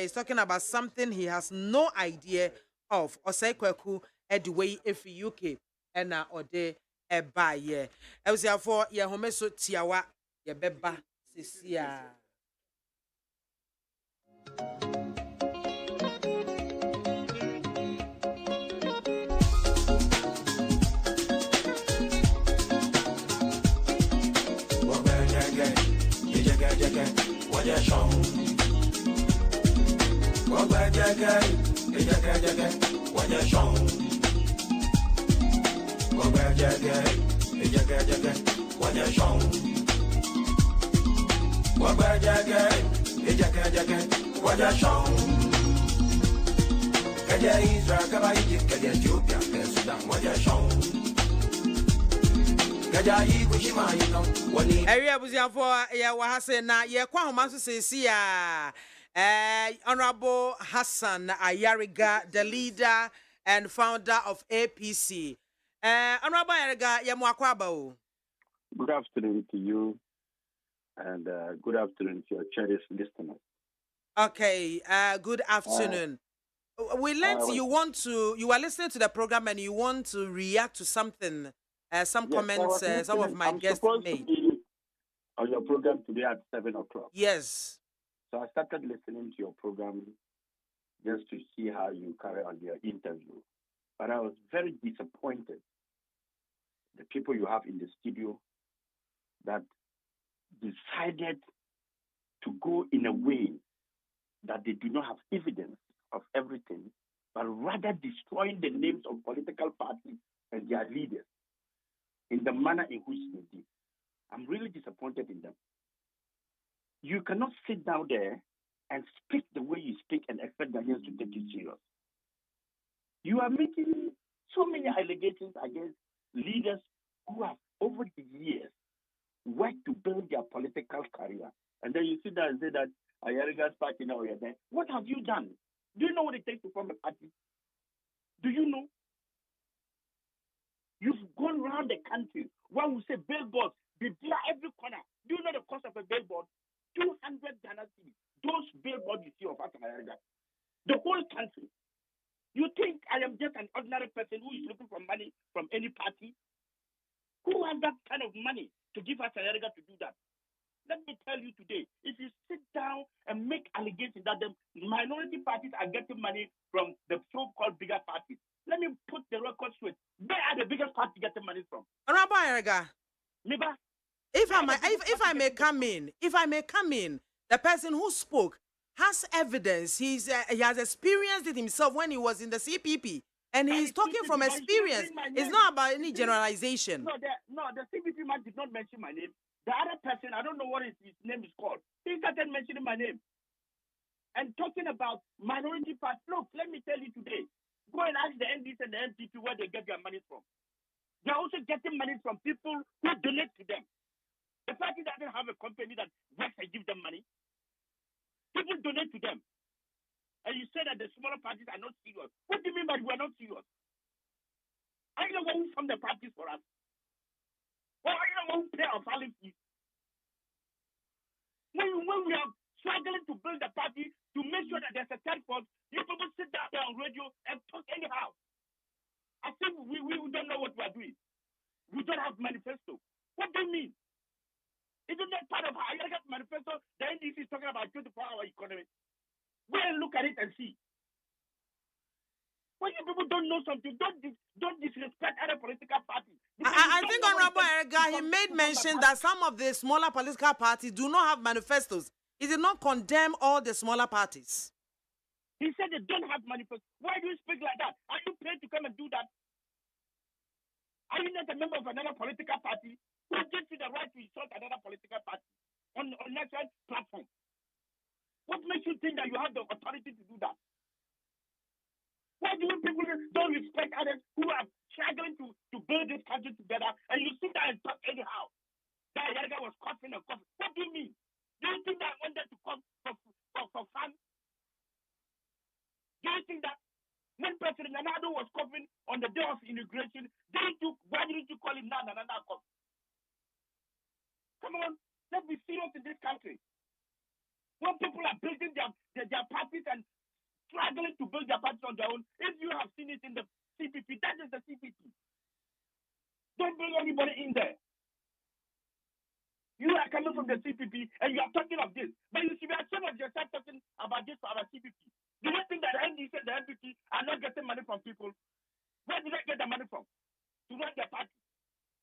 is talking about something he has no idea of. Osekweku Edway if UK and ode ebaye. I was for ya homeso tiawa ya beba sisia. Area Buziafo, ya wahase na ye kwa homanso sesi ya Honorable Hassan Ayariga, the leader and founder of APC. Honorable Ayariga, ya mwakwaba o. Good afternoon to you, and good afternoon to your cherished listeners. Okay, good afternoon. We learned you are listening to the program and you want to react to something, some comments some of my guests made. On your program today at 7 o'clock. Yes. So I started listening to your program just to see how you carry on your interview. But I was very disappointed. The people you have in the studio that decided to go in a way that they do not have evidence of everything, but rather destroying the names of political parties and their leaders in the manner in which they did. I'm really disappointed in them. You cannot sit down there and speak the way you speak and expect Ghanaians to take you serious. You are making so many allegations against leaders who have, over the years, worked to build their political career. And then you sit there and say that Ayariga's party now you're there. What have you done? Do you know what it takes to form a party? Do you know? You've gone around the country. One will say billboards. They are every corner. Do you know the cost of a billboard? 200 Ghana cedis. Those billboards you see of us in America. The whole country. You think I am just an ordinary person who is looking for money from any party? Who has that kind of money to give us America to do that? Let me tell you today, if you sit down and make allegations that the minority parties are getting money from the so-called bigger parties, let me put the record straight. Where are the biggest parties getting money from? Honorable Ayariga. Neighbor, if I may come in, the person who spoke has evidence. He has experienced it himself when he was in the CPP, and he's talking from experience. It's not about any generalization. The CPP man did not mention my name. The other person, I don't know what his name is called. He started mentioning my name and talking about minority parties. Look, let me tell you today. Go and ask the NDC and the NPP where they get their money from. They're also getting money from people who donate to them. The party doesn't have a company that works and gives them money. People donate to them. And you say that the smaller parties are not serious. What do you mean by we are not serious? Are you the one who formed the parties for us? Or are you the one who pay our filing fees? When we are struggling to build a party to make sure that there's a third force, you people sit down there on radio and talk anyhow. I think we don't know what we are doing. We don't have manifesto. What do you mean? Isn't that part of how Ayariga's manifesto? The NDC is talking about 24-hour economy. Go and look at it and see. When you people don't know something, don't disrespect other political parties. I think Honorable Ayariga, he made mention that some of the smaller political parties do not have manifestos. He did not condemn all the smaller parties. He said they don't have manifestos. Why do you speak like that? Are you paid to come and do that? Are you not a member of another political party? Who gives you the right to insult another political party on national platform? What makes you think that you have the authority to do that? Why do people don't respect others who are struggling to build this country together, and you sit there and talk anyhow? That Ayariga was coughing and coughing. What do you mean? Do you think that I wanted to come for fun? Do you think that when President Nana was coughing on the day of inauguration, why didn't you call him Nana cough? Come on, let's be serious in this country. When people are building their parties and struggling to build their parties on their own, if you have seen it in the CPP, that is the CPP. Don't bring anybody in there. You are coming from the CPP and you are talking of this. But you should be ashamed of yourself talking about this for our CPP. Do you think that the NDC and the NPP are not getting money from people? Where do they get the money from? To run their party.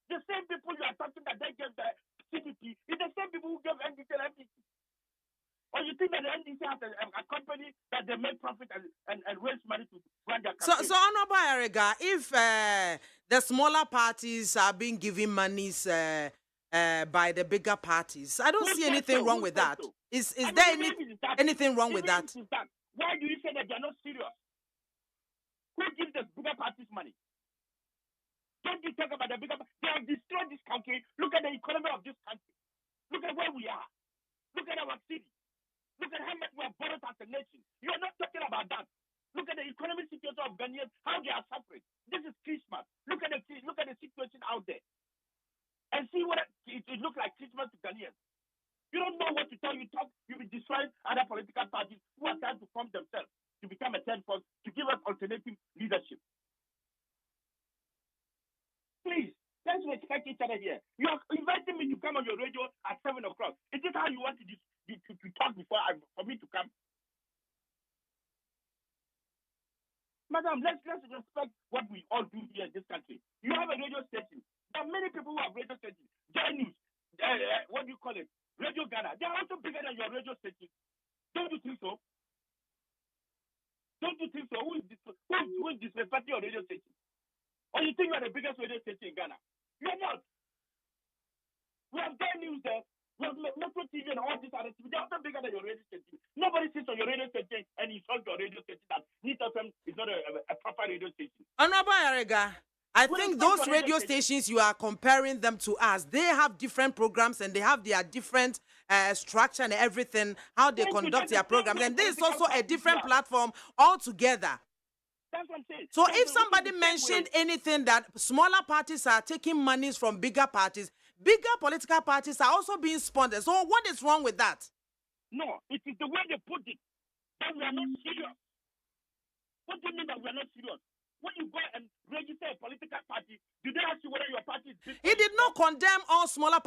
The same people you are talking that they give the CPP is the same people who give NDC and NPP. Or you think that the NDC has a company that they make profit and raise money to run their campaign? So Honorable Ayariga, if the smaller parties are being given monies by the bigger parties, I don't see anything wrong with that. Is there anything wrong with that? Why do you say that they're not serious? Who gives the bigger parties money? Don't you talk about the bigger? They have destroyed this country. Look at the economy of this country. Look at where we are. Look at our city. Look at how much we have borrowed as a nation. You are not talking about that. Look at the economic situation of Ghanaians, how they are suffering. This is Christmas. Look at the situation out there. And see what it looks like Christmas to Ghanaians. You don't know what to tell. You talk, you will destroy other political parties who are trying to form themselves to become a third force, to give us alternative leadership. Please, let's respect each other here. You are inviting me to come on your radio at 7 o'clock. Is this how you want to talk for me to come? Madam, let's respect what we all do here in this country. You have a radio station. There are many people who have radio stations. Joy News, what do you call it? Radio Ghana. They are also bigger than your radio station. Don't you think so? Don't you think so? Who is disrespecting your radio station? Or you think you are the biggest radio station in Ghana? You are not. We have Joy News there. We have Metro TV and all these other things. They are also bigger than your radio station. Nobody sits on your radio station and insults your radio station that Neat FM is not a proper radio station. Honorable Arega, I think those radio stations you are comparing them to us, they have different programs and they have their different structure and everything, how they conduct their programs. And this is also a different platform altogether. That's what I'm saying. So if somebody mentioned anything that smaller parties are taking monies from bigger parties, bigger political parties are also being sponsored. So what is wrong with that? No, it is the way they put it. That we are not serious. What do you mean that we are not serious? When you go and register a political party, do they ask you whether your party is big? He did not condemn all smaller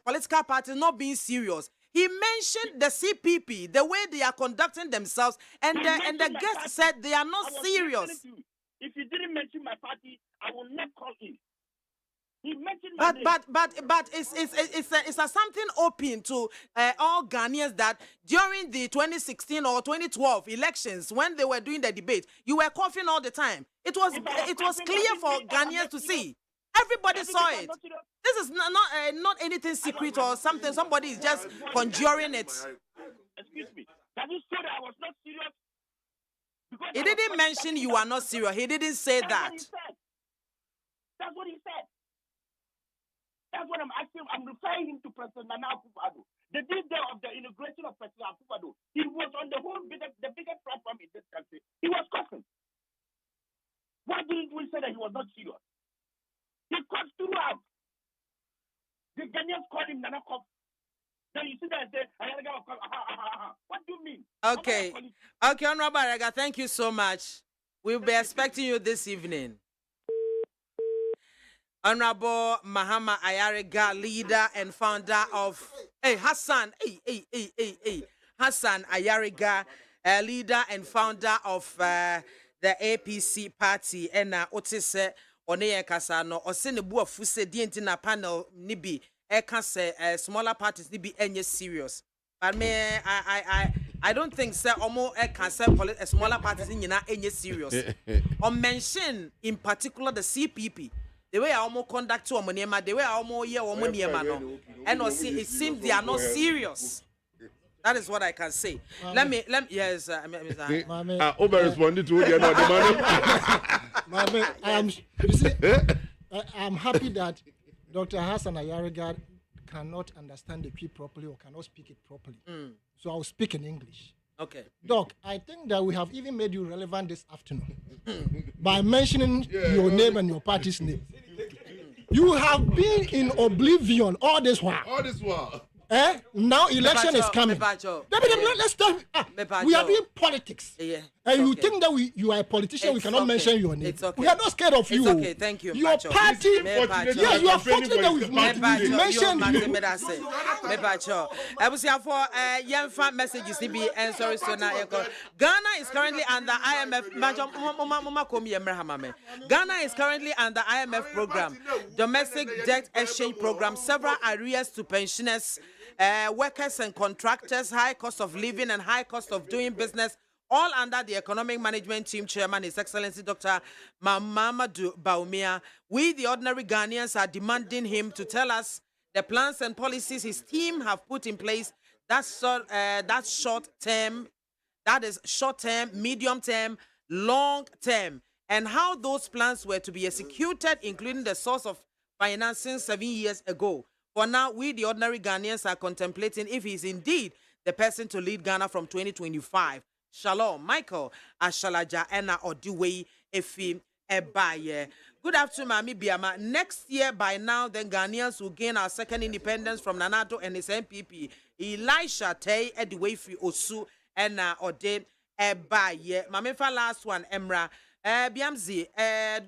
political parties not being serious. He mentioned the CPP, the way they are conducting themselves, and the guest said they are not serious. If you didn't mention my party, I will not call in. He mentioned my name. But it's a something open to all Ghanaians that during the 2016 or 2012 elections, when they were doing the debate, you were coughing all the time. It was clear for Ghanaians to see. Everybody saw it. This is not anything secret or something. Somebody is just conjuring it. Excuse me. That is so that I was not serious. He didn't mention you are not serious. He didn't say that. That's what he said. That's what I'm asking. I'm referring him to President Nana Akufo-Addo. The day of the inauguration of President Akufo-Addo, he was on the biggest platform in this country. He was coughing. Why didn't we say that he was not serious? He coughed throughout. The Ghanaians called him Nana Cough. Then you see that and say, what do you mean? Okay, Honorable Arega, thank you so much. We'll be expecting you this evening. Honorable Mahama Ayariga, leader and founder of Hassan Ayariga, leader and founder of the APC party, and Otise Oneye Kasano, Osenebu of Fuse Dientina panel Nibi, Ekase, smaller parties Nibi any serious. But I don't think so. Omo Ekase smaller parties in any serious. Or mention in particular the CPP. The way I almost conduct to Omonema, the way I almost hear Omonema, no, and it seems they are not serious. That is what I can say. Let me, yes, over responded to the I'm happy that Dr. Hassan Ayariga cannot understand the Cree properly or cannot speak it properly. So I'll speak in English. Okay. Doc, I think that we have even made you relevant this afternoon by mentioning your name and your party's name. You have been in oblivion all this while. Now election is coming. Let's start. We are doing politics. And you think that you are a politician, we cannot mention your name. We are not scared of you. Okay, thank you. Your party, yes, you are fortunate that we've mentioned you. Messages to be answered. Ghana is currently under IMF. Ghana is currently under IMF program, domestic debt exchange program, several areas to pensioners, workers and contractors, high cost of living and high cost of doing business, all under the Economic Management Team Chairman, His Excellency Dr. Baumia. We, the ordinary Ghanaians, are demanding him to tell us the plans and policies his team have put in place. That's short term, medium term, long term, and how those plans were to be executed, including the source of financing 7 years ago. For now, we, the ordinary Ghanaians, are contemplating if he is indeed the person to lead Ghana from 2025. Shalom, Michael Ashalaja Ena Odiwei Efi Ebaye. Good afternoon, Mami BIAMAH. Next year, by now, then Ghanaians will gain our second independence from Nanato and his MPP. Elisha Tay Ediwefi Osu Ena Ode Ebaye. Mamifa last one, Emra. Biamzi,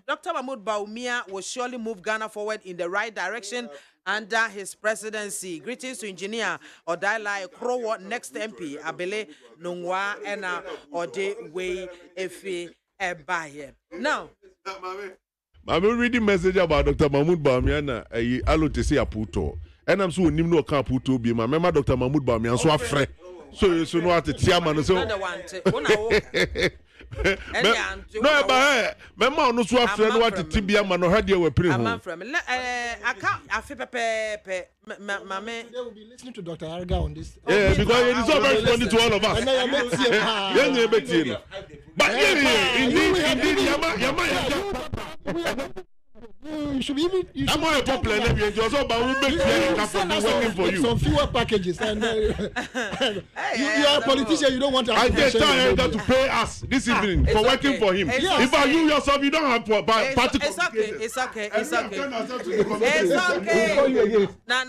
Dr. Mahmoud Bawumia will surely move Ghana forward in the right direction under his presidency. Greetings to Engineer Odailai Krowo, next MP, Abele Nungwa, and Ode Efi Ebaye. Now, I'm reading message about Dr. Mahmoud Bawumia na alote se aputo. And I'm so nim no kan aputo bi ma member Dr. Mahmoud Bawumia so afre. So no ate man so. No, but Mamma no so afre no ate tibia ma no hade we pre ho. I feel pepe mame. They will be listening to Dr. Arga on this. Yeah, because it is all responding to all of us. But indeed, Yama. You should even. I'm more popular than you. Just about who makes working for you. Some fewer packages, and you are a politician. You don't want to. I just tell him that to pay us this evening for working for him. If I you yourself, you don't have party. It's okay. It's okay. Na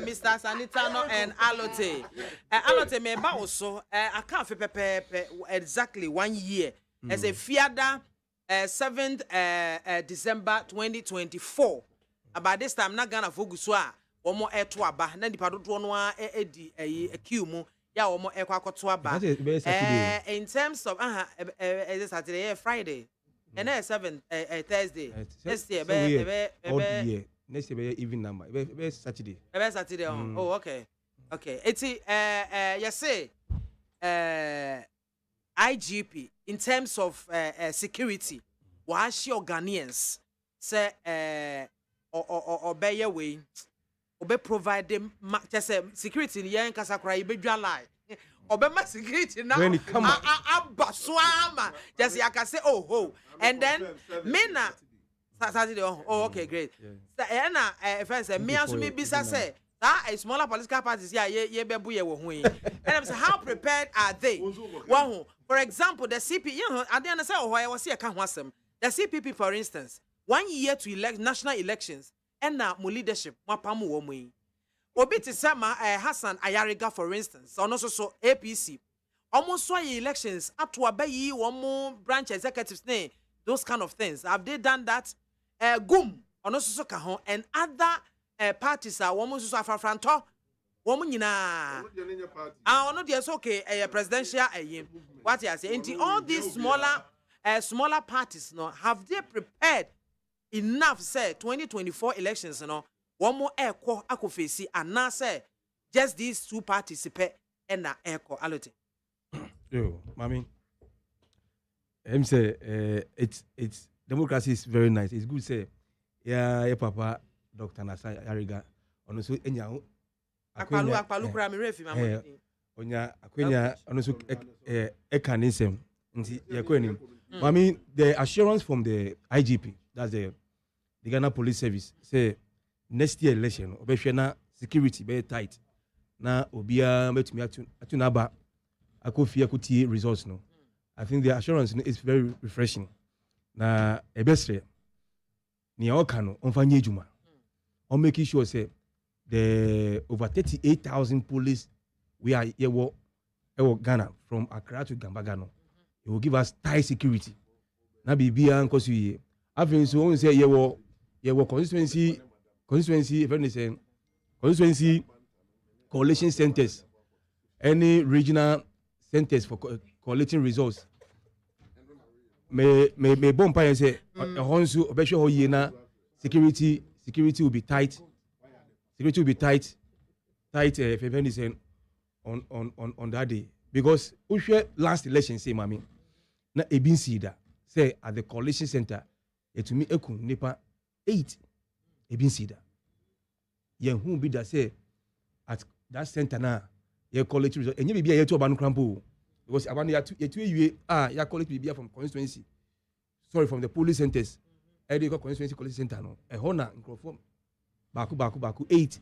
Mr. Sanitano and Alote. Alote me ba also. I can't feel exactly 1 year as a fiada. 7th December 2024. About this time, na Ghana Foguswa, one more air to aba, then the Paduano a queue mu, ya one more air to aba. In terms of Saturday, Friday, and then 7th Thursday. Next year, next year, even number, Saturday. Saturday. Oh, okay. It's you say, IGP in terms of security, was your Ghanaians say or be your way or be provide them just security in yen kasakra you be lie or be my security now abaswama just I can say oh and then mena Saturday oh okay great and if I say me as me bisa say that a smaller political parties ye bebu ye wo hu and I'm say how prepared are they one for example the CP you know at the end say oh I was here can wasem the CPP for instance 1 year to elect national elections and now mo leadership mo pamu wo mu obi ti sama Hassan Ayariga for instance or no so APC almost so elections ato abayi wo branch executives name those kind of things have they done that gum or no so ka ho and other parties are woman so afranto woman nyina no dey so okay presidential what you say and all these smaller parties no have they prepared enough say 2024 elections no one more eko akofesi and now say just these two parties and na eko alote yo mami say it's democracy is very nice. It's good say yeah papa Dr. Nasa Ariga ono so enya akwalu kra me refi mama onya akwenya ono so ekanisem nti yakwenim mami the assurance from the IGP that's the Ghana Police Service say next year election obehwe na security be tight na obia metumi atuna ba akofia kuti results no. I think the assurance is very refreshing na ebesre ni okano onfanye ejuma on making sure say the over 38,000 police we are here Ghana from Accra to Gambagano. It will give us tight security. Na bibia nkosu ye. Afin so on say ye constituency if anything constituency coalition centers, any regional centers for collating results. Me bomb pa say honsu obehwe ho ye na security will be tight. Security will be tight if anything on that day because we last election say mami na ebin sida say at the coalition center it me ekun nipa 8 ebin sida ye hu bi da say at that center na ye collect result enye bibia ye to oba no krampo because abanu ya tu ewie ya collect bibia from constituency from the police centers. Every constituency police center no. Hona microphone. Baku 8.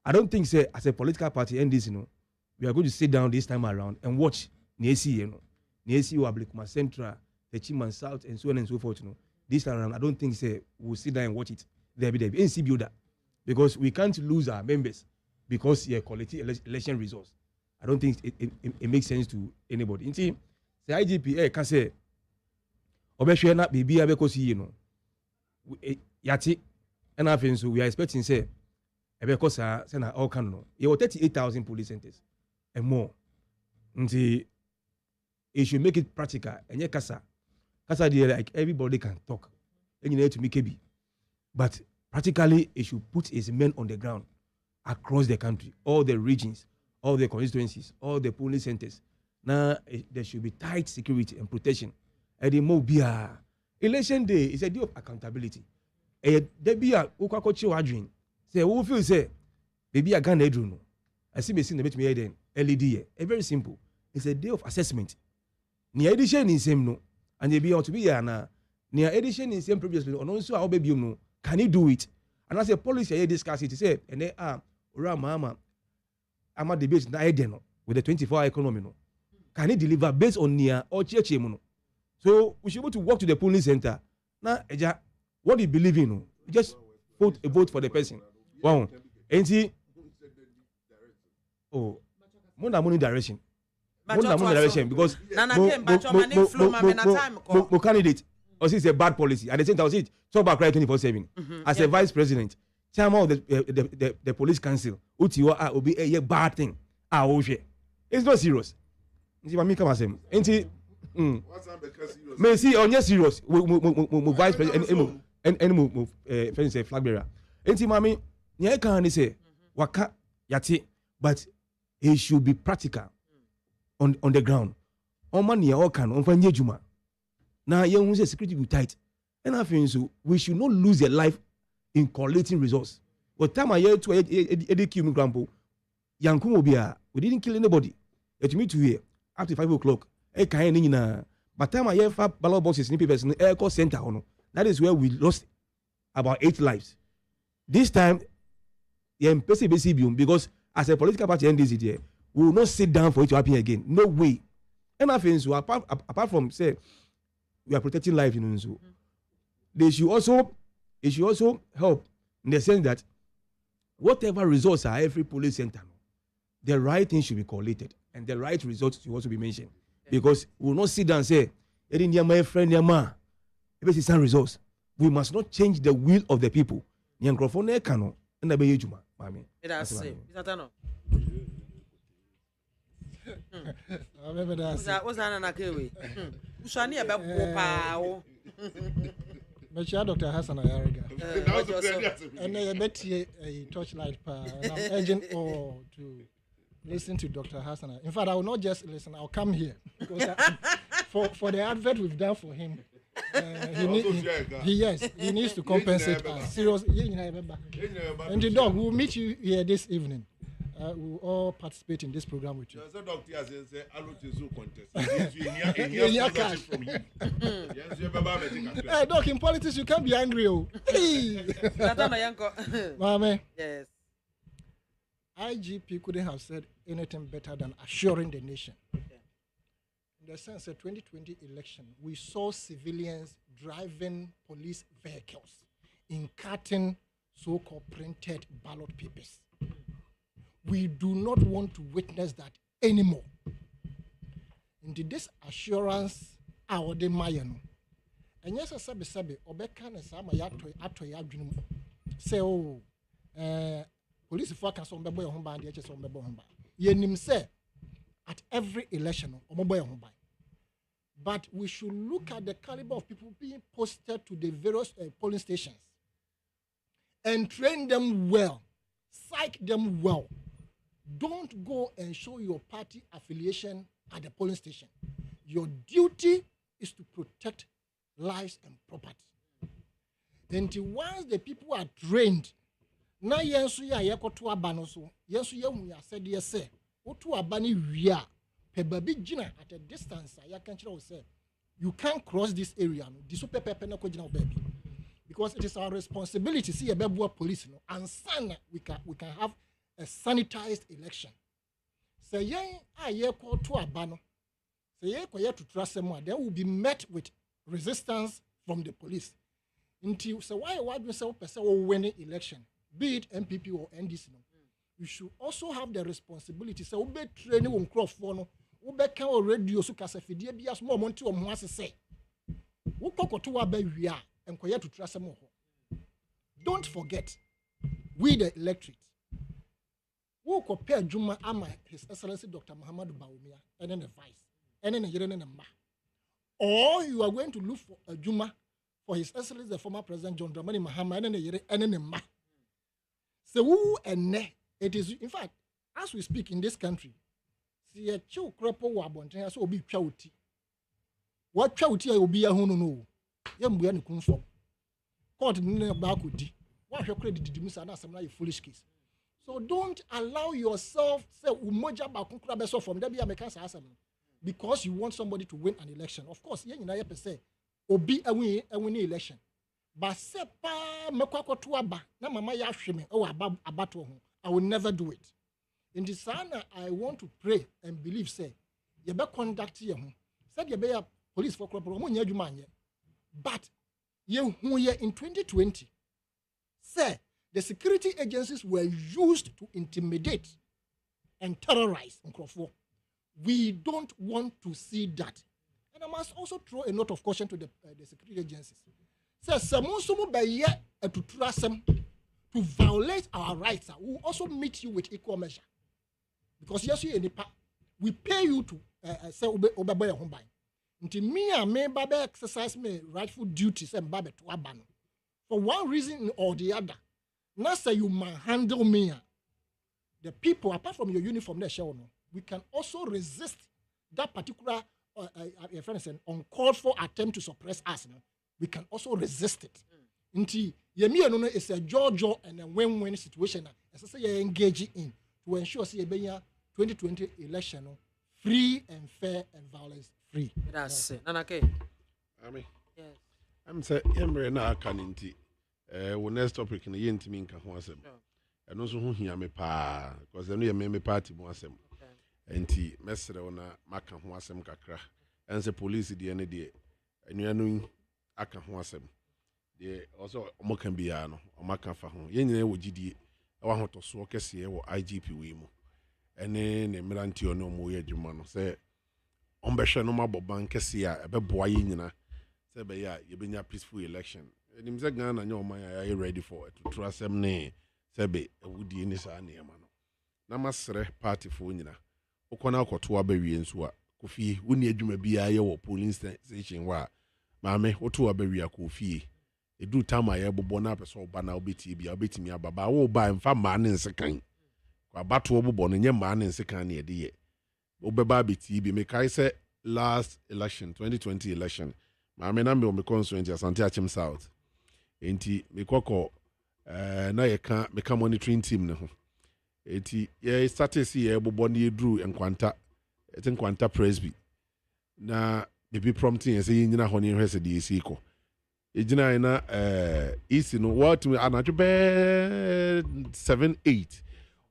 I don't think say as a political party NDC we are going to sit down this time around and watch Niesi Oblikuma Central, the Chiman South, and so on and so forth. This time around, I don't think say we'll sit down and watch it. There be NC builder because we can't lose our members because quality election results. I don't think it makes sense to anybody. The IGP can say Obeshwe na bibi abekosi yati and I think so we are expecting say because all can know. You have 38,000 police centers and more. It should make it practical. And kasa there like everybody can talk. And you need to make it be. But practically, it should put its men on the ground across the country, all the regions, all the constituencies, all the police centers. Now there should be tight security and protection. And the more election day is a day of accountability. There be a ukakochi wadrin. Say who feel say baby I can't do. I see me the me then LED. Very simple. It's a day of assessment. Ni edition in same no, and they be out to be na. Ni edition in same previously. On also how baby no. Can he do it? And as a policy here discuss it. Say and they MAAME. I'm a debate na eden with the 24-hour economy no. Can he deliver based on near or church no? So we should be able to walk to the polling center. Now, what do you believe in? No? Just vote for the person. Wow. And see, more money direction. More direction because no candidate or it's a bad policy. At the same time, it's talk about 24/7. As a vice president, chairman of the police council, will be a bad thing. It's not serious. See what me come as him. And see, may see on yes serious. Vice president and flag bearer. And see, mommy. Yeah, can say waka yati, but it should be practical on the ground. On money all can on find juma. Now you say security will tight, and I think so. We should not lose their life in collating results. What time I hear to EDQ grandpa, Yankum we didn't kill anybody. Let me to here after 5 o'clock. But time I hear ballot boxes in papers in the air center. That is where we lost about 8 lives. This time. Because as a political party NDC, we will not sit down for it to happen again. No way. And I think so apart from say we are protecting life, so they should also help in the sense that whatever results are every police center, the right thing should be collated and the right results should also be mentioned. Because we will not sit down and say, my friend, some results. We must not change the will of the people. And be juma, mami. That's it. Is that no? What's that na kewe? Ushani ebe popa. Mechia Dr. Hassan Ayariga. And I bet a torchlight pa. And I'm urging all to listen to Dr. Hassan. In fact, I will not just listen. I'll come here because for the advert we've done for him. He needs to compensate us. Seriously, and the dog will meet you here this evening. We'll all participate in this program with you. Hey, dog, in politics you can't be angry. MAAME. Yes. IGP couldn't have said anything better than assuring the nation. In the sense of 2020 election, we saw civilians driving police vehicles in carting so-called printed ballot papers. We do not want to witness that anymore. Into this assurance, our de mayano. And yes, sabe, obeka na sama ato ya adwene mu. Say police focus on bebo yehomba and the on bebo homba. Yenim say at every election, but we should look at the caliber of people being posted to the various polling stations and train them well, psych them well. Don't go and show your party affiliation at the polling station. Your duty is to protect lives and property. Until once the people are trained, na yensu ya yekoto abano so, yensu yehu ya said otu abani wia pe babi gina at a distance ya kan kire say you can't cross this area. Because it is our responsibility. See a better police, and we can have a sanitized election. Say call to a banner. Say to trust someone. They will be met with resistance from the police. Until so why do say person will win the election, be it MPP or NDC? You should also have the responsibility. So we training on crop for no. We can radio so kasa fidie bia small money o mo asese. We kokoto wa ba wia enkoye to trust them. Don't forget, we the electorate. We compare Juma Ama His Excellency Dr. Muhammadu Bawumia and then the vice and then the Yeren and Ma. Or you are going to look for a Juma for His Excellency the former President John Dramani Mahama and then the Yeren and then the Ma. So who and ne? It is, in fact, as we speak in this country, see a chill crop or bonten has will be chowty. What chowty will be a hono? Young Buan conform. Court in a bakudi. What your credit to Musana, some like foolish case. So don't allow yourself say umoja bakunkra beso from there be American assassin because you want somebody to win an election. Of course, you know per se obi a win election. But se pa mekwako to aba na mama ya hweme o abato ho. I will never do it. In the sana, I want to pray and believe, say, you better conduct here. Said you better police for crop, but you in 2020, say the security agencies were used to intimidate and terrorize Nkrofo. We don't want to see that. And I must also throw a note of caution to the security agencies. Say, someone by to trust them. To violate our rights, we will also meet you with equal measure. Because yes, we pay you to say obey your home buy. Until me and me babe exercise my rightful duties and babe to abandon. For one reason or the other, not say you manhandle me. The people, apart from your uniform, they show no. We can also resist that particular uncalled for attempt to suppress us. No? We can also resist it. Until Yemi is a Jojo and a win-win situation as I say you engage in to ensure see a 2020 election free and fair and violence free. That's it. Nanake. Yes. I'm saying Emre na kaninti. We next topic in the yentimi nka ho asem. And also who hear me pa because I know you me party mo asem. Enti mesre ona maka ho asem kakra. And the police the ne de enu aka ho asem. Also omokan bia no omaka fa ho ye nyina wo gidie wa hoto so kese wo IGP we mu ene ne mranti ono mo ye dwuma no se ombehwe no maboban kese a ebeboa ye nyina se be ya ye benya peaceful election enim se Ghana nya oman ya ready for it to trust them ne se be ewudie ni sa ne ma no na masre party fo nyina okona akoto abawie nso a kofi woni adwuma bia ye wo polling station wa maame oto abawie akofi edu tama ye bobo na person oba na obeti bia obetimi ababa wo ba mfa ma ne nsekan kwa bato bobo no nye ma ne nsekan ne de ye obeba beti bi me kai say last election 2020 election ma me na me o me constituency Asante Achim South enti me kokko na ye ka me ka monitoring team ne ho enti ye started see ye bobo na edru enkwanta presby na bibi prompting ye say nyina ho ne hwese de esi ko ejina na isi no what me anacho be 7-8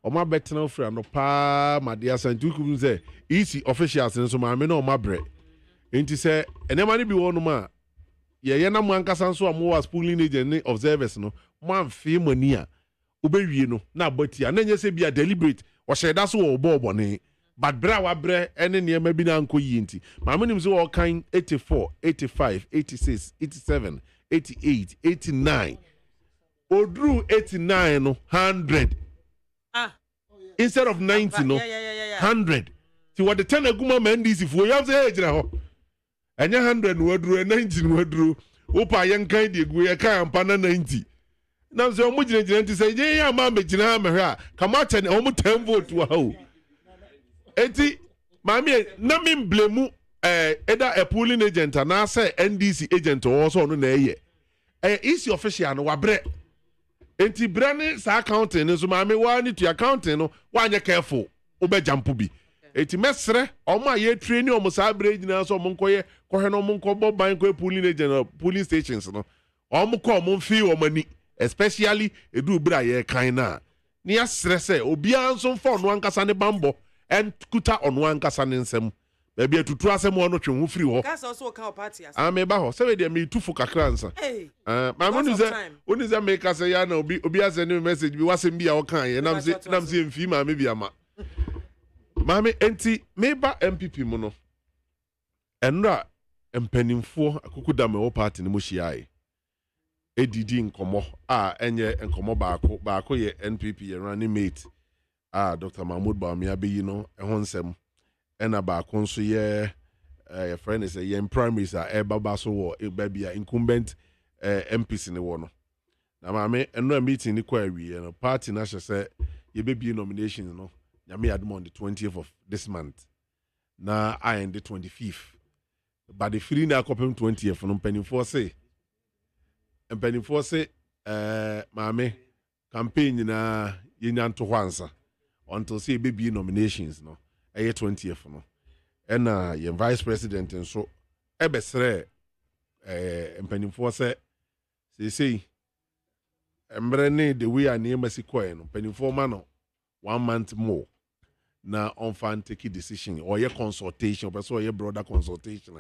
oma betena ofra no pa madia santu kum say isi officials nso ma me na oma bre enti say enema ne bi wonu ma ye na mo ankasa nso am was polling agent observers no mo amfe mani a obewie no na abatia na nye se bia deliberate o sheda so wo bobo ne but bra wa bre ene ne ma bi na anko yi enti ma me nim so wo kan 84 85 86 87 88 89 odru 89 no 100 instead of 90 no 100 ti what the 10 aguma man this if we have say ejira ho enya 100 no odru 90 no odru opa yen kan de egu ye kan ampa na 90 na so omo gina enti say ye ya ma me gina ma hwe a kama 10 omo 10 vote wa ho enti mami na me blame either a polling agent and I say NDC agent or also no na ye easy official no wabre enti brane sa accounting so ma me wa ni to accounting no wa anya careful obe jampo bi eti mesre omo aye training omo sa break na so omo nkoye kohwe no omo nkobo ban ko police stations no omo ko omo fi omo ni especially edu bra ye kan na ni asre se obi anso mfa ono ankasa ne bambo en kuta ono ankasa ne nsem ba bia tutu asem ono twe ho firi ho kasa so ka party asa me ba ho se we de me tufu kakra nsa ma oni ze me kasa ya na obi ase ne message bi wasem bia wo kan ye nam se mfi ma me bia ma Mami enti meba MPP mu no enra empanimfo akukuda me wo party ne mo hyiae edidi nkomo enye nkomo baako ye NPP ye running mate Dr. Mahmoud Bawumia beyi no ehon nsem ena baako nso ye your friend is ye primaries baba so wo babia incumbent MPs ne wo no na mami enra meeting ni kwa awie no party na hye ye bebi nominations no Yami Admo on the 20th of this month. Now I am the 25th. But the free now copy 20th from Penny Force. And Penny Force Mame campaign na yin to once until say baby nominations no. 20th no. And your vice president and so ebesre Penny Force say embrene the way I name as no Penny for man 1 month more. Na on fan take a decision or your consultation or your broader consultation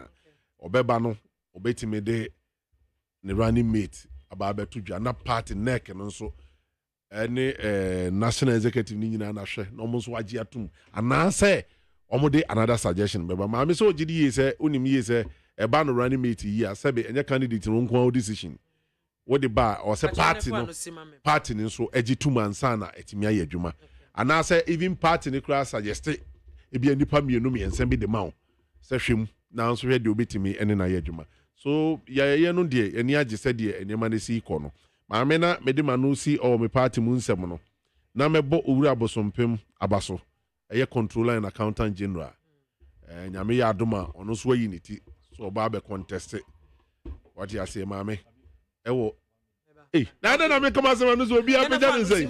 or bebano or betty me de the running mate about betu na party neck and also any national executive ni na share no almost waji atum and I say omode another suggestion beba ma me so gidi ye say onim ye say e ba no running mate yi asebe enye candidate no nko decision what the bar or say party no so egitum ansa na etimi aye adwuma and I say even party ni class suggest e bia nipa mienu me ensem bi de ma wo se hwem na nso hwe de obetimi ene na ye adwuma so ye no de eni age se de enema na si iko no ma me na me de ma no si o me party mu nsem no na me bo owura abosompem abaso eye controller and accountant general nyame ya adoma ono so yi niti so oba be contest what you say ma me ewo na me come asem no so obi apeja no say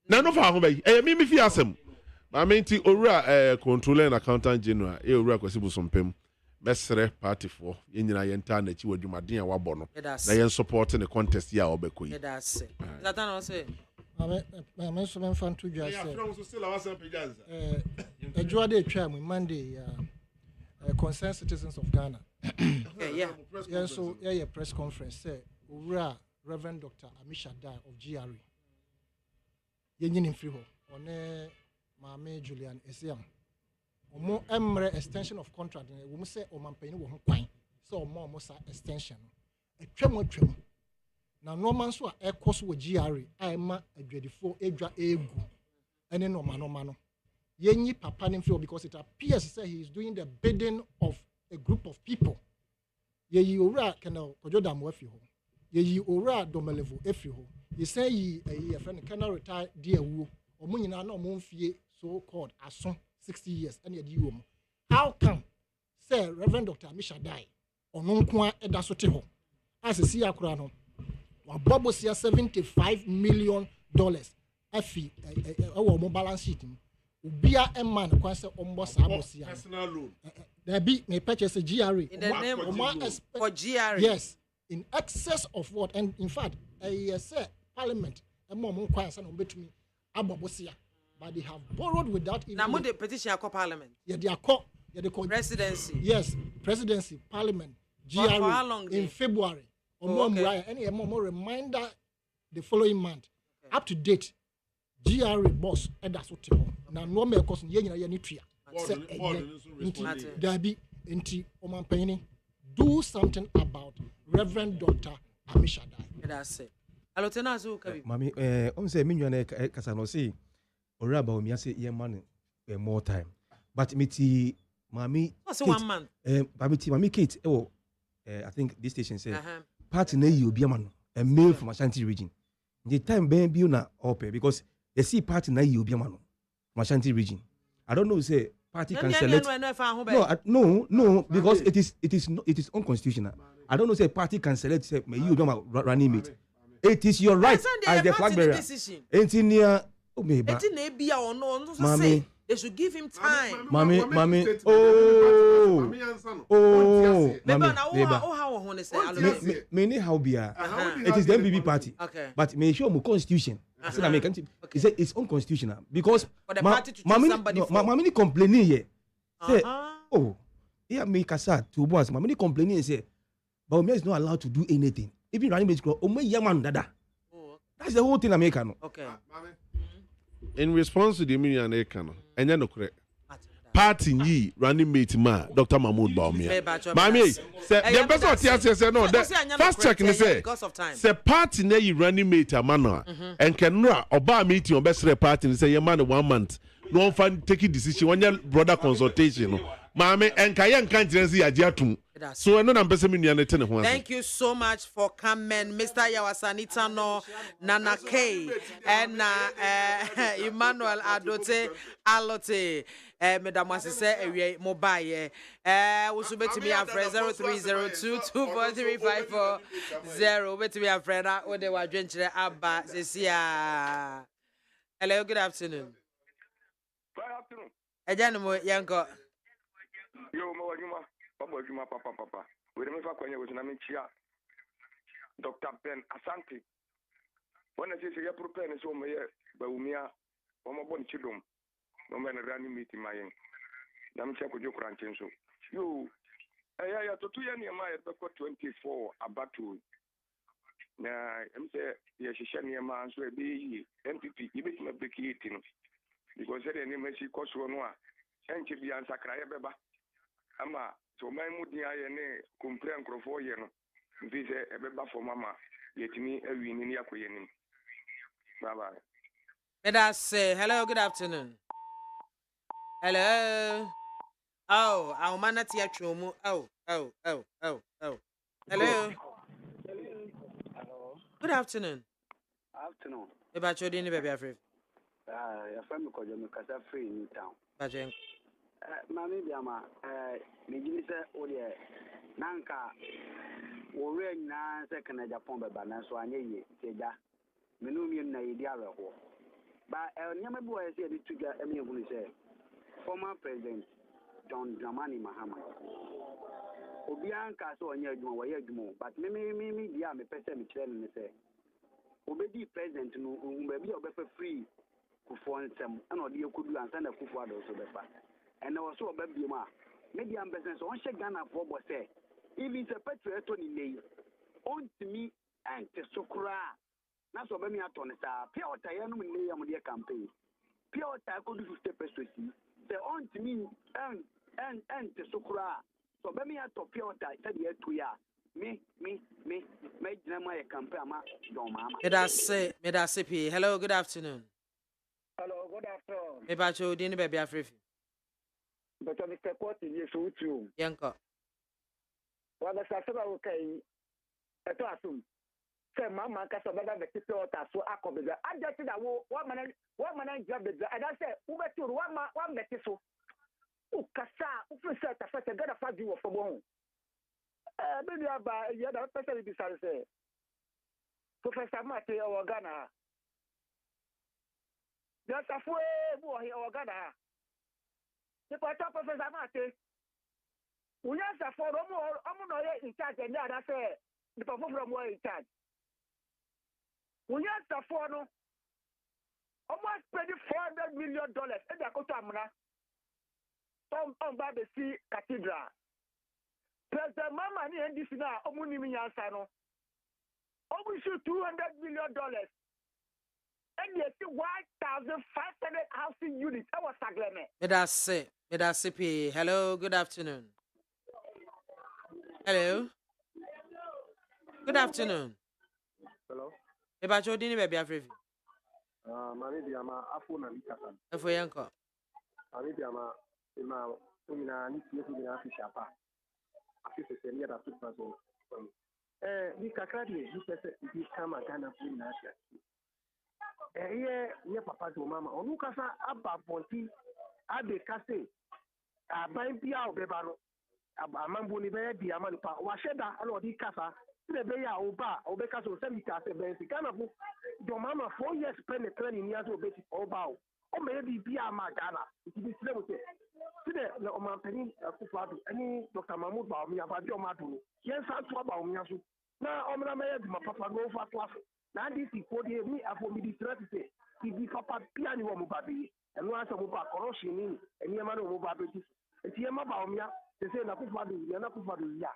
na no fa ho bayi me fi asem ma me nti owura controller and accountant general owura kwasi bosompem mesre party for yenyina yenta na chi wadwumaden a wabɔ no na yen support the contest ya obekɔ yi that's that no say me so me fan to dwa say adwa de twa mu Monday concerned citizens of Ghana yeah so yeah press conference say owura Reverend Dr. Amisha Dai of GRE yenyini free ho one Maame Julian Esiam omo emre extension of contract we mu say o mampani wo ho kwan so omo sa extension atwam na normal so a ekoso wo GRE aima adwadifo edwa egu ene normal no yenyi papa nim free because it appears say he is doing the bidding of a group of people yeyi owura Colonel Kojoda mo afi ho yeyi owura Domelevo afi ho you say a friend cannot retire dear wo omo nyina na omo mfie so called aso 60 years and you how come say Reverend Dr. Amisha Dai ono nko eda so te ho as see akura no wa bobosia $75 million afi our balance sheet ubia emman kwa say ombo sa abosia personal loan there be me purchase a GRE in the name for GRE yes in excess of what and in fact say parliament emmo kwa say no betumi abobosia but they have borrowed without even now the petition at parliament they are presidency yes presidency parliament GRE for how long in February any more reminder the following month up to date GRE boss that's what now no me cause ye nyina ye ni tua say dabi enti omanpani do something about Reverend Dr. Amisha Dai that's it alotena so kabi mami say me nwana kasa no say ora ba omi ase ye man more time but miti mami what's 1 month mami Kate I think this station say party na yi obi amano a male from Ashanti region the time ben bi na ope because they see party na yi obi amano from Ashanti region I don't know say party can select no because it is unconstitutional I don't know say party can select say me yi obi amano running mate it is your right as the flag bearer engineer eti na ebia ono so say They should give him time. Mami. Many how be it is the MPP party. Okay. But may show my constitution. I said I can't. It's it's unconstitutional because for the party to choose somebody. Mami complaining here. Say, oh, yeah, me kasa to boss. Mami complaining say, Baumia is not allowed to do anything. Even running mate grow. Yaman dada. That's the whole thing America. Okay. In response to the million acre, and then correct. Party ye running mate ma Dr. Mahmoud Baumia. Mami, say the person say no. First check and say party ne you running mate a man and can no oba meeting on best party and say your man 1 month. No one taking decision when your brother consultation. Mami and Kayan can't see a jatum. So I know I'm person million. Thank you so much for coming, Mr. Yawasanita no Nana K and Emmanuel Adote Alote. Madam Wasise mobile also bet me a friend 0302243540 bet me a friend what they were drinking abba Cecia. Hello, good afternoon. Good afternoon. Ejanimo yanko. Yo Papa. We don't have with Namichia. Dr. Ben Asante. When I say you're preparing so my Baumia, Omabon Chidum. No man running meeting my young. Namcha could you crunch so. You, I to 2 years near my 24 abatu. Now, I'm saying, yes, she shall near man, so be MPP, you make me break eating. Because any messy cost one, and she be answer cry beba. Ama, so my moody I complain for you. Visit a beba for mama, yet me a win in Yakuyanim. Bye bye. Let us say hello, good afternoon. Hello. Oh, our man at Yachumu. Oh. Hello. Hello. Good afternoon. Afternoon. About your dinner, baby, Afri. Your family called you Mikasa free in town. Bajen. Mammy Biama, Mijisa Odia, Nanka, Warren Nan second at Japan, but Nanswani, Teja, Menumian Naidiara. But El Yamabu has said it to get a meal, say, former President John Dramani Mahama. Obianka so onye adwuma wo ye adwuma but me dia me pese me kire ne se obedi president no ba bi obefa free kufo nsem na odi ekodu ansa na kufo ado so befa ene wo so obabiem a me dia business on she Ghana for bo se even se petrol eto ni nei on timi ante sokura na so ba mi ato ne sa pia otaye no me nei am de campaign pia otaye ko du 50 pesos si se on timi ante sokura. So let me have to pure that said yet to ya. Me, my campaign, May that say, hello, good afternoon. Hello, good afternoon. Me bacho dini baby Afri. But Mr. Courtney, yes, with you. Yanko. Well, the Sasaba okay. At Assum. Say, Mamma Casabada, the Kisso, so I could be there. I just said that one man job is there. And I said, who bet you one Metiso? Kasa, ufisa tafata gada faji wa fobo. Maybe aba yada pesa libisari se. Professor Mate ya Ghana. Dasa fue buo ya Ghana. Nipata Professor Mate. Unyasa for omu no ye in charge and ada se nipa from where in charge. Unyasa for no almost spending $400 million and they go to Amuna. On by the sea cathedral. President Mama ni NDC na omunimi nyansa no. Omushu $200 million. And you see 1,500 housing units. I was sagleme. Me da say. Hello, good afternoon. Hello. Good afternoon. Hello. Eba jodini baby Afri. Mami Biama afu na mikasa. Efo yanko. Mami Biama ima umina nisi yesu bina afishapa afise seria da super zone ni kakadi ni pese ni kama Ghana fulani na asia ye papa to mama onu kasa aba ponti abe kase aban bia obeba no amambo ni be di amani pa wa sheda ala odi kasa se be ya oba obeka so se mi kase be si Ghana fu do mama 4 years pen training ni aso obeti oba o me bi bia ma Ghana any Akufo-Addo, any Dr. Mahmoud Bawumia, Badiomadu, yes, I'm to Bawumia. Now, I'm not my papa go for class. Now, this is for the me, I for me this to say, if you papa piano Mubabi, and once a Muba corrosion, and Yamano Mubabi, and Yama Bawumia, they say Akufo-Addo, Yanakufo-Addo, yeah.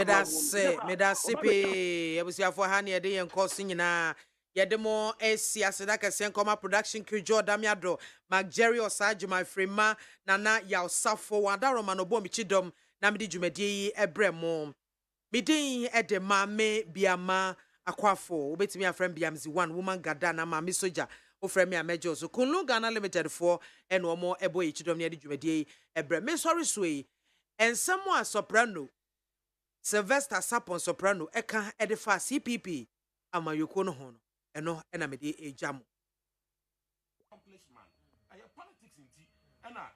Medase pe ebusiafo ha ne de yenkoso nyina yedemo esi aseda kese nkoma production crew Jordan Miado Mark Jerry Osaje my frema nana ya Safo wadaro manobo michidom na medi dwumadi ebremo midin ede MAAME BIAMAH AKWAFO obetimi afrem biamzi 1 woman gada na MAAME soja ofrem ya mejo so Kunlu Ghana Limited for eno mo ebo yichidom ne de dwumadi ebreme sorry so and someone soprano Sylvester Sapon soprano eka edifa CPP amayoko no hono eno ena mede ejamo politics inti ena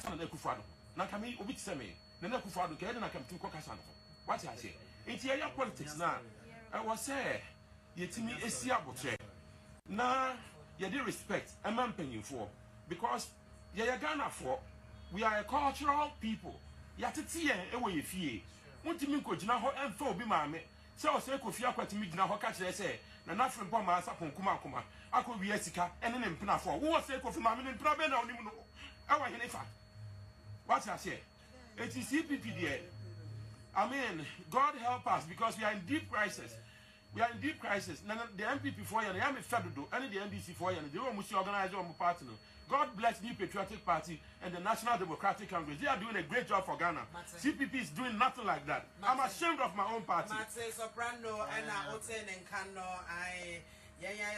na Akufo-Addo na kami obi tseme na Akufo-Addo ke na kam tin kokasa no what I say inti ya politics na I was say yetimi esi abotre na ye dey respect emampanyinfo because ye Ghana for we are a cultural people. Yatiti ewe yefie. Untimi nkojina ho emfa obi maame. Se o se Kofi akwatimi gina ho ka kire se na nafre mpo ma asa konkuma akoma. Akọ wi asika ene ne mpena fo. Wo se Kofi maame ne mpena be na onim no. Awa hene fa. What I say? It is CPP there. I mean, God help us because we are in deep crisis. We are in deep crisis. The MPP for you, I am a federal, and the NDC for you, they will organize your party. God bless the Patriotic Party and the National Democratic Congress. They are doing a great job for Ghana. CPP is doing nothing like that. I'm ashamed of my own party. Mate soprano and Oten and Kano, I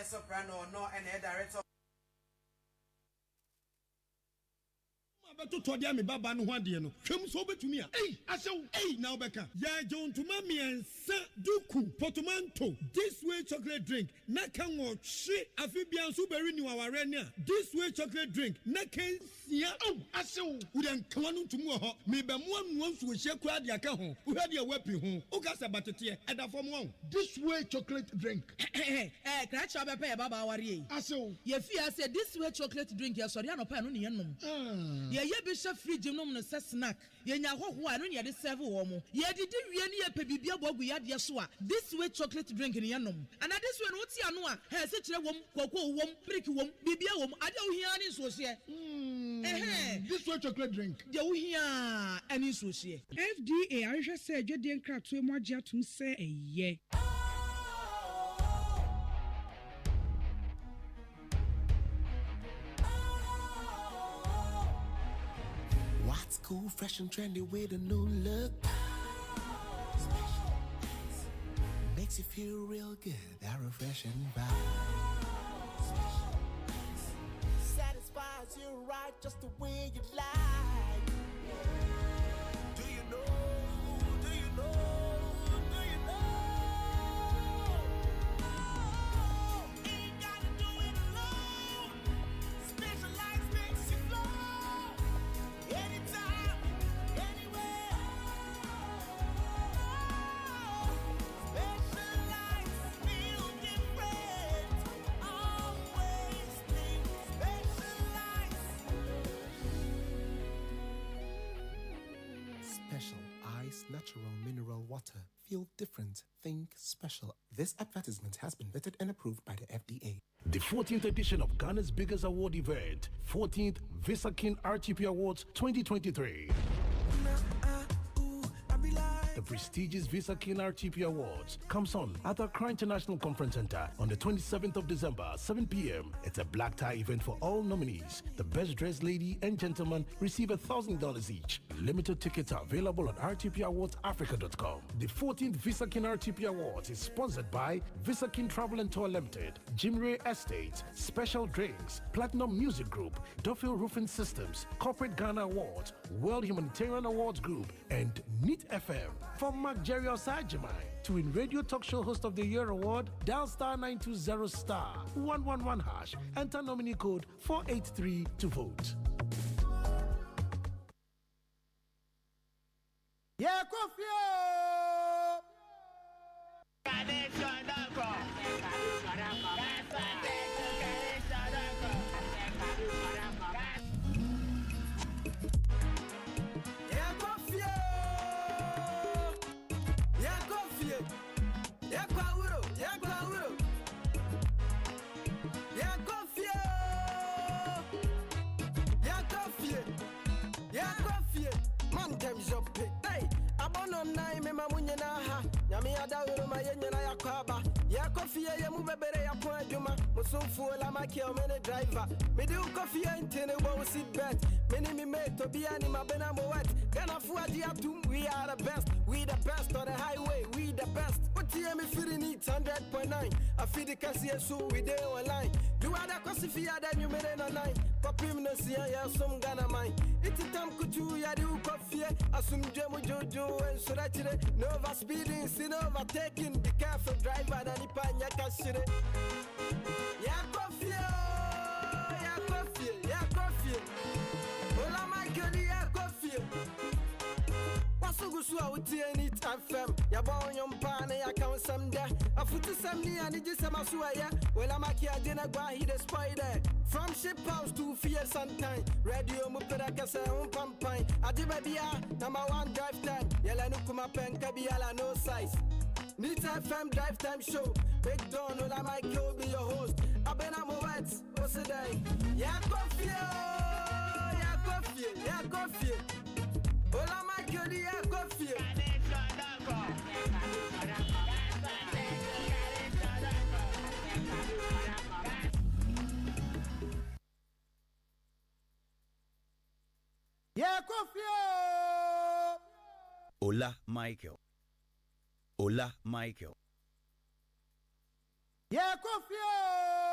soprano, no, and a director. Beto todia me baba no hwade no hwem so betumi a asew now beka ya jontuma miensa duku potomanto this way chocolate drink na kan wo hwe afibia so beri ni waware ne this way chocolate drink na kan sia asew udan kawanu ntumu ho me be mo anu nso hye kura de aka ho uhade e wapi ho ukasa batete eda fom ho this way chocolate drink kra cha be pe baba aware asew ye fi ase this way chocolate drink ye sori anopa no ne ye nom ye be chef fridge nom no se snack ye nya hoho anu ne ye de serve wo mo ye didi wie ne ye pe bibia bogu ya de so a this way chocolate drink ne ye nom and this way no ti anu a he se kire wom koko wom brick wom bibia wom ade wo hia ne so se this way chocolate drink de wo hia ani so se FDA ahwehwe se adwede nkratoe mo agye atum se eye What's cool, fresh and trendy with a new look? Makes you feel real good, that refreshing vibe. Satisfies you right just the way you like. Do you know? Do you know? Do you know? Ain't gotta do it alone. Specialized makes you flow. Anytime, anywhere. Specialized feel different. Always think specialized. Special Ice Natural Mineral Water. Feel different. Think special. This advertisement has been vetted and approved by the FDA. The 14th edition of Ghana's biggest award event, 14th Visa King RTP Awards 2023. The prestigious Visa King RTP Awards comes on at the Accra International Conference Center on the 27th of December, 7 p.m. It's a black tie event for all nominees. The best dressed lady and gentleman receive $1,000 each. Limited tickets are available on rtpawardsadafrica.com. The 14th Visa King RTP Awards is sponsored by Visa King Travel and Tour Limited, Jim Ray Estates, Special Drinks, Platinum Music Group, Duffield Roofing Systems, Corporate Ghana Awards, World Humanitarian Awards Group, and NEAT FM. From Mark Jerry Osaje to win Radio Talk Show Host of the Year Award, dial star 920 star 111 hash, enter nominee code 483 to vote. Yeah, coffee. sometimes you pick. Hey, I'm on 9, me mamunya na ha. Yami ada uro ma yenya na yakwaba. Ya coffee ya mu bebere ya kwa juma. Musumfu la makia mene driver. Me do coffee intene wo sit bet. Many me mate to be ani mabena mo wet. Gana fuadi atum, we are the best. We the best on the highway, we the best. What you me feeling it 100.9. I feel the cashier so we dey online. You are the coffee then you made a 9. Papim no see ya some Ghana mine. It's time kuchu ya do coffee. Asum jemu jojo and so that no over speeding, sin overtaking. Be careful driver than ipanya kashire. Ya coffee, ya coffee, ya coffee. Ola my girl, ya coffee. Wasugusu awuti any FM. Ya bon yom pane ya count some day. Afuti samni ani jisama suaya. Wela makia dina gwa he the spider. From ship house to fear sometime. Radio mupera kasa pampine. Adibabia number 1 drive time. Yela nukuma pen kabiala no size. Need FM drive time show. Big Don Ola Michael be your host. Abena Mowets, what's the day? Ya coffee, ya coffee, ya coffee. Ola Michael, ya coffee. Ya coffee. Ola Michael. Ola Michael. Ya coffee.